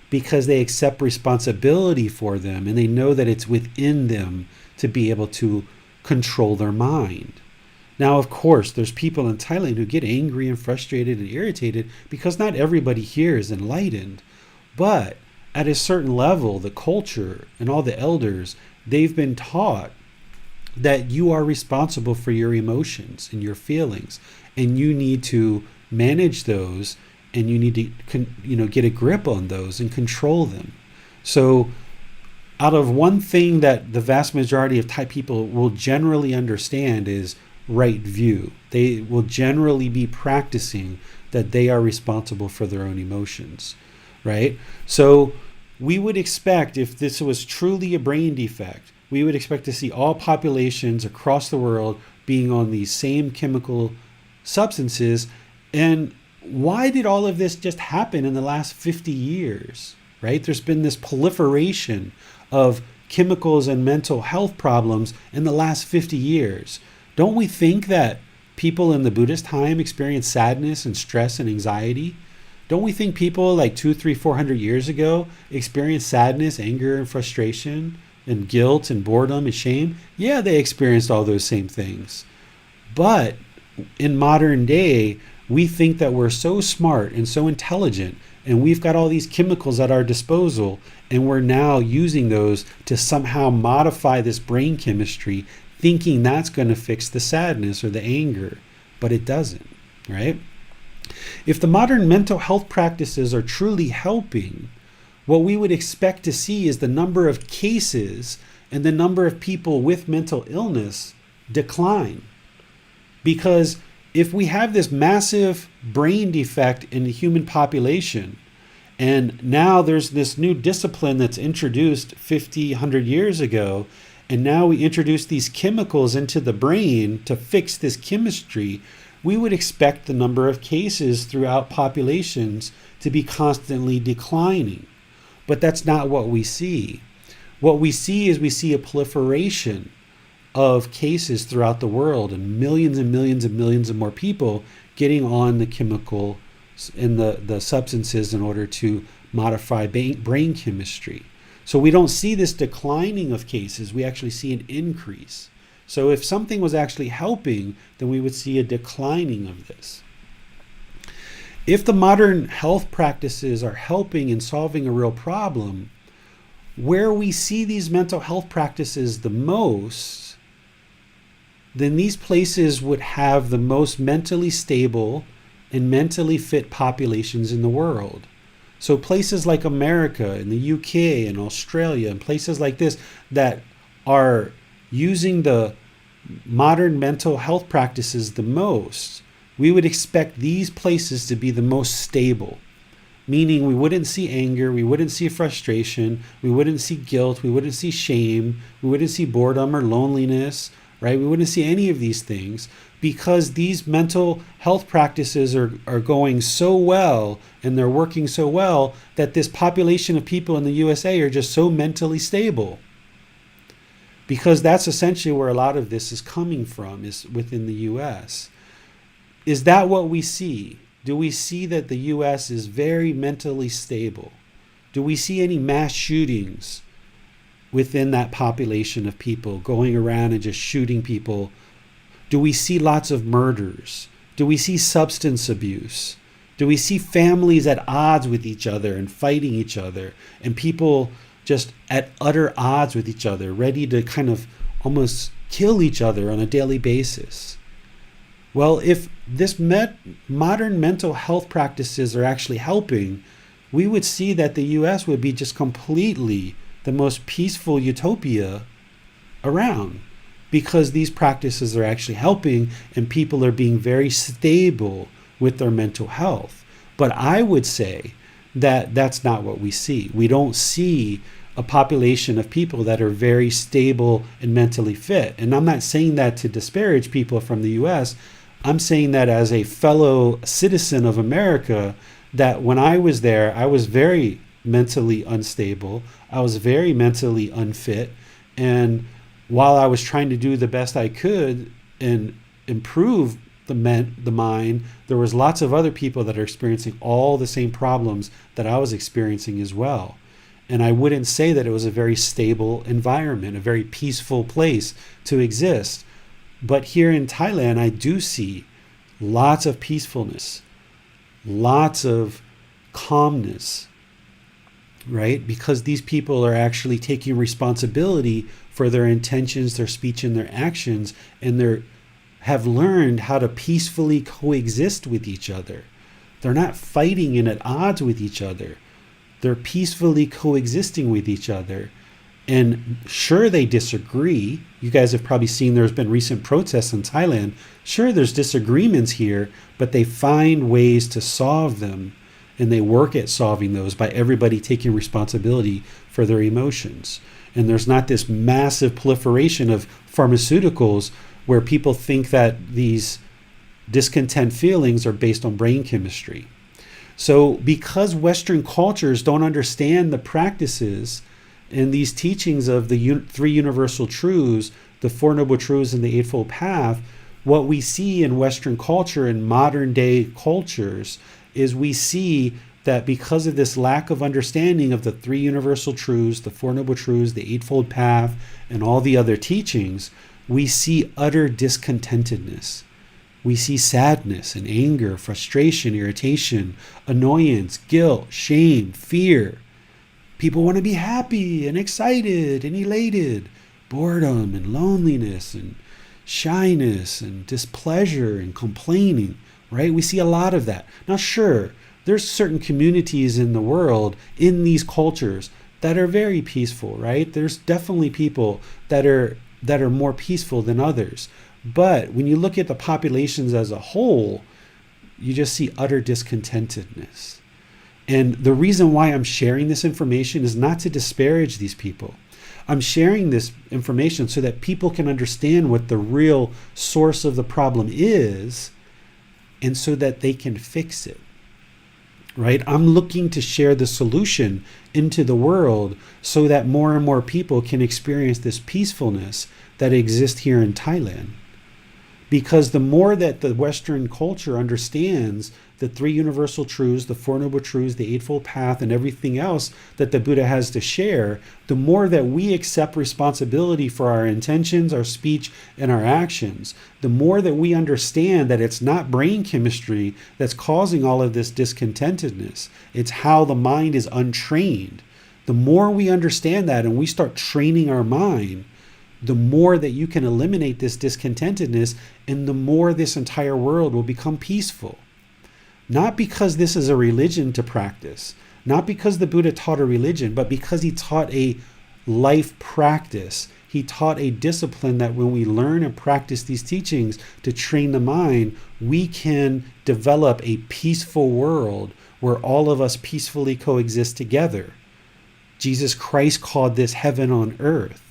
because they accept responsibility for them and they know that it's within them to be able to control their mind. Now, of course, there's people in Thailand who get angry and frustrated and irritated because not everybody here is enlightened. But at a certain level, the culture and all the elders, they've been taught that you are responsible for your emotions and your feelings, and you need to manage those, and you need to get a grip on those and control them. So out of one thing that the vast majority of Thai people will generally understand is right view. They will generally be practicing that they are responsible for their own emotions, right? So we would expect, if this was truly a brain defect, we would expect to see all populations across the world being on these same chemical substances. And why did all of this just happen in the last 50 years, right? There's been this proliferation of chemicals and mental health problems in the last 50 years. Don't we think that people in the Buddhist time experienced sadness and stress and anxiety? Don't we think people like 200, 300, 400 years ago experienced sadness, anger, and frustration, and guilt and boredom and shame? Yeah, they experienced all those same things. But in modern day, we think that we're so smart and so intelligent, and we've got all these chemicals at our disposal, and we're now using those to somehow modify this brain chemistry, thinking that's going to fix the sadness or the anger, but it doesn't, right? If the modern mental health practices are truly helping, what we would expect to see is the number of cases and the number of people with mental illness decline. Because if we have this massive brain defect in the human population, and now there's this new discipline that's introduced 50, 100 years ago, and now we introduce these chemicals into the brain to fix this chemistry, we would expect the number of cases throughout populations to be constantly declining. But that's not what we see. What we see is we see a proliferation of cases throughout the world, and millions and millions and millions of more people getting on the chemical and the substances in order to modify brain chemistry. So we don't see this declining of cases, we actually see an increase. So if something was actually helping, then we would see a declining of this. If the modern health practices are helping in solving a real problem, where we see these mental health practices the most, then these places would have the most mentally stable and mentally fit populations in the world. So places like America and the UK and Australia and places like this that are using the modern mental health practices the most, we would expect these places to be the most stable. Meaning we wouldn't see anger, we wouldn't see frustration, we wouldn't see guilt, we wouldn't see shame, we wouldn't see boredom or loneliness, right? We wouldn't see any of these things because these mental health practices are going so well and they're working so well that this population of people in the USA are just so mentally stable. Because that's essentially where a lot of this is coming from, is within the US. Is that what we see? Do we see that the US is very mentally stable? Do we see any mass shootings within that population of people going around and just shooting people? Do we see lots of murders? Do we see substance abuse? Do we see families at odds with each other and fighting each other and people just at utter odds with each other, ready to kind of almost kill each other on a daily basis? Well, if this modern mental health practices are actually helping, we would see that the US would be just completely the most peaceful utopia around, because these practices are actually helping and people are being very stable with their mental health. But I would say that that's not what we see. We don't see a population of people that are very stable and mentally fit. And I'm not saying that to disparage people from the US. I'm saying that as a fellow citizen of America, that when I was there, I was very mentally unstable. I was very mentally unfit. And while I was trying to do the best I could and improve the mind, there was lots of other people that are experiencing all the same problems that I was experiencing as well. And I wouldn't say that it was a very stable environment, a very peaceful place to exist. But here in Thailand, I do see lots of peacefulness, lots of calmness, right? Because these people are actually taking responsibility for their intentions, their speech, and their actions, and they have learned how to peacefully coexist with each other. They're not fighting and at odds with each other. They're peacefully coexisting with each other. And sure, they disagree. You guys have probably seen there's been recent protests in Thailand. Sure, there's disagreements here, but they find ways to solve them. And they work at solving those by everybody taking responsibility for their emotions. And there's not this massive proliferation of pharmaceuticals where people think that these discontent feelings are based on brain chemistry. So because Western cultures don't understand the practices and these teachings of the three universal truths, the Four Noble Truths and the Eightfold Path, what we see in Western culture and modern day cultures is we see that because of this lack of understanding of the three universal truths, the Four Noble Truths, the Eightfold Path, and all the other teachings, we see utter discontentedness. We see sadness and anger, frustration, irritation, annoyance, guilt, shame, fear. People want to be happy and excited and elated, boredom and loneliness and shyness and displeasure and complaining, right? We see a lot of that. Now, sure, there's certain communities in the world, in these cultures, that are very peaceful, right? There's definitely people that are more peaceful than others. But when you look at the populations as a whole, you just see utter discontentedness. And the reason why I'm sharing this information is not to disparage these people. I'm sharing this information so that people can understand what the real source of the problem is and so that they can fix it, right? I'm looking to share the solution into the world so that more and more people can experience this peacefulness that exist here in Thailand. Because the more that the Western culture understands the three universal truths, the Four Noble Truths, the Eightfold Path, and everything else that the Buddha has to share, the more that we accept responsibility for our intentions, our speech, and our actions, the more that we understand that it's not brain chemistry that's causing all of this discontentedness. It's how the mind is untrained. The more we understand that and we start training our mind, the more that you can eliminate this discontentedness, and the more this entire world will become peaceful. Not because this is a religion to practice, not because the Buddha taught a religion, but because he taught a life practice. He taught a discipline that when we learn and practice these teachings to train the mind, we can develop a peaceful world where all of us peacefully coexist together. Jesus Christ called this heaven on earth.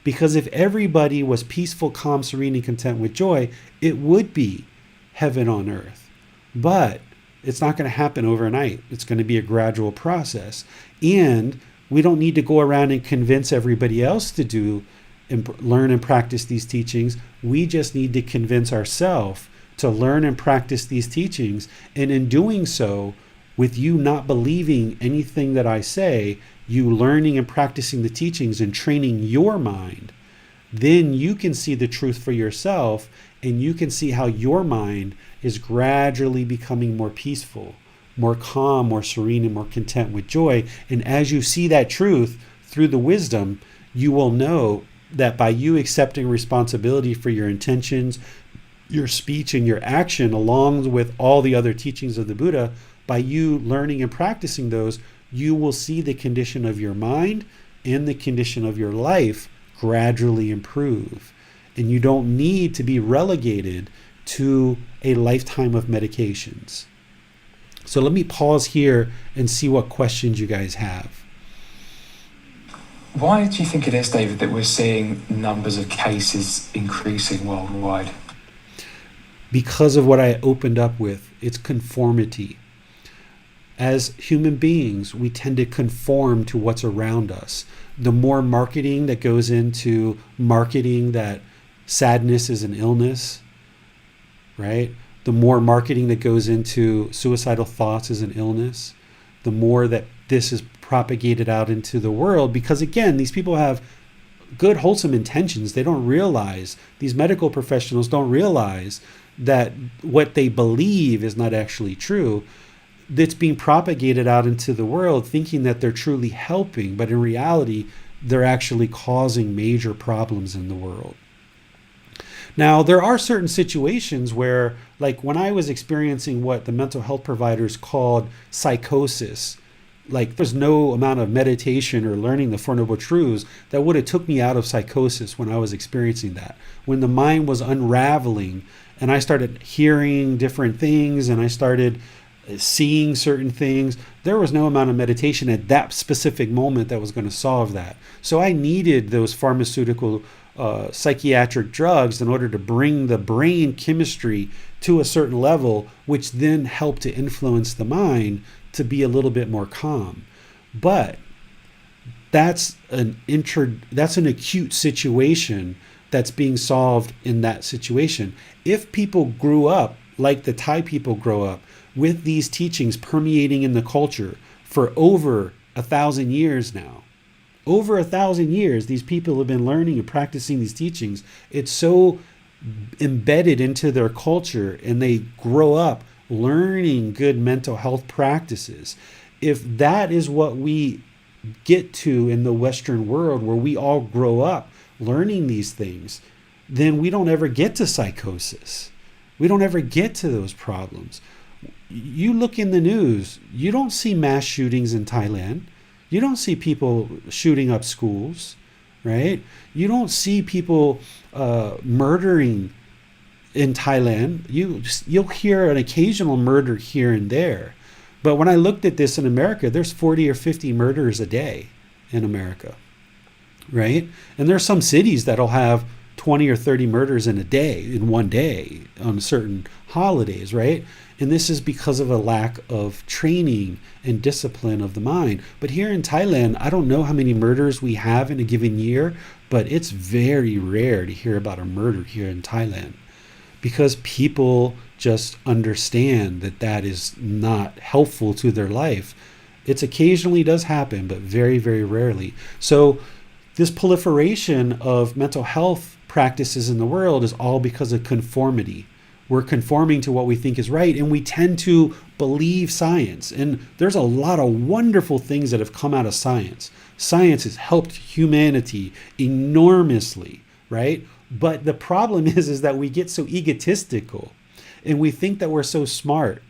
Because if everybody was peaceful, calm, serene, and content with joy, it would be heaven on earth. But it's not going to happen overnight. It's going to be a gradual process. And we don't need to go around and convince everybody else to do and learn and practice these teachings. We just need to convince ourselves to learn and practice these teachings. And in doing so, with you not believing anything that I say, you learning and practicing the teachings and training your mind, then you can see the truth for yourself, and you can see how your mind is gradually becoming more peaceful, more calm, more serene, and more content with joy. And as you see that truth through the wisdom, you will know that by you accepting responsibility for your intentions, your speech, and your action, along with all the other teachings of the Buddha, by you learning and practicing those, you will see the condition of your mind and the condition of your life gradually improve. And you don't need to be relegated to a lifetime of medications. So let me pause here and see what questions you guys have. Why do you think it is, David, that we're seeing numbers of cases increasing worldwide? Because of what I opened up with, it's conformity. As human beings, we tend to conform to what's around us. The more marketing that goes into marketing that sadness is an illness, right? The more marketing that goes into suicidal thoughts as an illness, the more that this is propagated out into the world. Because again, these people have good, wholesome intentions. They don't realize, these medical professionals don't realize that what they believe is not actually true. That's being propagated out into the world thinking that they're truly helping, but in reality, they're actually causing major problems in the world. Now, there are certain situations where, like when I was experiencing what the mental health providers called psychosis, like there's no amount of meditation or learning the Four Noble Truths that would have took me out of psychosis when I was experiencing that. When the mind was unraveling and I started hearing different things and I started seeing certain things, there was no amount of meditation at that specific moment that was going to solve that. So I needed those pharmaceutical psychiatric drugs in order to bring the brain chemistry to a certain level, which then helped to influence the mind to be a little bit more calm. But that's an acute situation that's being solved in that situation. If people grew up like the Thai people grow up, with these teachings permeating in the culture for over 1,000 years now. Over 1,000 years, these people have been learning and practicing these teachings. It's so embedded into their culture, and they grow up learning good mental health practices. If that is what we get to in the Western world, where we all grow up learning these things, then we don't ever get to psychosis. We don't ever get to those problems. You look in the news, you don't see mass shootings in Thailand. You don't see people shooting up schools, right? You don't see people murdering in Thailand. You'll hear an occasional murder here and there. But when I looked at this in America, there's 40 or 50 murders a day in America, right? And there's some cities that'll have 20 or 30 murders in a day, in one day, on certain holidays, right? And this is because of a lack of training and discipline of the mind. But here in Thailand, I don't know how many murders we have in a given year, but it's very rare to hear about a murder here in Thailand, because people just understand that that is not helpful to their life. It occasionally does happen, but very, very rarely. So this proliferation of mental health practices in the world is all because of conformity. We're conforming to what we think is right, and we tend to believe science. And there's a lot of wonderful things that have come out of science. Science has helped humanity enormously, right? But the problem is that we get so egotistical, and we think that we're so smart,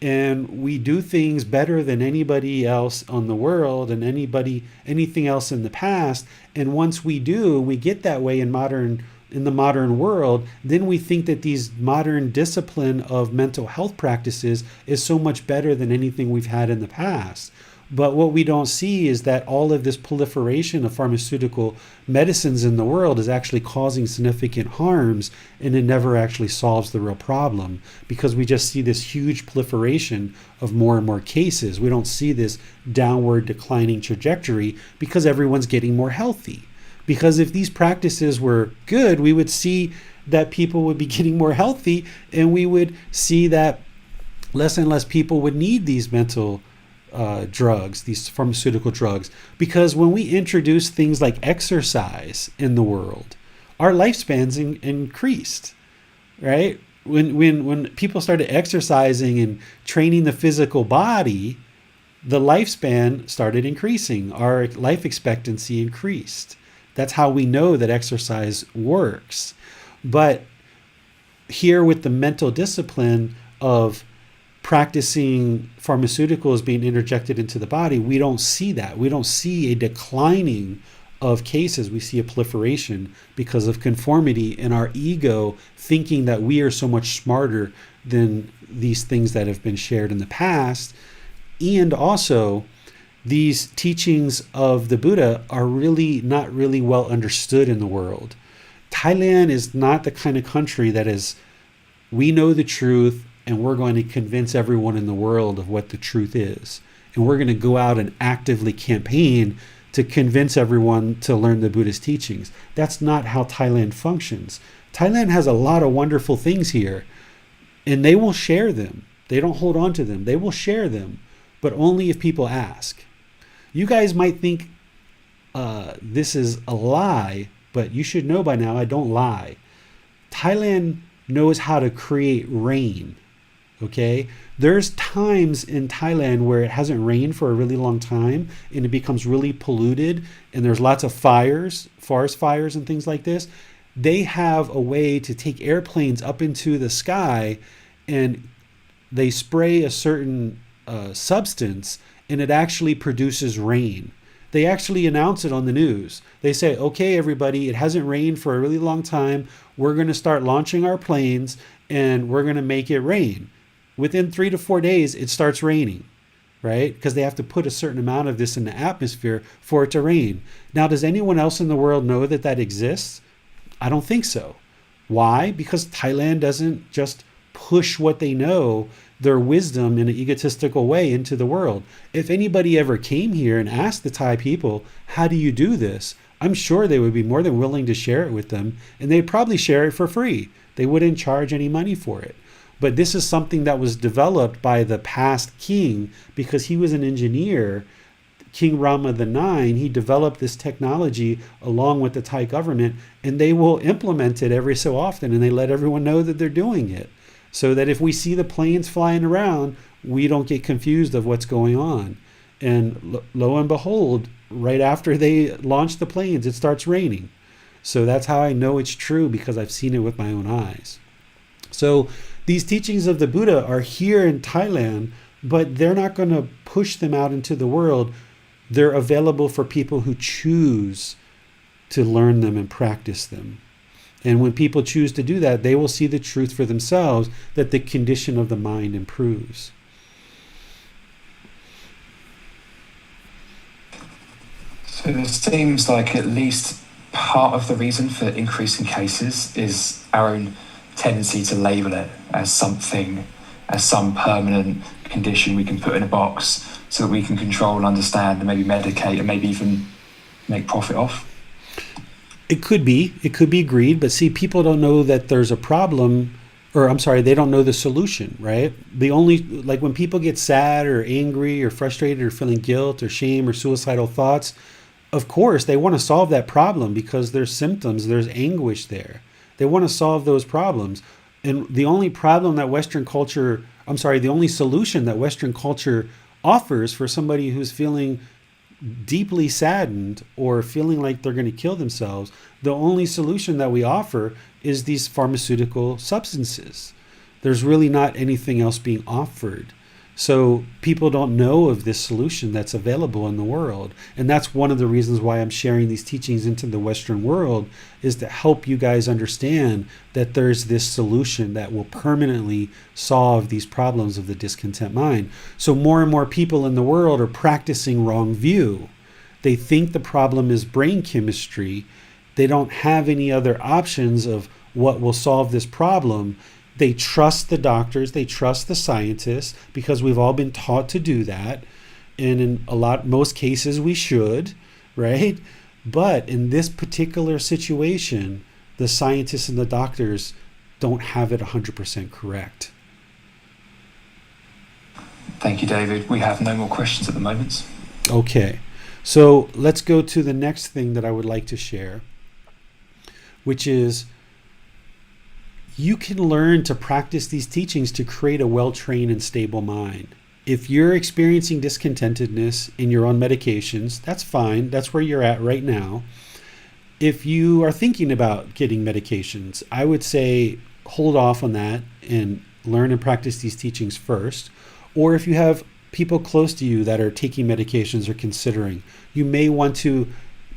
and we do things better than anybody else on the world and anything else in the past. And once we do, we get that way in the modern world, then we think that these modern discipline of mental health practices is so much better than anything we've had in the past. But what we don't see is that all of this proliferation of pharmaceutical medicines in the world is actually causing significant harms, and it never actually solves the real problem, because we just see this huge proliferation of more and more cases. We don't see this downward declining trajectory because everyone's getting more healthy. Because if these practices were good, we would see that people would be getting more healthy, and we would see that less and less people would need these mental drugs, these pharmaceutical drugs. Because when we introduce things like exercise in the world, our lifespans increased, right? When people started exercising and training the physical body, the lifespan started increasing. Our life expectancy increased. That's how we know that exercise works. But here with the mental discipline of practicing pharmaceuticals being interjected into the body, we don't see that. We don't see a declining of cases. We see a proliferation because of conformity and our ego thinking that we are so much smarter than these things that have been shared in the past. And also, these teachings of the Buddha are really not really well understood in the world. Thailand is not the kind of country that is, we know the truth and we're going to convince everyone in the world of what the truth is. And we're going to go out and actively campaign to convince everyone to learn the Buddhist teachings. That's not how Thailand functions. Thailand has a lot of wonderful things here, and they will share them. They don't hold on to them. They will share them, but only if people ask. You guys might think this is a lie, but you should know by now I don't lie. Thailand knows how to create rain. Okay, there's times in Thailand where it hasn't rained for a really long time and it becomes really polluted, and there's lots of fires, forest fires and things like this. They have a way to take airplanes up into the sky, and they spray a certain substance, and it actually produces rain. They actually announce it on the news. They say, okay, everybody, it hasn't rained for a really long time. We're going to start launching our planes and we're going to make it rain. Within 3 to 4 days, it starts raining, right? Because they have to put a certain amount of this in the atmosphere for it to rain. Now, does anyone else in the world know that that exists? I don't think so. Why? Because Thailand doesn't just push what they know, their wisdom, in an egotistical way into the world. If anybody ever came here and asked the Thai people, how do you do this? I'm sure they would be more than willing to share it with them, and they'd probably share it for free. They wouldn't charge any money for it. But this is something that was developed by the past king because he was an engineer. King Rama IX, he developed this technology along with the Thai government, and they will implement it every so often, and they let everyone know that they're doing it, so that if we see the planes flying around, we don't get confused of what's going on. And lo and behold, right after they launch the planes, it starts raining. So that's how I know it's true, because I've seen it with my own eyes. So these teachings of the Buddha are here in Thailand, but they're not going to push them out into the world. They're available for people who choose to learn them and practice them. And when people choose to do that, they will see the truth for themselves, that the condition of the mind improves. So it seems like at least part of the reason for increasing cases is our own tendency to label it as something, as some permanent condition we can put in a box so that we can control and understand and maybe medicate and maybe even make profit off? It could be agreed, but see, people don't know that there's a problem, or I'm sorry, they don't know the solution, right? The only, like when people get sad or angry or frustrated or feeling guilt or shame or suicidal thoughts, of course, they want to solve that problem because there's symptoms, there's anguish there. They want to solve those problems. And the only problem that the only solution that Western culture offers for somebody who's feeling deeply saddened or feeling like they're going to kill themselves, the only solution that we offer is these pharmaceutical substances. There's really not anything else being offered. So people don't know of this solution that's available in the world. And that's one of the reasons why I'm sharing these teachings into the Western world, is to help you guys understand that there's this solution that will permanently solve these problems of the discontent mind. So more and more people in the world are practicing wrong view. They think the problem is brain chemistry. They don't have any other options of what will solve this problem. They trust the doctors, they trust the scientists, because we've all been taught to do that. And in most cases we should, right? But in this particular situation, the scientists and the doctors don't have it 100% correct. Thank you, David. We have no more questions at the moment. Okay, so let's go to the next thing that I would like to share, which is you can learn to practice these teachings to create a well-trained and stable mind. If you're experiencing discontentedness and you're on medications, that's fine. That's where you're at right now. If you are thinking about getting medications, I would say hold off on that and learn and practice these teachings first. Or if you have people close to you that are taking medications or considering, you may want to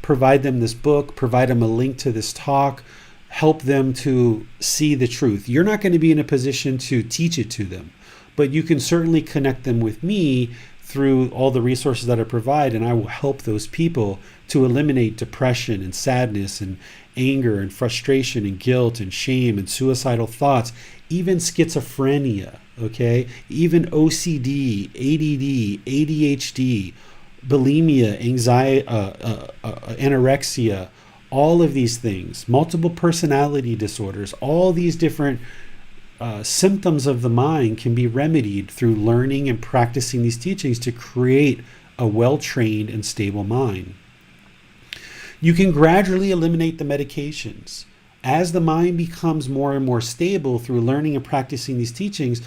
provide them this book, provide them a link to this talk, help them to see the truth. You're not going to be in a position to teach it to them, but you can certainly connect them with me through all the resources that I provide, and I will help those people to eliminate depression and sadness and anger and frustration and guilt and shame and suicidal thoughts, even schizophrenia, okay? Even OCD, ADD, ADHD, bulimia, anxiety, anorexia, all of these things, multiple personality disorders, all these different symptoms of the mind can be remedied through learning and practicing these teachings to create a well-trained and stable mind. You can gradually eliminate the medications. As the mind becomes more and more stable through learning and practicing these teachings,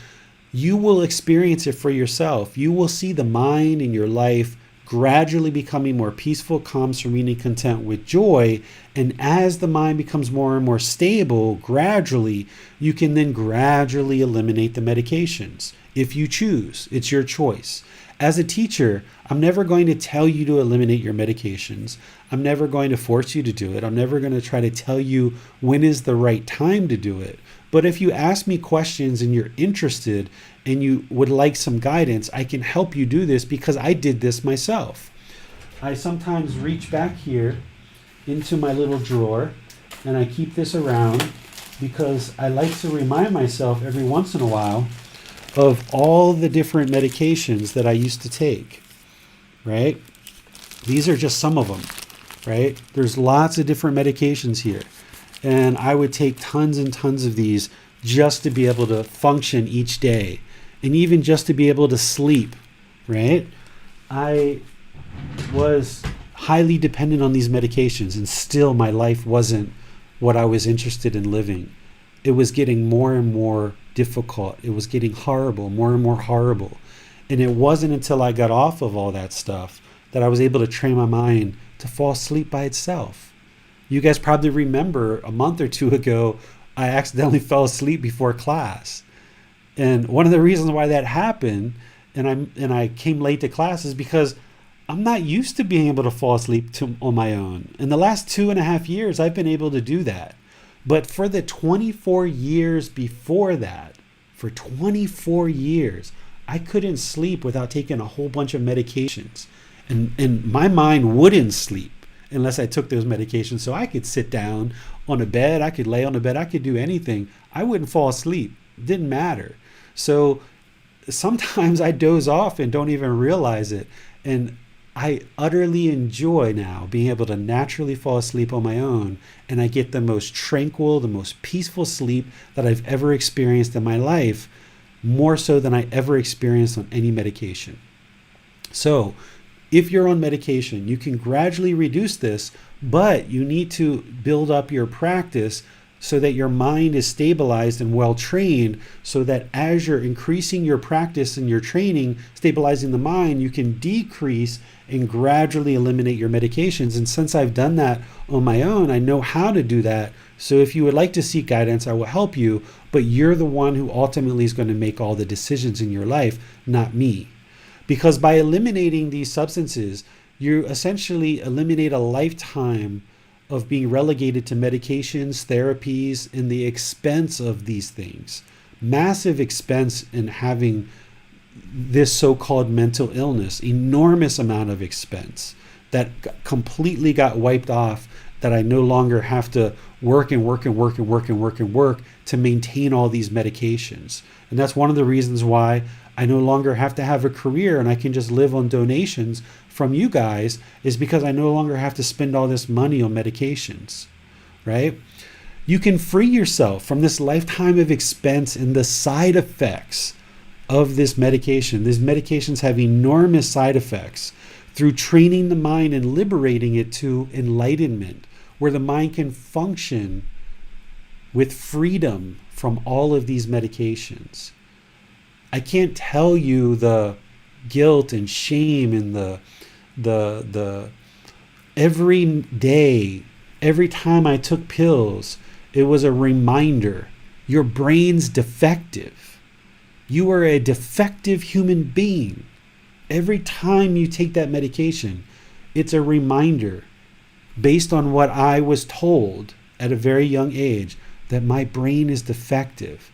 you will experience it for yourself. You will see the mind in your life gradually becoming more peaceful, calm, serene, and content with joy. And as the mind becomes more and more stable, gradually, you can then gradually eliminate the medications. If you choose, it's your choice. As a teacher, I'm never going to tell you to eliminate your medications. I'm never going to force you to do it. I'm never going to try to tell you when is the right time to do it. But if you ask me questions and you're interested and you would like some guidance, I can help you do this because I did this myself. I sometimes reach back here into my little drawer and I keep this around because I like to remind myself every once in a while of all the different medications that I used to take, right? These are just some of them, right? There's lots of different medications here. And I would take tons and tons of these just to be able to function each day. And even just to be able to sleep, right? I was highly dependent on these medications, and still my life wasn't what I was interested in living. It was getting more and more difficult. It was getting horrible, more and more horrible. And it wasn't until I got off of all that stuff that I was able to train my mind to fall asleep by itself. You guys probably remember a month or two ago, I accidentally fell asleep before class. And one of the reasons why that happened, and I came late to class, is because I'm not used to being able to fall asleep on my own. In the last 2.5 years, I've been able to do that. But for the 24 years before that, for 24 years, I couldn't sleep without taking a whole bunch of medications. And my mind wouldn't sleep. unless I took those medications. So I could sit down on a bed, I could lay on a bed, I could do anything. I wouldn't fall asleep. It didn't matter. So sometimes I doze off and don't even realize it. And I utterly enjoy now being able to naturally fall asleep on my own, and I get the most tranquil, the most peaceful sleep that I've ever experienced in my life, more so than I ever experienced on any medication. So if you're on medication, you can gradually reduce this, but you need to build up your practice so that your mind is stabilized and well trained, so that as you're increasing your practice and your training, stabilizing the mind, you can decrease and gradually eliminate your medications. And since I've done that on my own, I know how to do that. So if you would like to seek guidance, I will help you, but you're the one who ultimately is going to make all the decisions in your life, not me. Because by eliminating these substances, you essentially eliminate a lifetime of being relegated to medications, therapies, and the expense of these things. Massive expense in having this so-called mental illness, enormous amount of expense that completely got wiped off, that I no longer have to work and work and work and work and work and work to maintain all these medications. And that's one of the reasons why I no longer have to have a career and I can just live on donations from you guys, is because I no longer have to spend all this money on medications, right? You can free yourself from this lifetime of expense and the side effects of this medication. These medications have enormous side effects through training the mind and liberating it to enlightenment, where the mind can function with freedom from all of these medications. I can't tell you the guilt and shame and the every day, every time I took pills, it was a reminder, your brain's defective. You are a defective human being. Every time you take that medication, it's a reminder, based on what I was told at a very young age, that my brain is defective,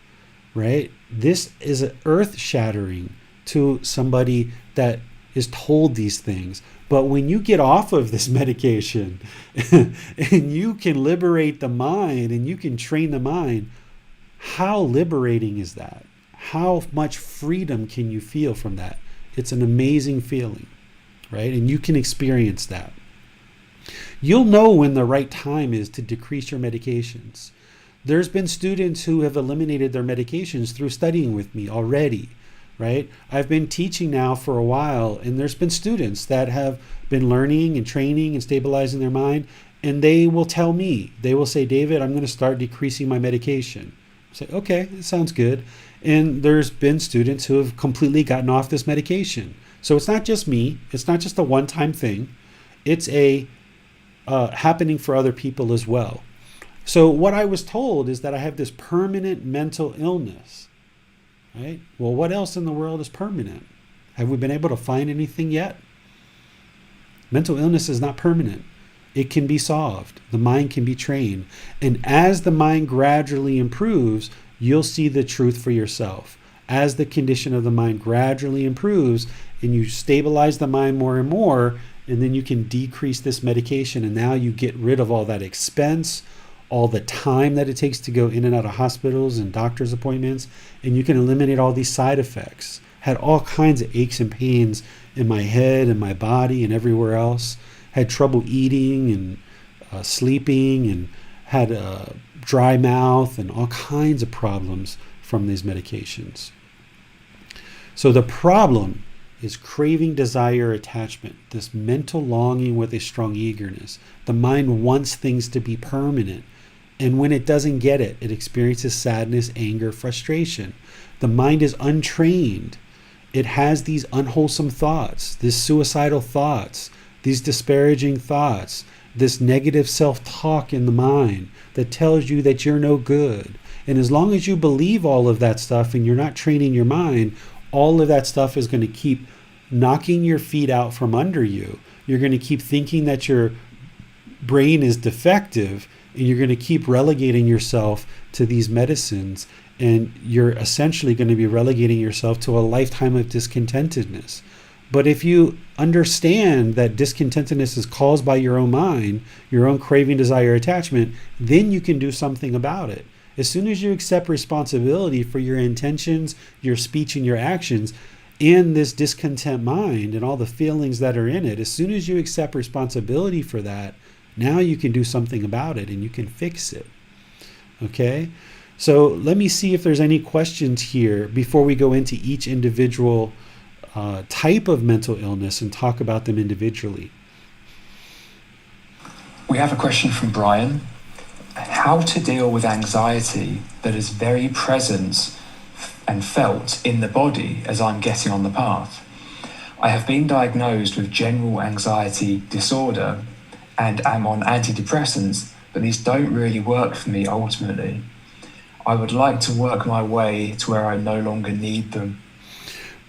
right? This is earth-shattering to somebody that is told these things. But when you get off of this medication and you can liberate the mind and you can train the mind, how liberating is that? How much freedom can you feel from that? It's an amazing feeling, right? And you can experience that. You'll know when the right time is to decrease your medications. There's been students who have eliminated their medications through studying with me already, right? I've been teaching now for a while, and there's been students that have been learning and training and stabilizing their mind, and they will tell me, they will say, David, I'm going to start decreasing my medication. I say, okay, that sounds good. And there's been students who have completely gotten off this medication. So it's not just me. It's not just a one-time thing. It's a happening for other people as well. So what I was told is that I have this permanent mental illness, right? Well, what else in the world is permanent? Have we been able to find anything yet? Mental illness is not permanent. It can be solved. The mind can be trained. And as the mind gradually improves, you'll see the truth for yourself. As the condition of the mind gradually improves and you stabilize the mind more and more, and then you can decrease this medication, and now you get rid of all that expense, all the time that it takes to go in and out of hospitals and doctor's appointments, and you can eliminate all these side effects. Had all kinds of aches and pains in my head and my body and everywhere else. Had trouble eating and sleeping, and had a dry mouth and all kinds of problems from these medications. So the problem is craving, desire, attachment, this mental longing with a strong eagerness. The mind wants things to be permanent. And when it doesn't get it, it experiences sadness, anger, frustration. The mind is untrained. It has these unwholesome thoughts, these suicidal thoughts, these disparaging thoughts, this negative self-talk in the mind that tells you that you're no good. And as long as you believe all of that stuff and you're not training your mind, all of that stuff is going to keep knocking your feet out from under you. You're going to keep thinking that your brain is defective, and you're going to keep relegating yourself to these medicines, and you're essentially going to be relegating yourself to a lifetime of discontentedness. But if you understand that discontentedness is caused by your own mind, your own craving, desire, attachment, then you can do something about it. As soon as you accept responsibility for your intentions, your speech, and your actions, and this discontent mind and all the feelings that are in it, as soon as you accept responsibility for that, now you can do something about it and you can fix it. Okay? So let me see if there's any questions here before we go into each individual type of mental illness and talk about them individually. We have a question from Brian. How to deal with anxiety that is very present and felt in the body as I'm getting on the path. I have been diagnosed with general anxiety disorder and am on antidepressants, but these don't really work for me ultimately. I would like to work my way to where I no longer need them.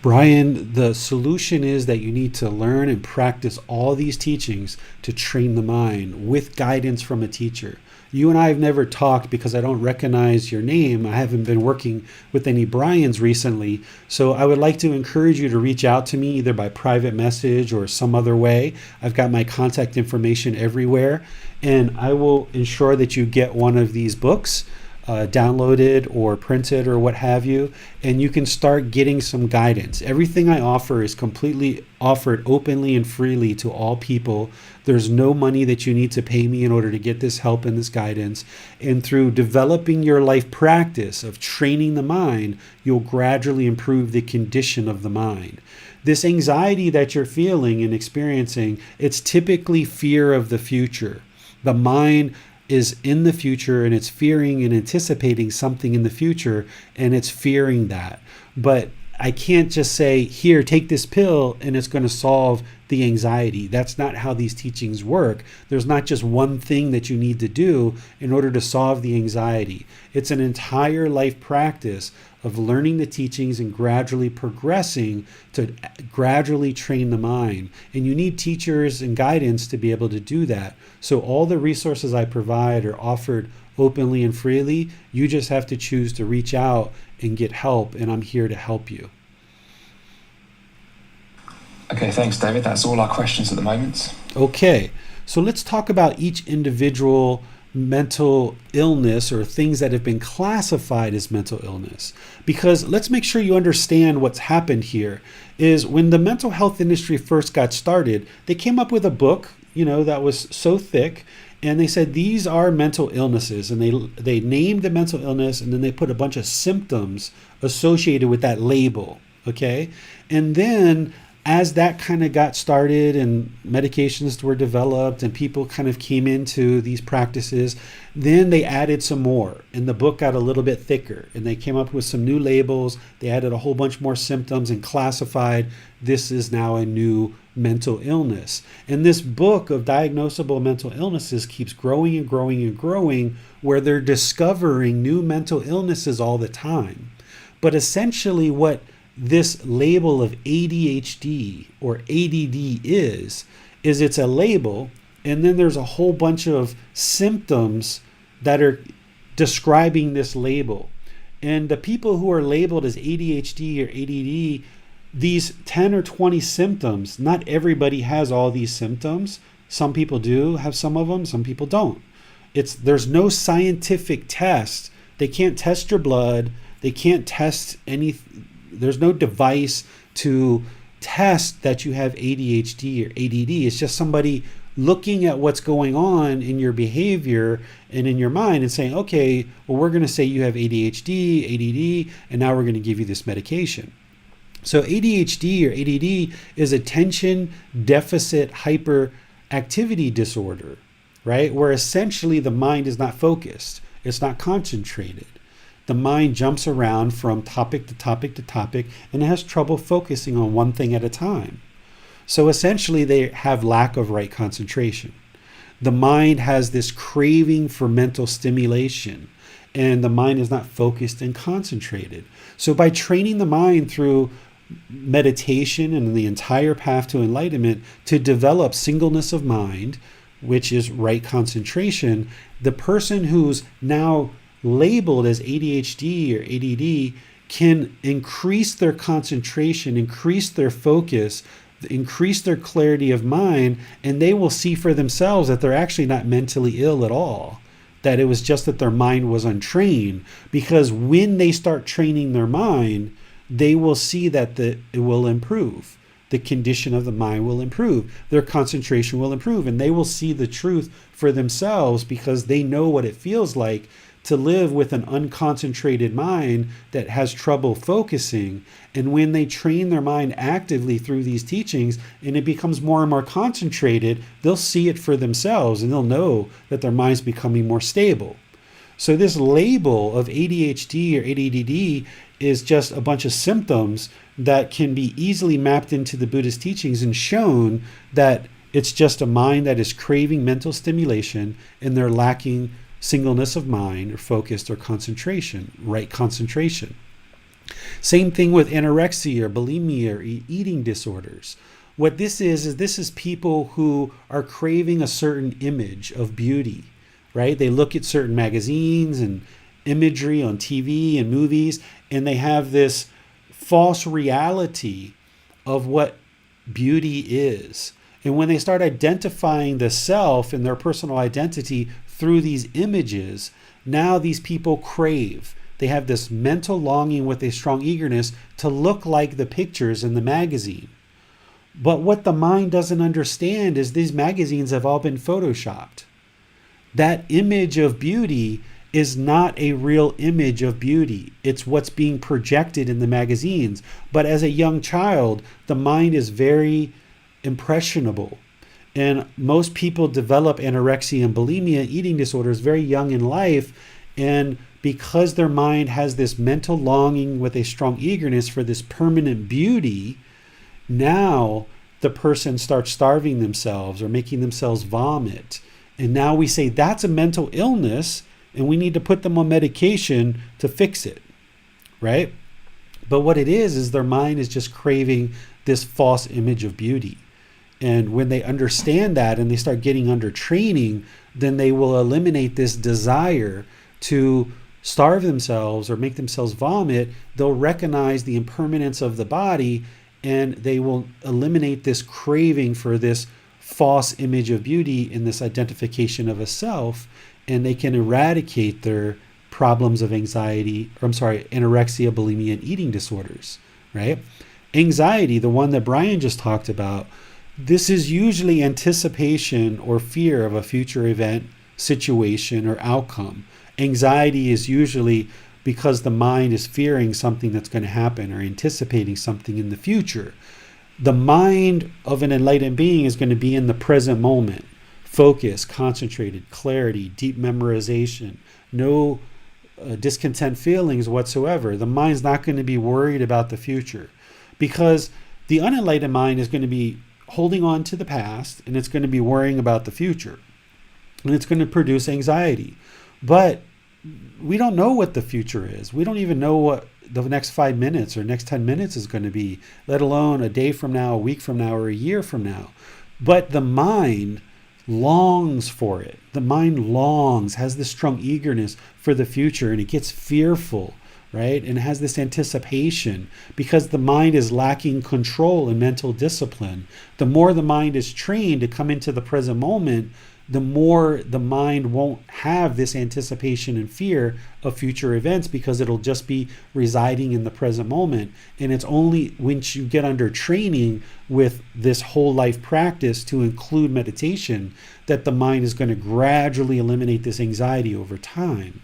Brian, the solution is that you need to learn and practice all these teachings to train the mind with guidance from a teacher. You and I have never talked because I don't recognize your name. I haven't been working with any Brians recently. So I would like to encourage you to reach out to me either by private message or some other way. I've got my contact information everywhere, and I will ensure that you get one of these books downloaded or printed or what have you, and you can start getting some guidance. Everything I offer is completely offered openly and freely to all people. There's no money that you need to pay me in order to get this help and this guidance. And through developing your life practice of training the mind, you'll gradually improve the condition of the mind. This anxiety that you're feeling and experiencing, it's typically fear of the future. The mind is in the future and it's fearing and anticipating something in the future, and it's fearing that. But I can't just say, here, take this pill and it's going to solve the anxiety. That's not how these teachings work. There's not just one thing that you need to do in order to solve the anxiety. It's an entire life practice of learning the teachings and gradually progressing to gradually train the mind. And you need teachers and guidance to be able to do that. So all the resources I provide are offered openly and freely. You just have to choose to reach out and get help, and I'm here to help you. Okay, thanks, David. That's all our questions at the moment. Okay, so let's talk about each individual mental illness or things that have been classified as mental illness. Because let's make sure you understand what's happened here is when the mental health industry first got started, they came up with a book, that was so thick, and they said these are mental illnesses, and they named the mental illness, and then they put a bunch of symptoms associated with that label, okay? And then as that kind of got started and medications were developed and people kind of came into these practices, then they added some more, and the book got a little bit thicker, and they came up with some new labels. They added a whole bunch more symptoms and classified this is now a new mental illness. And this book of diagnosable mental illnesses keeps growing and growing and growing, where they're discovering new mental illnesses all the time. But essentially what this label of ADHD or ADD is it's a label, and then there's a whole bunch of symptoms that are describing this label. And the people who are labeled as ADHD or ADD, these 10 or 20 symptoms, not everybody has all these symptoms. Some people do have some of them, some people don't. There's no scientific test. They can't test your blood. They can't test there's no device to test that you have ADHD or ADD. It's just somebody looking at what's going on in your behavior and in your mind and saying, okay, well, we're going to say you have ADHD, ADD, and now we're going to give you this medication. So ADHD or ADD is attention deficit hyperactivity disorder, right? Where essentially the mind is not focused. It's not concentrated. The mind jumps around from topic to topic to topic, and it has trouble focusing on one thing at a time. So essentially they have lack of right concentration. The mind has this craving for mental stimulation, and the mind is not focused and concentrated. So by training the mind through meditation and the entire path to enlightenment to develop singleness of mind, which is right concentration, the person who's now labeled as ADHD or ADD can increase their concentration, increase their focus increase their clarity of mind, and they will see for themselves that they're actually not mentally ill at all, that it was just that their mind was untrained. Because when they start training their mind, they will see that it will improve. The condition of the mind will improve. Their concentration will improve, and they will see the truth for themselves because they know what it feels like to live with an unconcentrated mind that has trouble focusing. And when they train their mind actively through these teachings and it becomes more and more concentrated, they'll see it for themselves and they'll know that their mind's becoming more stable. So this label of ADHD or ADD is just a bunch of symptoms that can be easily mapped into the Buddhist teachings and shown that it's just a mind that is craving mental stimulation and they're lacking singleness of mind or focused or concentration, right concentration. Same thing with anorexia or bulimia or eating disorders. What this is people who are craving a certain image of beauty, right? They look at certain magazines and imagery on TV and movies, and they have this false reality of what beauty is. And when they start identifying the self and their personal identity through these images, now these people crave. They have this mental longing with a strong eagerness to look like the pictures in the magazine. But what the mind doesn't understand is these magazines have all been photoshopped. That image of beauty is not a real image of beauty. It's what's being projected in the magazines. But as a young child, the mind is very impressionable. And most people develop anorexia and bulimia, eating disorders, very young in life. And because their mind has this mental longing with a strong eagerness for this permanent beauty, now the person starts starving themselves or making themselves vomit. And now we say that's a mental illness and we need to put them on medication to fix it, right? But what it is their mind is just craving this false image of beauty. And when they understand that and they start getting under training, then they will eliminate this desire to starve themselves or make themselves vomit. They'll recognize the impermanence of the body and they will eliminate this craving for this false image of beauty in this identification of a self, and they can eradicate their problems of anorexia, bulimia, and eating disorders, right? Anxiety, the one that Brian just talked about, this is usually anticipation or fear of a future event, situation, or outcome. Anxiety is usually because the mind is fearing something that's going to happen or anticipating something in the future. The mind of an enlightened being is going to be in the present moment. Focus, concentrated, clarity, deep memorization, no discontent feelings whatsoever. The mind's not going to be worried about the future because the unenlightened mind is going to be holding on to the past and it's going to be worrying about the future. And it's going to produce anxiety. But we don't know what the future is. We don't even know what the next 5 minutes or next 10 minutes is going to be, let alone a day from now, a week from now, or a year from now. But the mind longs for it. The mind longs, has this strong eagerness for the future, and it gets fearful, right? And has this anticipation because the mind is lacking control and mental discipline. The more the mind is trained to come into the present moment, the more the mind won't have this anticipation and fear of future events because it'll just be residing in the present moment. And it's only once you get under training with this whole life practice to include meditation that the mind is going to gradually eliminate this anxiety over time.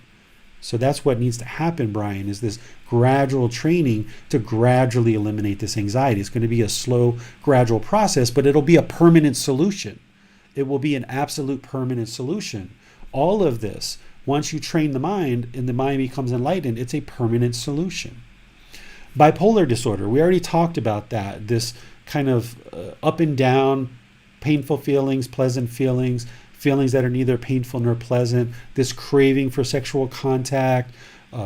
So that's what needs to happen, Brian, is this gradual training to gradually eliminate this anxiety. It's going to be a slow, gradual process, but it'll be a permanent solution. It will be an absolute permanent solution. All of this, once you train the mind and the mind becomes enlightened, it's a permanent solution. Bipolar disorder, we already talked about that. This kind of up and down, painful feelings, pleasant feelings, feelings that are neither painful nor pleasant, this craving for sexual contact,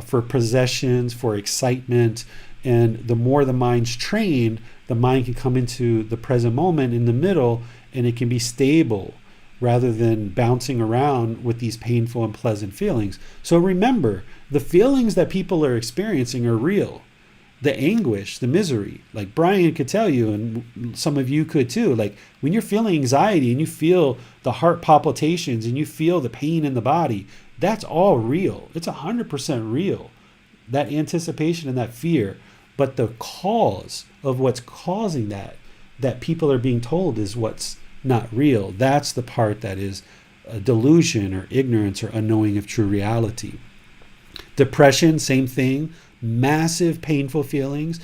for possessions, for excitement. And the more the mind's trained, the mind can come into the present moment in the middle, and it can be stable rather than bouncing around with these painful and pleasant feelings. So remember, the feelings that people are experiencing are real. the anguish, the misery. Like Brian could tell you, and some of you could too, like when you're feeling anxiety and you feel the heart palpitations and you feel the pain in the body, that's all real. It's 100% real, that anticipation and that fear. But the cause of what's causing that people are being told is what's not real. That's the part that is a delusion or ignorance or unknowing of true reality. Depression, same thing. Massive painful feelings,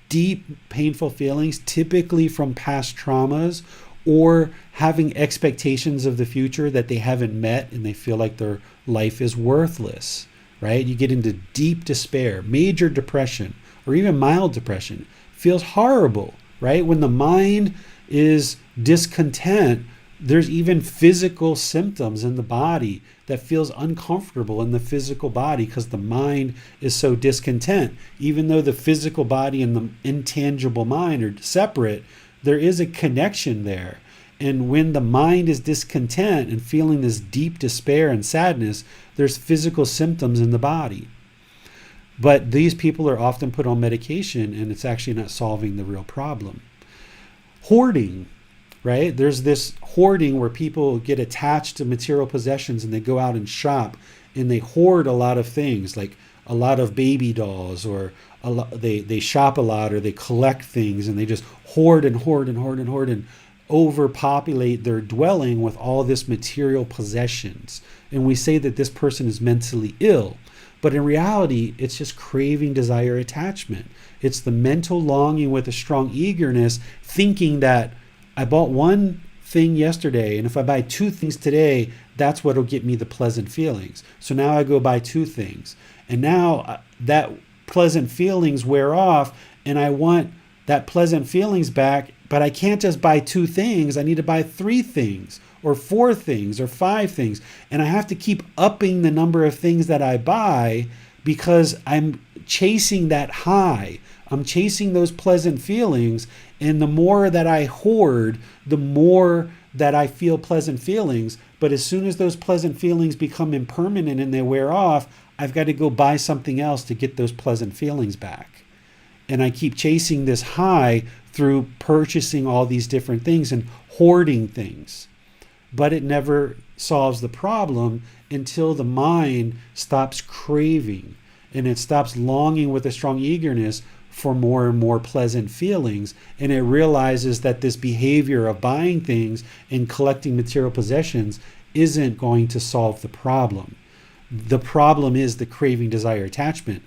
deep painful feelings, typically from past traumas or having expectations of the future that they haven't met and they feel like their life is worthless, right? You get into deep despair, major depression, or even mild depression. Feels horrible, right? When the mind is discontent, there's even physical symptoms in the body that feels uncomfortable in the physical body because the mind is so discontent. Even though the physical body and the intangible mind are separate, there is a connection there. And when the mind is discontent and feeling this deep despair and sadness, there's physical symptoms in the body. But these people are often put on medication and it's actually not solving the real problem. Hoarding. Right? There's this hoarding where people get attached to material possessions and they go out and shop and they hoard a lot of things, like a lot of baby dolls, or they shop a lot, or they collect things and they just hoard and hoard and hoard and hoard and overpopulate their dwelling with all this material possessions. And we say that this person is mentally ill. But in reality, it's just craving, desire, attachment. It's the mental longing with a strong eagerness, thinking that I bought one thing yesterday, and if I buy two things today, that's what'll get me the pleasant feelings. So now I go buy two things. And now that pleasant feelings wear off, and I want that pleasant feelings back, but I can't just buy two things. I need to buy three things, or four things, or five things. And I have to keep upping the number of things that I buy because I'm chasing that high. I'm chasing those pleasant feelings, and the more that I hoard, the more that I feel pleasant feelings. But as soon as those pleasant feelings become impermanent and they wear off, I've got to go buy something else to get those pleasant feelings back. And I keep chasing this high through purchasing all these different things and hoarding things. But it never solves the problem until the mind stops craving and it stops longing with a strong eagerness for more and more pleasant feelings, and it realizes that this behavior of buying things and collecting material possessions isn't going to solve the problem. The problem is the craving, desire, attachment,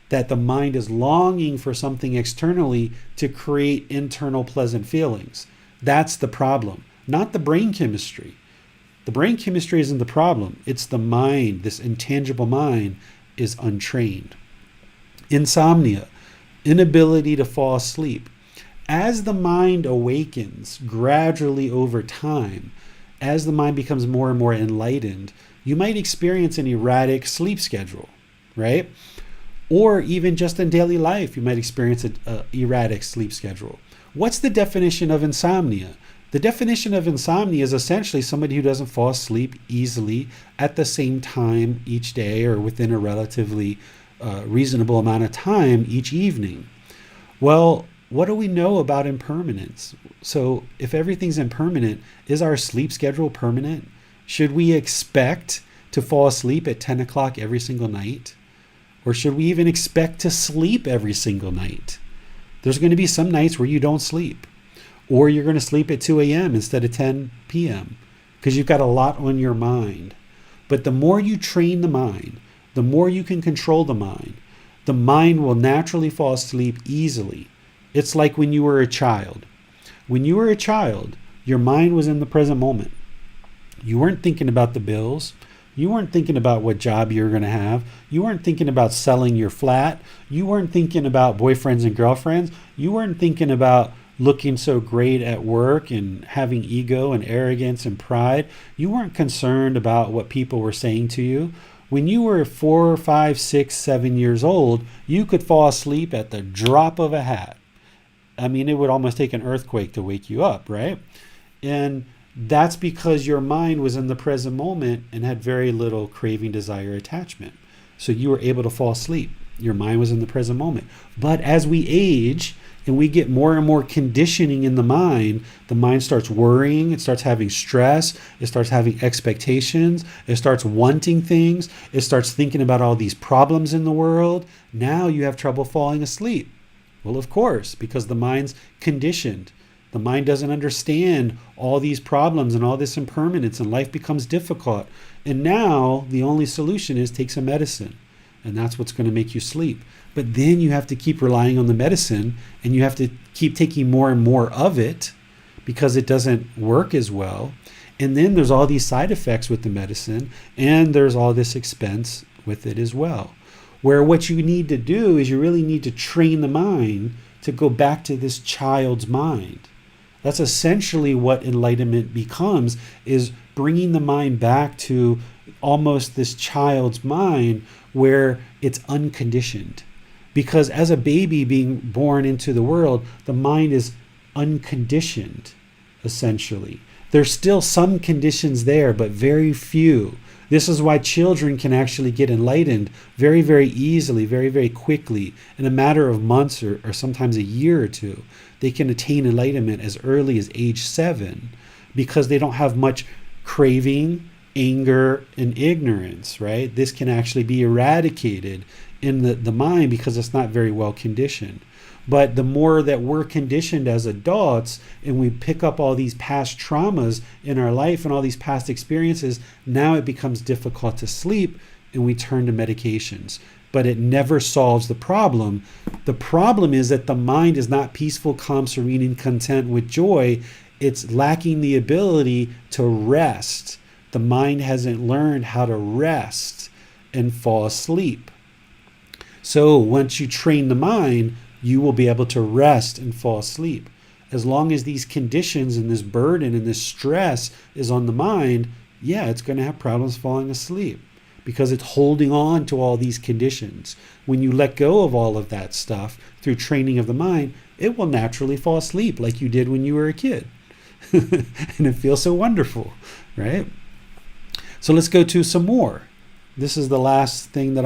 that the mind is longing for something externally to create internal pleasant feelings. That's the problem, not the brain chemistry. The brain chemistry isn't the problem. It's the mind. This intangible mind is untrained. Insomnia. Inability to fall asleep. As the mind awakens gradually over time, as the mind becomes more and more enlightened, you might experience an erratic sleep schedule, right? Or even just in daily life, you might experience an erratic sleep schedule. What's the definition of insomnia? The definition of insomnia is essentially somebody who doesn't fall asleep easily at the same time each day or within a relatively reasonable amount of time each evening. Well, what do we know about impermanence? So if everything's impermanent, is our sleep schedule permanent? Should we expect to fall asleep at 10 o'clock every single night? Or should we even expect to sleep every single night? There's going to be some nights where you don't sleep, or you're going to sleep at 2 a.m. instead of 10 p.m. because you've got a lot on your mind. But the more you train the mind, the more you can control the mind will naturally fall asleep easily. It's like when you were a child. When you were a child, your mind was in the present moment. You weren't thinking about the bills. You weren't thinking about what job you were going to have. You weren't thinking about selling your flat. You weren't thinking about boyfriends and girlfriends. You weren't thinking about looking so great at work and having ego and arrogance and pride. You weren't concerned about what people were saying to you. When you were 4, 5, 6, 7 years old, you could fall asleep at the drop of a hat. I mean, it would almost take an earthquake to wake you up, right? And that's because your mind was in the present moment and had very little craving, desire, attachment. So you were able to fall asleep. Your mind was in the present moment. But as we age and we get more and more conditioning in the mind starts worrying, it starts having stress, it starts having expectations, it starts wanting things, it starts thinking about all these problems in the world. Now you have trouble falling asleep. Well, of course, because the mind's conditioned. The mind doesn't understand all these problems and all this impermanence, and life becomes difficult. And now the only solution is take some medicine. And that's what's going to make you sleep. But then you have to keep relying on the medicine, and you have to keep taking more and more of it because it doesn't work as well. And then there's all these side effects with the medicine, and there's all this expense with it as well. Where what you need to do is you really need to train the mind to go back to this child's mind. That's essentially what enlightenment becomes, is bringing the mind back to almost this child's mind where it's unconditioned. Because as a baby being born into the world, the mind is unconditioned, essentially. There's still some conditions there, but very few. This is why children can actually get enlightened very, very easily, very, very quickly. In a matter of months or sometimes a year or two, they can attain enlightenment as early as age 7 because they don't have much craving, anger, and ignorance, right? This can actually be eradicated in the mind because it's not very well conditioned. But the more that we're conditioned as adults and we pick up all these past traumas in our life and all these past experiences, now it becomes difficult to sleep and we turn to medications. But it never solves the problem. The problem is that the mind is not peaceful, calm, serene, and content with joy. It's lacking the ability to rest. The mind hasn't learned how to rest and fall asleep. So once you train the mind, you will be able to rest and fall asleep. As long as these conditions and this burden and this stress is on the mind, yeah, it's going to have problems falling asleep because it's holding on to all these conditions. When you let go of all of that stuff through training of the mind, it will naturally fall asleep like you did when you were a kid. And it feels so wonderful, right? So let's go to some more. This is the last thing that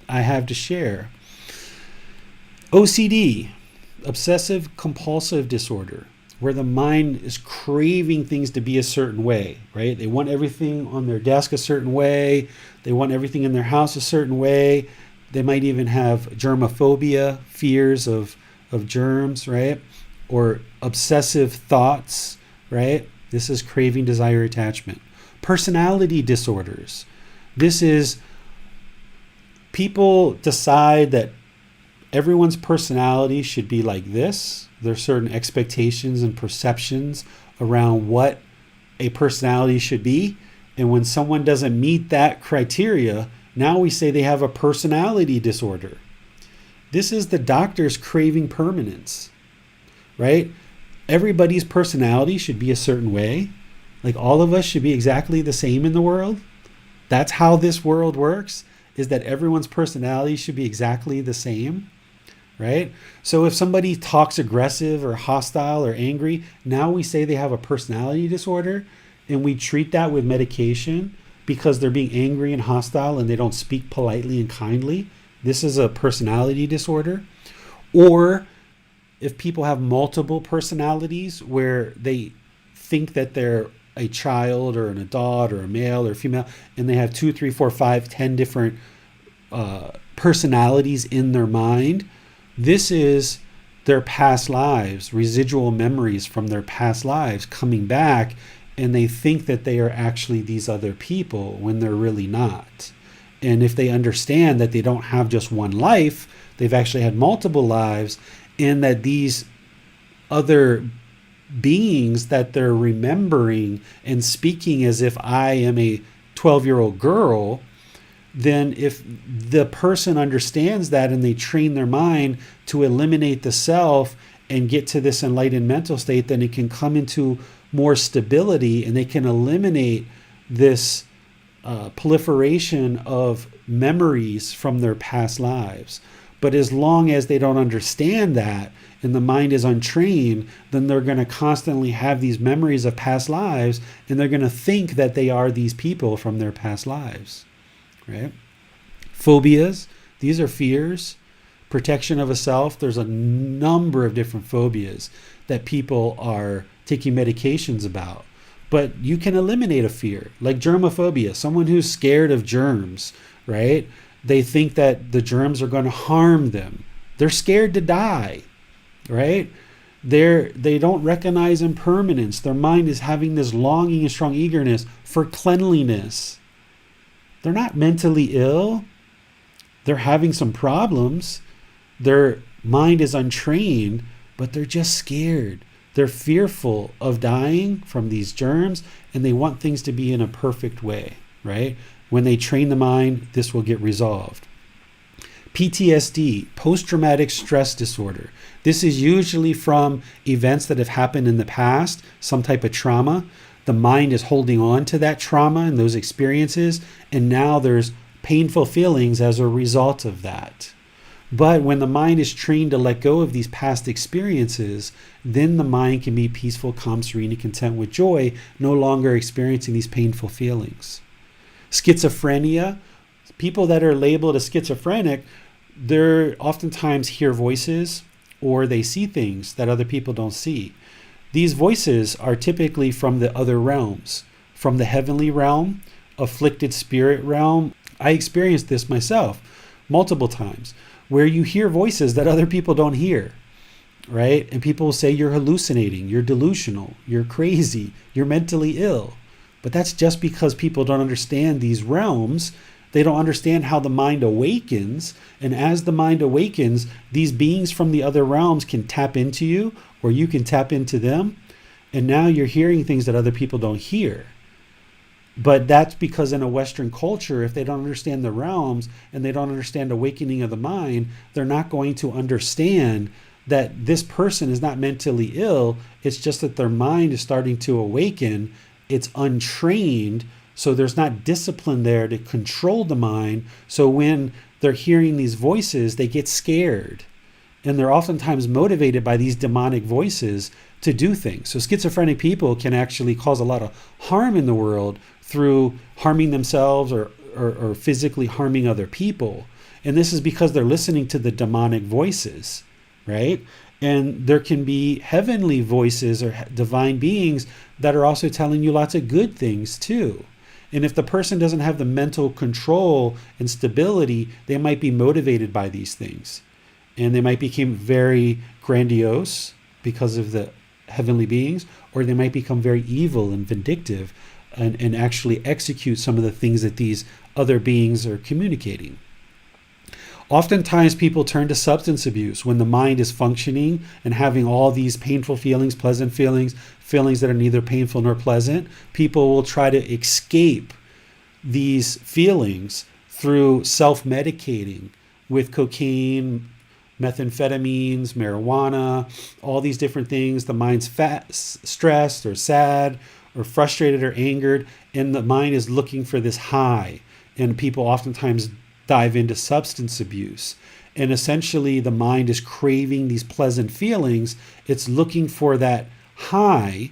I have to share. OCD, obsessive compulsive disorder, where the mind is craving things to be a certain way, right? They want everything on their desk a certain way. They want everything in their house a certain way. They might even have germophobia, fears of germs, right? Or obsessive thoughts, right? This is craving, desire, attachment. Personality disorders. This is people decide that everyone's personality should be like this. There's certain expectations and perceptions around what a personality should be. And when someone doesn't meet that criteria, now we say they have a personality disorder. This is the doctors craving permanence, right? Everybody's personality should be a certain way. Like all of us should be exactly the same in the world. That's how this world works, is that everyone's personality should be exactly the same, right? So if somebody talks aggressive or hostile or angry, now we say they have a personality disorder, and we treat that with medication because they're being angry and hostile and they don't speak politely and kindly. This is a personality disorder. Or if people have multiple personalities where they think that they're a child or an adult or a male or a female, and they have 2, 3, 4, 5, 10 different personalities in their mind. This is their past lives, residual memories from their past lives coming back, and they think that they are actually these other people when they're really not. And if they understand that they don't have just one life, they've actually had multiple lives, and that these other beings that they're remembering and speaking as if I am a 12-year-old girl, then if the person understands that and they train their mind to eliminate the self and get to this enlightened mental state, then it can come into more stability and they can eliminate this proliferation of memories from their past lives. But as long as they don't understand that and the mind is untrained, then they're going to constantly have these memories of past lives, and they're going to think that they are these people from their past lives, right? Phobias, These are fears, protection of a self. There's a number of different phobias that people are taking medications about. But you can eliminate a fear, like germophobia, someone who's scared of germs, right? They think that the germs are going to harm them. They're scared to die, right? They don't recognize impermanence. Their mind is having this longing and strong eagerness for cleanliness. They're not mentally ill. They're having some problems. Their mind is untrained, but they're just scared. They're fearful of dying from these germs, and they want things to be in a perfect way, right? When they train the mind, this will get resolved. PTSD, post-traumatic stress disorder. This is usually from events that have happened in the past, some type of trauma. The mind is holding on to that trauma and those experiences, and now there's painful feelings as a result of that. But when the mind is trained to let go of these past experiences, then the mind can be peaceful, calm, serene, and content with joy, no longer experiencing these painful feelings. Schizophrenia, people that are labeled as schizophrenic, they're oftentimes hear voices or they see things that other people don't see. These voices are typically from the other realms, from the heavenly realm, afflicted spirit realm. I experienced this myself multiple times, where you hear voices that other people don't hear, right? And people will say you're hallucinating, you're delusional, you're crazy, you're mentally ill. But that's just because people don't understand these realms. They don't understand how the mind awakens. And as the mind awakens, these beings from the other realms can tap into you, or you can tap into them. And now you're hearing things that other people don't hear. But that's because in a Western culture, if they don't understand the realms and they don't understand awakening of the mind, they're not going to understand that this person is not mentally ill. It's just that their mind is starting to awaken. It's untrained. So there's not discipline there to control the mind. So when they're hearing these voices, they get scared. And they're oftentimes motivated by these demonic voices to do things. So schizophrenic people can actually cause a lot of harm in the world through harming themselves or physically harming other people. And this is because they're listening to the demonic voices, right? And there can be heavenly voices or divine beings that are also telling you lots of good things too. And if the person doesn't have the mental control and stability, they might be motivated by these things. And they might become very grandiose because of the heavenly beings, or they might become very evil and vindictive and actually execute some of the things that these other beings are communicating. Oftentimes people turn to substance abuse when the mind is functioning and having all these painful feelings, pleasant feelings, feelings that are neither painful nor pleasant. People will try to escape these feelings through self-medicating with cocaine, methamphetamines, marijuana, all these different things. The mind's stressed or sad or frustrated or angered, and the mind is looking for this high. And people oftentimes dive into substance abuse. And essentially the mind is craving these pleasant feelings. It's looking for that high,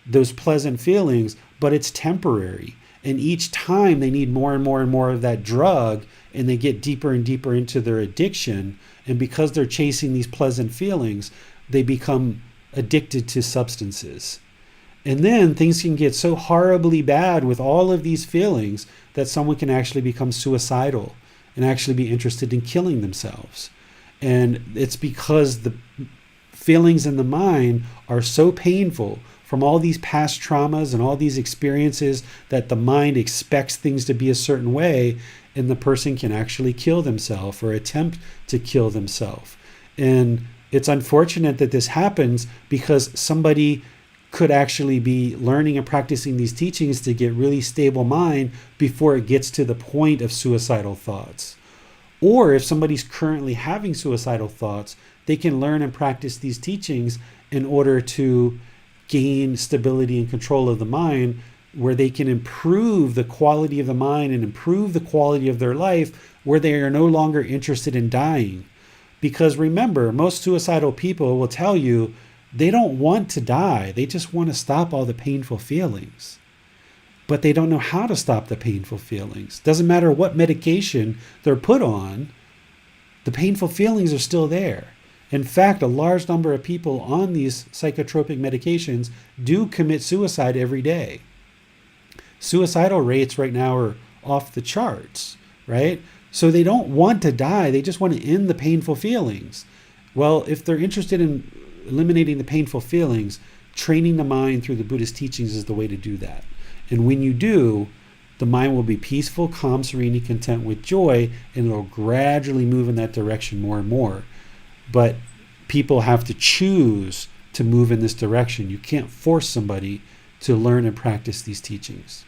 those pleasant feelings, but it's temporary. And each time they need more and more and more of that drug, and they get deeper and deeper into their addiction. And because they're chasing these pleasant feelings, they become addicted to substances. And then things can get so horribly bad with all of these feelings that someone can actually become suicidal and actually be interested in killing themselves. And it's because the feelings in the mind are so painful from all these past traumas and all these experiences that the mind expects things to be a certain way, and the person can actually kill themselves or attempt to kill themselves. And it's unfortunate that this happens because somebody could actually be learning and practicing these teachings to get really stable mind before it gets to the point of suicidal thoughts. Or if somebody's currently having suicidal thoughts, they can learn and practice these teachings in order to gain stability and control of the mind, where they can improve the quality of the mind and improve the quality of their life, where they are no longer interested in dying. Because remember, most suicidal people will tell you they don't want to die. They just want to stop all the painful feelings. But they don't know how to stop the painful feelings. Doesn't matter what medication they're put on, the painful feelings are still there. In fact, a large number of people on these psychotropic medications do commit suicide every day. Suicidal rates right now are off the charts, right? So they don't want to die. They just want to end the painful feelings. Well, if they're interested in eliminating the painful feelings, training the mind through the Buddhist teachings is the way to do that. And when you do, the mind will be peaceful, calm, serene, and content with joy, and it'll gradually move in that direction more and more. But people have to choose to move in this direction. You can't force somebody to learn and practice these teachings.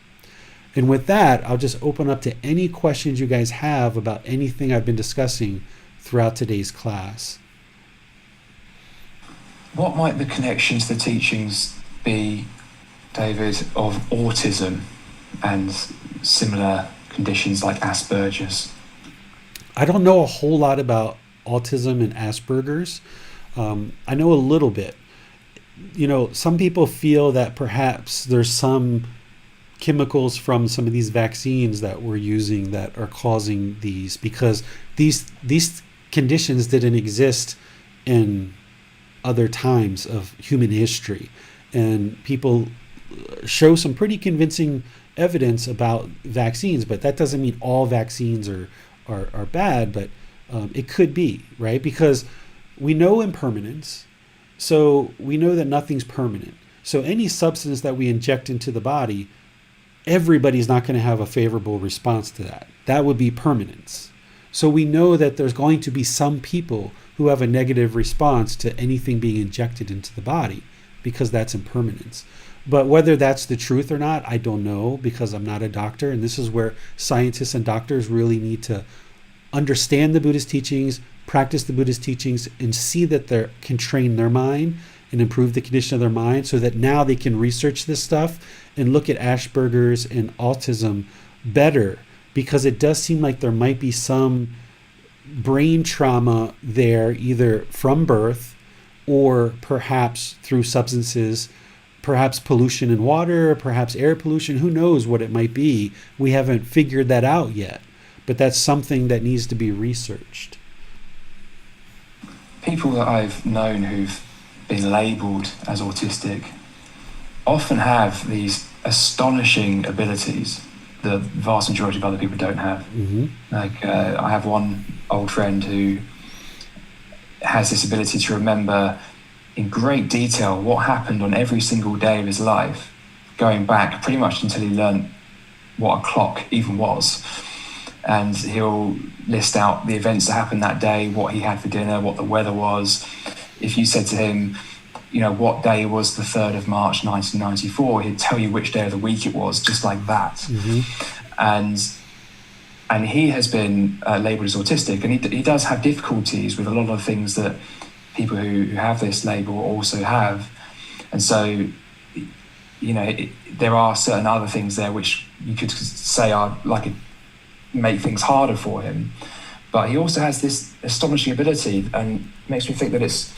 And with that, I'll just open up to any questions you guys have about anything I've been discussing throughout today's class. What might the connection to the teachings be, David, of autism and similar conditions like Asperger's? I don't know a whole lot about autism and Asperger's. I know a little bit. Some people feel that perhaps there's some chemicals from some of these vaccines that we're using that are causing these, because these conditions didn't exist in other times of human history, and people show some pretty convincing evidence about vaccines, but that doesn't mean all vaccines are bad, but it could be, right? Because we know impermanence, so we know that nothing's permanent. So any substance that we inject into the body, everybody's not going to have a favorable response to that. That would be permanence. So we know that there's going to be some people who have a negative response to anything being injected into the body, because that's impermanence. But whether that's the truth or not, I don't know, because I'm not a doctor. And this is where scientists and doctors really need to understand the Buddhist teachings, practice the Buddhist teachings, and see that they can train their mind and improve the condition of their mind, so that now they can research this stuff and look at Asperger's and autism better, because it does seem like there might be some brain trauma there, either from birth or perhaps through substances, perhaps pollution in water, perhaps air pollution. Who knows what it might be? We haven't figured that out yet, but that's something that needs to be researched. People that I've known who've been labelled as autistic often have these astonishing abilities the vast majority of other people don't have. Mm-hmm. I have one old friend who has this ability to remember in great detail what happened on every single day of his life, going back pretty much until he learned what a clock even was. And he'll list out the events that happened that day, what he had for dinner, what the weather was. If you said to him, what day was the 3rd of March 1994, he'd tell you which day of the week it was, just like that. Mm-hmm. And he has been labelled as autistic, and he does have difficulties with a lot of things that people who have this label also have. And so, there are certain other things there which you could say are make things harder for him. But he also has this astonishing ability, and makes me think that it's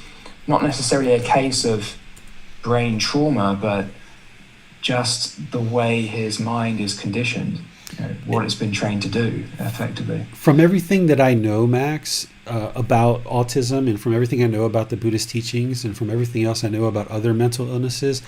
not necessarily a case of brain trauma, but just the way his mind is conditioned, what it's been trained to do effectively. From everything that I know, Max, about autism, and from everything I know about the Buddhist teachings, and from everything else I know about other mental illnesses,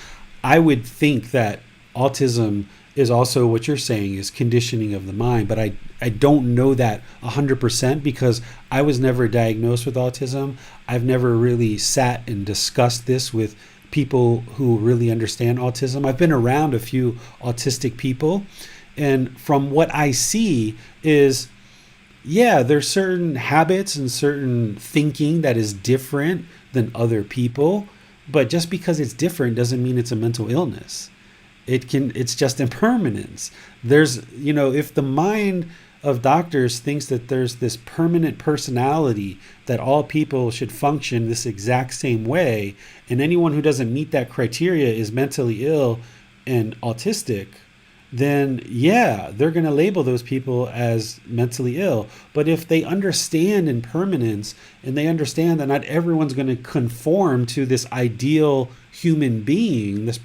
I would think that autism is also what you're saying is conditioning of the mind. But I don't know that 100% because I was never diagnosed with autism. I've never really sat and discussed this with people who really understand autism. I've been around a few autistic people, and from what I see is, there's certain habits and certain thinking that is different than other people, but just because it's different doesn't mean it's a mental illness. It's just impermanence. There's, if the mind of doctors thinks that there's this permanent personality, that all people should function this exact same way, and anyone who doesn't meet that criteria is mentally ill and autistic, then they're going to label those people as mentally ill. But if they understand impermanence, and they understand that not everyone's going to conform to this ideal human being, this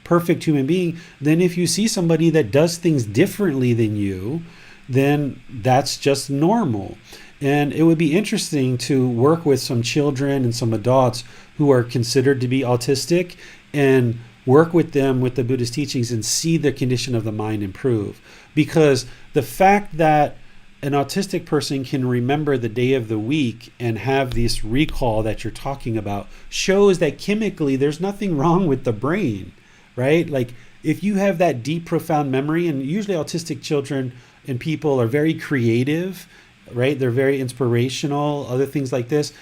perfect human being, then if you see somebody that does things differently than you, then that's just normal. And it would be interesting to work with some children and some adults who are considered to be autistic and work with them with the Buddhist teachings and see the condition of the mind improve. Because the fact that an autistic person can remember the day of the week and have this recall that you're talking about shows that chemically there's nothing wrong with the brain, right? Like if you have that deep, profound memory, and usually autistic children and people are very creative, right? They're very inspirational, other things like this.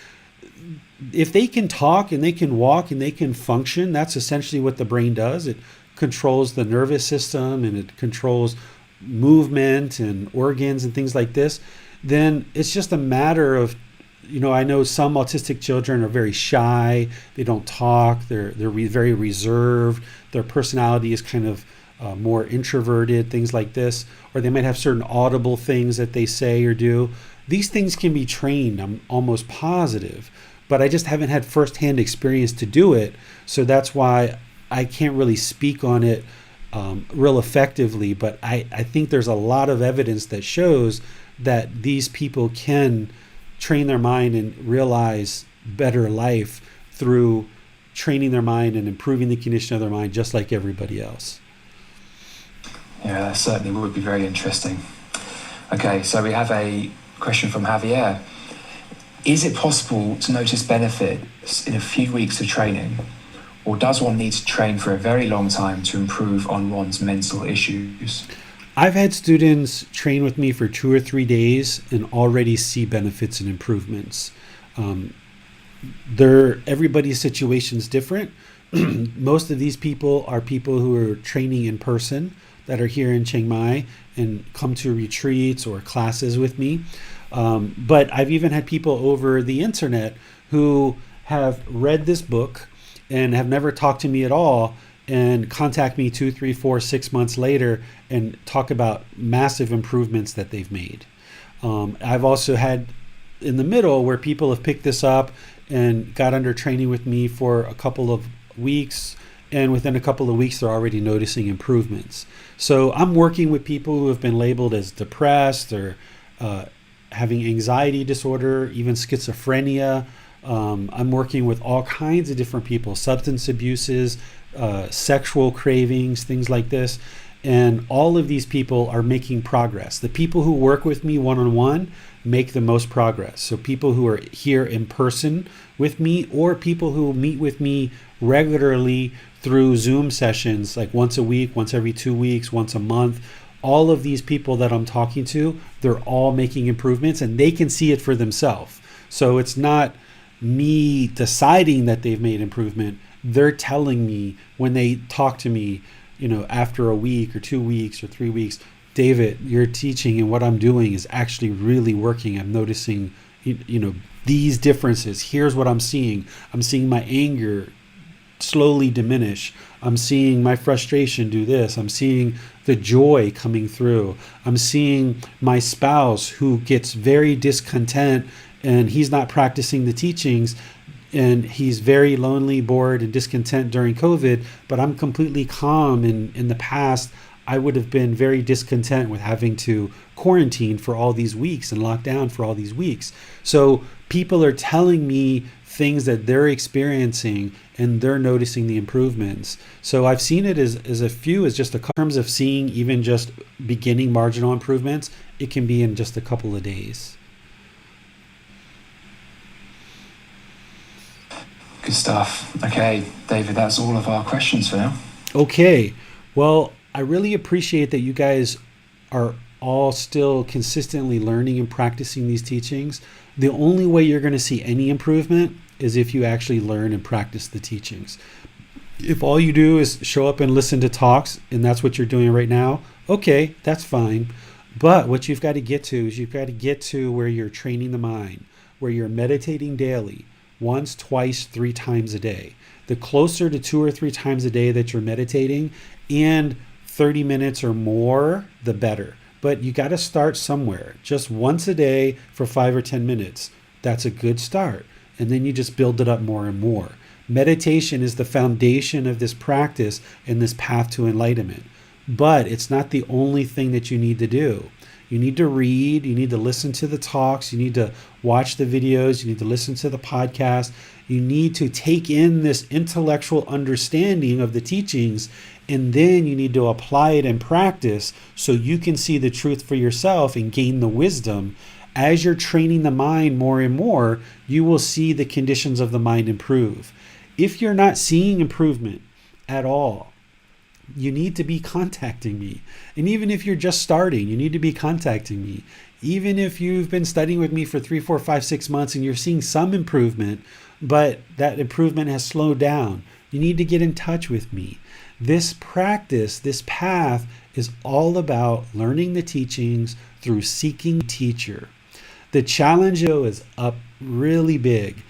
If they can talk and they can walk and they can function, that's essentially what the brain does. It controls the nervous system and it controls movement and organs and things like this. Then it's just a matter of, I know some autistic children are very shy. They don't talk. They're very reserved. Their personality is kind of more introverted, things like this. Or they might have certain audible things that they say or do. These things can be trained, I'm almost positive. But I just haven't had firsthand experience to do it. So that's why I can't really speak on it real effectively. But I think there's a lot of evidence that shows that these people can train their mind and realize better life through training their mind and improving the condition of their mind, just like everybody else. Yeah, that certainly would be very interesting. Okay, so we have a question from Javier. Is it possible to notice benefits in a few weeks of training, or does one need to train for a very long time to improve on one's mental issues? I've had students train with me for 2 or 3 days and already see benefits and improvements. Everybody's situation is different. Most of these people are people who are training in person that are here in Chiang Mai and come to retreats or classes with me. But I've even had people over the internet who have read this book and have never talked to me at all and contact me 2, 3, 4, 6 months later and talk about massive improvements that they've made. I've also had in the middle where people have picked this up and got under training with me for a couple of weeks, and within a couple of weeks they're already noticing improvements. So I'm working with people who have been labeled as depressed or having anxiety disorder, even schizophrenia. I'm working with all kinds of different people, substance abuses, sexual cravings, things like this. And all of these people are making progress. The people who work with me one-on-one make the most progress. So people who are here in person with me, or people who meet with me regularly through Zoom sessions, like once a week, once every 2 weeks, once a month. All of these people that I'm talking to, they're all making improvements and they can see it for themselves. So it's not me deciding that they've made improvement. They're telling me when they talk to me, after a week or 2 weeks or 3 weeks, David, your teaching and what I'm doing is actually really working. I'm noticing, these differences. Here's what I'm seeing. I'm seeing my anger slowly diminish. I'm seeing my frustration do this. I'm seeing the joy coming through. I'm seeing my spouse who gets very discontent and he's not practicing the teachings and he's very lonely, bored, and discontent during COVID, but I'm completely calm. In the past, I would have been very discontent with having to quarantine for all these weeks and lock down for all these weeks. So people are telling me things that they're experiencing and they're noticing the improvements. So I've seen it as just in terms of seeing even just beginning marginal improvements, it can be in just a couple of days. Good stuff. Okay, David, that's all of our questions for now. Okay. Well, I really appreciate that you guys are all still consistently learning and practicing these teachings. The only way you're going to see any improvement is if you actually learn and practice the teachings. If all you do is show up and listen to talks, and that's what you're doing right now, okay, that's fine. But what you've got to get to is you've got to get to where you're training the mind, where you're meditating daily, once, twice, 3 times a day. The closer to 2 or 3 times a day that you're meditating and 30 minutes or more, the better. But you got to start somewhere. Just once a day for 5 or 10 minutes. That's a good start. And then you just build it up more and more. Meditation is the foundation of this practice and this path to enlightenment. But it's not the only thing that you need to do. You need to read, you need to listen to the talks, you need to watch the videos, you need to listen to the podcast. You need to take in this intellectual understanding of the teachings, and then you need to apply it in practice so you can see the truth for yourself and gain the wisdom. As you're training the mind more and more, you will see the conditions of the mind improve. If you're not seeing improvement at all, you need to be contacting me. And even if you're just starting, you need to be contacting me. Even if you've been studying with me for 3, 4, 5, 6 months and you're seeing some improvement, but that improvement has slowed down, you need to get in touch with me. This practice, this path is all about learning the teachings through seeking a teacher. The challenge though is up really big.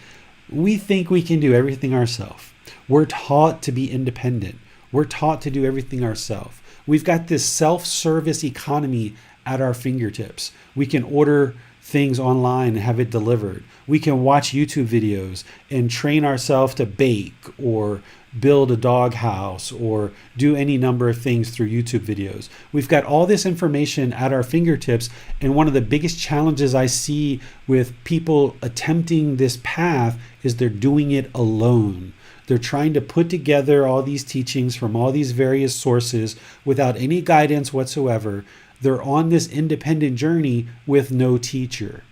We think we can do everything ourselves. We're taught to be independent. We're taught to do everything ourselves. We've got this self-service economy at our fingertips. We can order things online and have it delivered. We can watch YouTube videos and train ourselves to bake or build a doghouse or do any number of things through YouTube videos. We've got all this information at our fingertips, and one of the biggest challenges I see with people attempting this path is they're doing it alone. They're trying to put together all these teachings from all these various sources without any guidance whatsoever. They're on this independent journey with no teacher.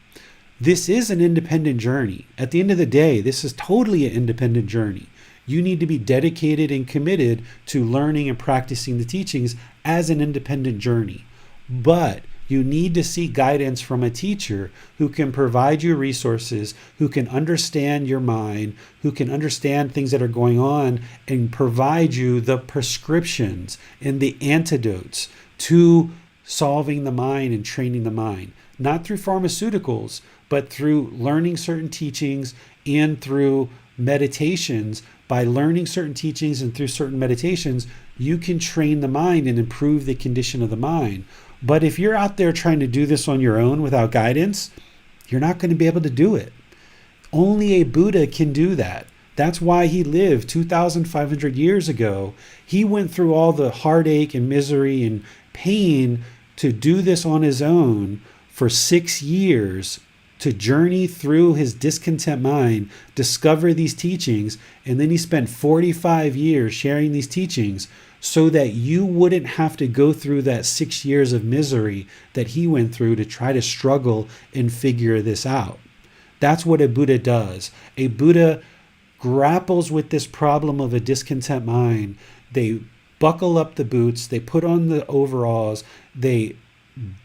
This is an independent journey. At the end of the day, this is totally an independent journey. You need to be dedicated and committed to learning and practicing the teachings as an independent journey. But you need to seek guidance from a teacher who can provide you resources, who can understand your mind, who can understand things that are going on and provide you the prescriptions and the antidotes to solving the mind and training the mind. Not through pharmaceuticals, but through learning certain teachings and through meditations. By learning certain teachings and through certain meditations, you can train the mind and improve the condition of the mind. But if you're out there trying to do this on your own without guidance, you're not going to be able to do it. Only a Buddha can do that. That's why he lived 2,500 years ago. He went through all the heartache and misery and pain to do this on his own for 6 years, to journey through his discontent mind, discover these teachings, and then he spent 45 years sharing these teachings so that you wouldn't have to go through that 6 years of misery that he went through to try to struggle and figure this out. That's what a Buddha does. A Buddha grapples with this problem of a discontent mind. They buckle up the boots, they put on the overalls, they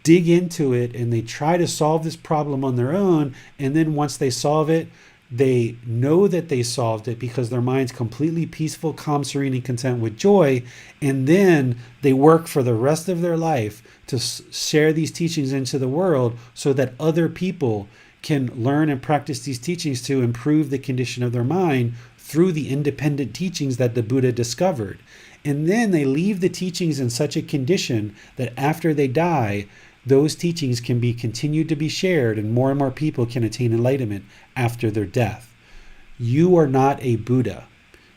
dig into it, and they try to solve this problem on their own. And then once they solve it, they know that they solved it because their mind's completely peaceful, calm, serene, and content with joy. And then they work for the rest of their life to share these teachings into the world so that other people can learn and practice these teachings to improve the condition of their mind through the independent teachings that the Buddha discovered. And then they leave the teachings in such a condition that after they die, those teachings can be continued to be shared and more people can attain enlightenment after their death. You are not a Buddha.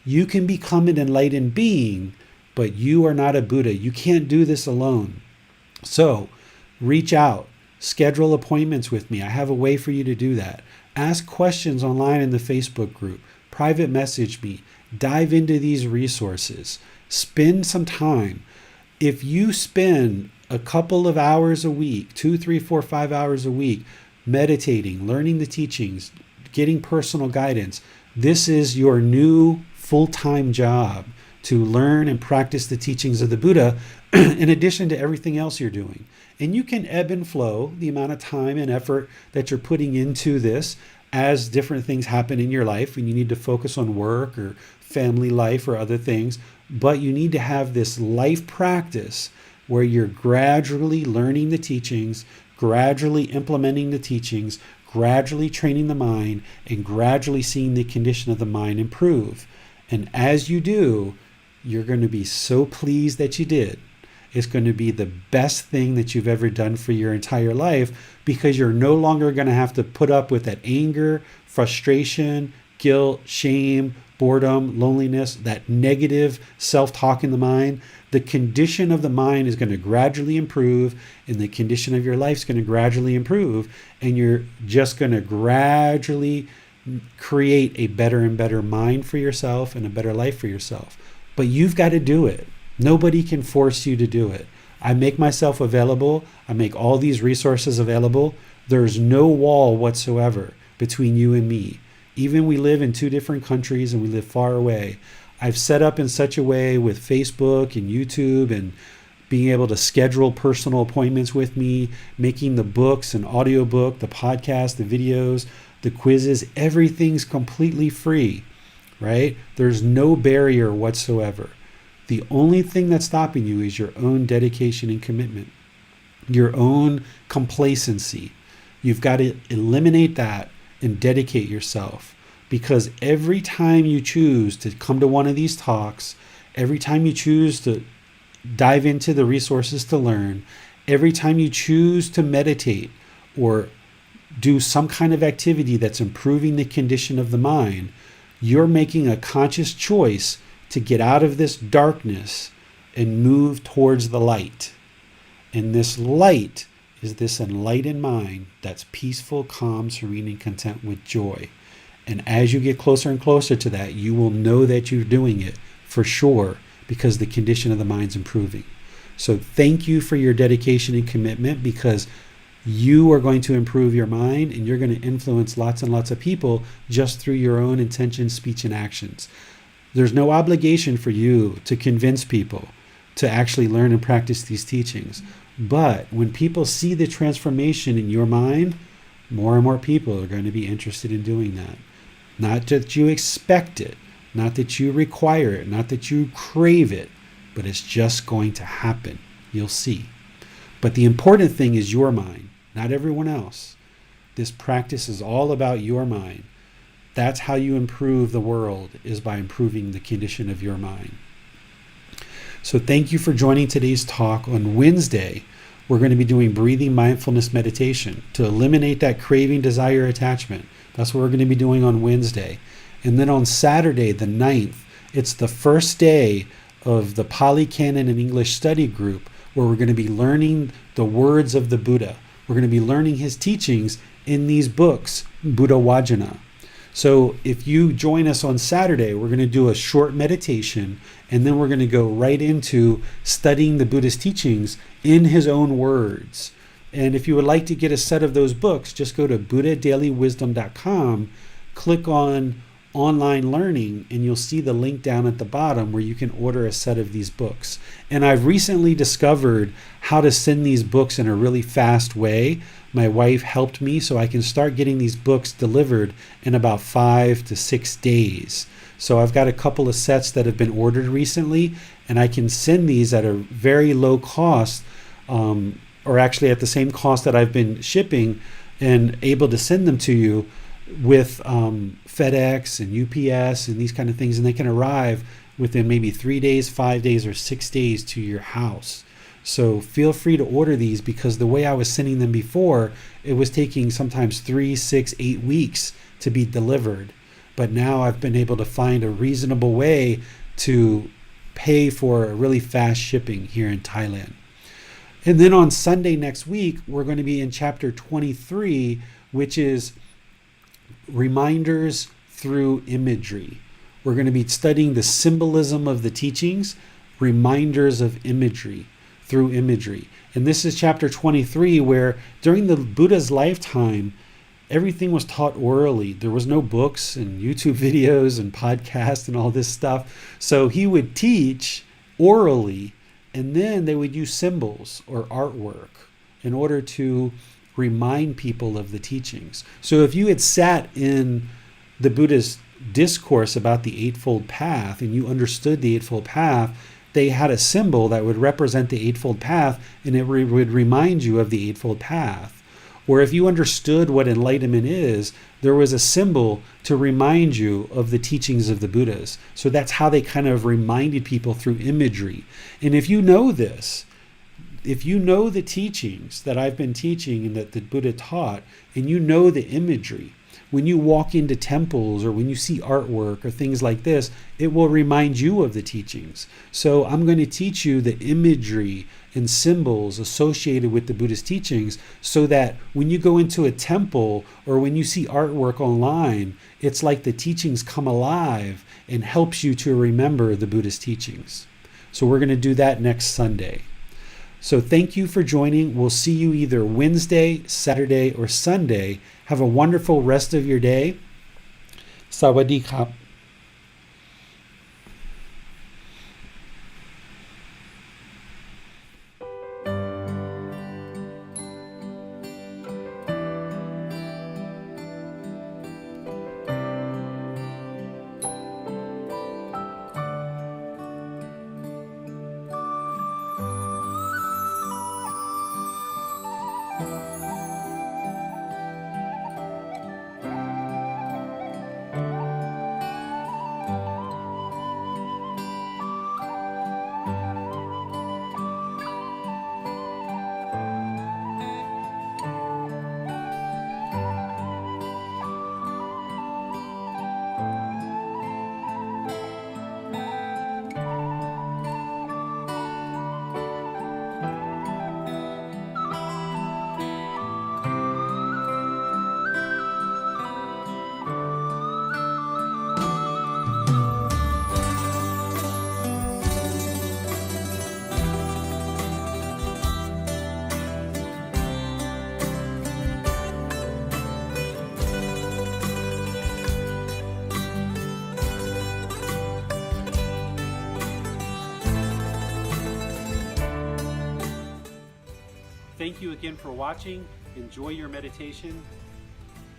You can become an enlightened being, but you are not a Buddha. You can't do this alone. So reach out, schedule appointments with me. I have a way for you to do that. Ask questions online in the Facebook group, private message me, dive into these resources. Spend some time. If you spend a couple of hours a week, 2, 3, 4, 5 hours a week, meditating, learning the teachings, getting personal guidance, this is your new full-time job to learn and practice the teachings of the Buddha in addition to everything else you're doing. And you can ebb and flow the amount of time and effort that you're putting into this as different things happen in your life and you need to focus on work or family life or other things. But you need to have this life practice where you're gradually learning the teachings, gradually implementing the teachings, gradually training the mind, and gradually seeing the condition of the mind improve. And as you do, you're going to be so pleased that you did. It's going to be the best thing that you've ever done for your entire life because you're no longer going to have to put up with that anger, frustration, guilt, shame, boredom, loneliness, that negative self-talk in the mind, the condition of the mind is going to gradually improve, and the condition of your life is going to gradually improve, and you're just going to gradually create a better and better mind for yourself and a better life for yourself. But you've got to do it. Nobody can force you to do it. I make myself available. I make all these resources available. There's no wall whatsoever between you and me. Even we live in two different countries and we live far away. I've set up in such a way with Facebook and YouTube and being able to schedule personal appointments with me, making the books and audiobook, the podcast, the videos, the quizzes, everything's completely free, right? There's no barrier whatsoever. The only thing that's stopping you is your own dedication and commitment, your own complacency. You've got to eliminate that and dedicate yourself, because every time you choose to come to one of these talks, every time you choose to dive into the resources to learn, every time you choose to meditate or do some kind of activity that's improving the condition of the mind, you're making a conscious choice to get out of this darkness and move towards the light. And this light is this enlightened mind that's peaceful, calm, serene, and content with joy. And as you get closer and closer to that, you will know that you're doing it for sure, because the condition of the mind's improving. So thank you for your dedication and commitment, because you are going to improve your mind and you're going to influence lots and lots of people just through your own intention, speech, and actions. There's no obligation for you to convince people to actually learn and practice these teachings. But when people see the transformation in your mind, more and more people are going to be interested in doing that. Not that you expect it, not that you require it, not that you crave it, but it's just going to happen. You'll see. But the important thing is your mind, not everyone else. This practice is all about your mind. That's how you improve the world, is by improving the condition of your mind. So thank you for joining today's talk. On Wednesday, we're going to be doing breathing mindfulness meditation to eliminate that craving, desire, attachment. That's what we're going to be doing on Wednesday. And then on Saturday, the 9th, it's the first day of the Pali Canon and English study group, where we're going to be learning the words of the Buddha. We're going to be learning his teachings in these books, Buddha Vajana. So if you join us on Saturday, we're going to do a short meditation, and then we're going to go right into studying the Buddha's teachings in his own words. And if you would like to get a set of those books, just go to buddhadailywisdom.com, click on online learning, and you'll see the link down at the bottom where you can order a set of these books. And I've recently discovered how to send these books in a really fast way. My wife helped me, so I can start getting these books delivered in about 5 to 6 days. So I've got a couple of sets that have been ordered recently, and I can send these at a very low cost, or actually at the same cost that I've been shipping, and able to send them to you with FedEx and UPS and these kind of things, and they can arrive within maybe 3 days, 5 days, or 6 days to your house. So feel free to order these, because the way I was sending them before, it was taking sometimes 3, 6, 8 weeks to be delivered. But now I've been able to find a reasonable way to pay for a really fast shipping here in Thailand. And then on Sunday next week, we're going to be in chapter 23, which is reminders through imagery. We're going to be studying the symbolism of the teachings, reminders of imagery through imagery. And this is chapter 23, where during the Buddha's lifetime, everything was taught orally. There was no books and YouTube videos and podcasts and all this stuff. So he would teach orally, and then they would use symbols or artwork in order to remind people of the teachings. So if you had sat in the Buddha's discourse about the Eightfold Path and you understood the Eightfold Path, they had a symbol that would represent the Eightfold Path, and it would remind you of the Eightfold Path. Or if you understood what enlightenment is, there was a symbol to remind you of the teachings of the Buddhas. So that's how they kind of reminded people through imagery. And if you know this, if you know the teachings that I've been teaching and that the Buddha taught, and you know the imagery, when you walk into temples or when you see artwork or things like this, it will remind you of the teachings. So I'm going to teach you the imagery and symbols associated with the Buddhist teachings so that when you go into a temple or when you see artwork online, it's like the teachings come alive and helps you to remember the Buddhist teachings. So we're going to do that next Sunday. So thank you for joining. We'll see you either Wednesday, Saturday, or Sunday. Have a wonderful rest of your day. Sawadee krap. Thank you again for watching. Enjoy your meditation.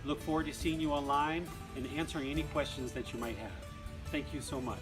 Look forward to seeing you online and answering any questions that you might have. Thank you so much.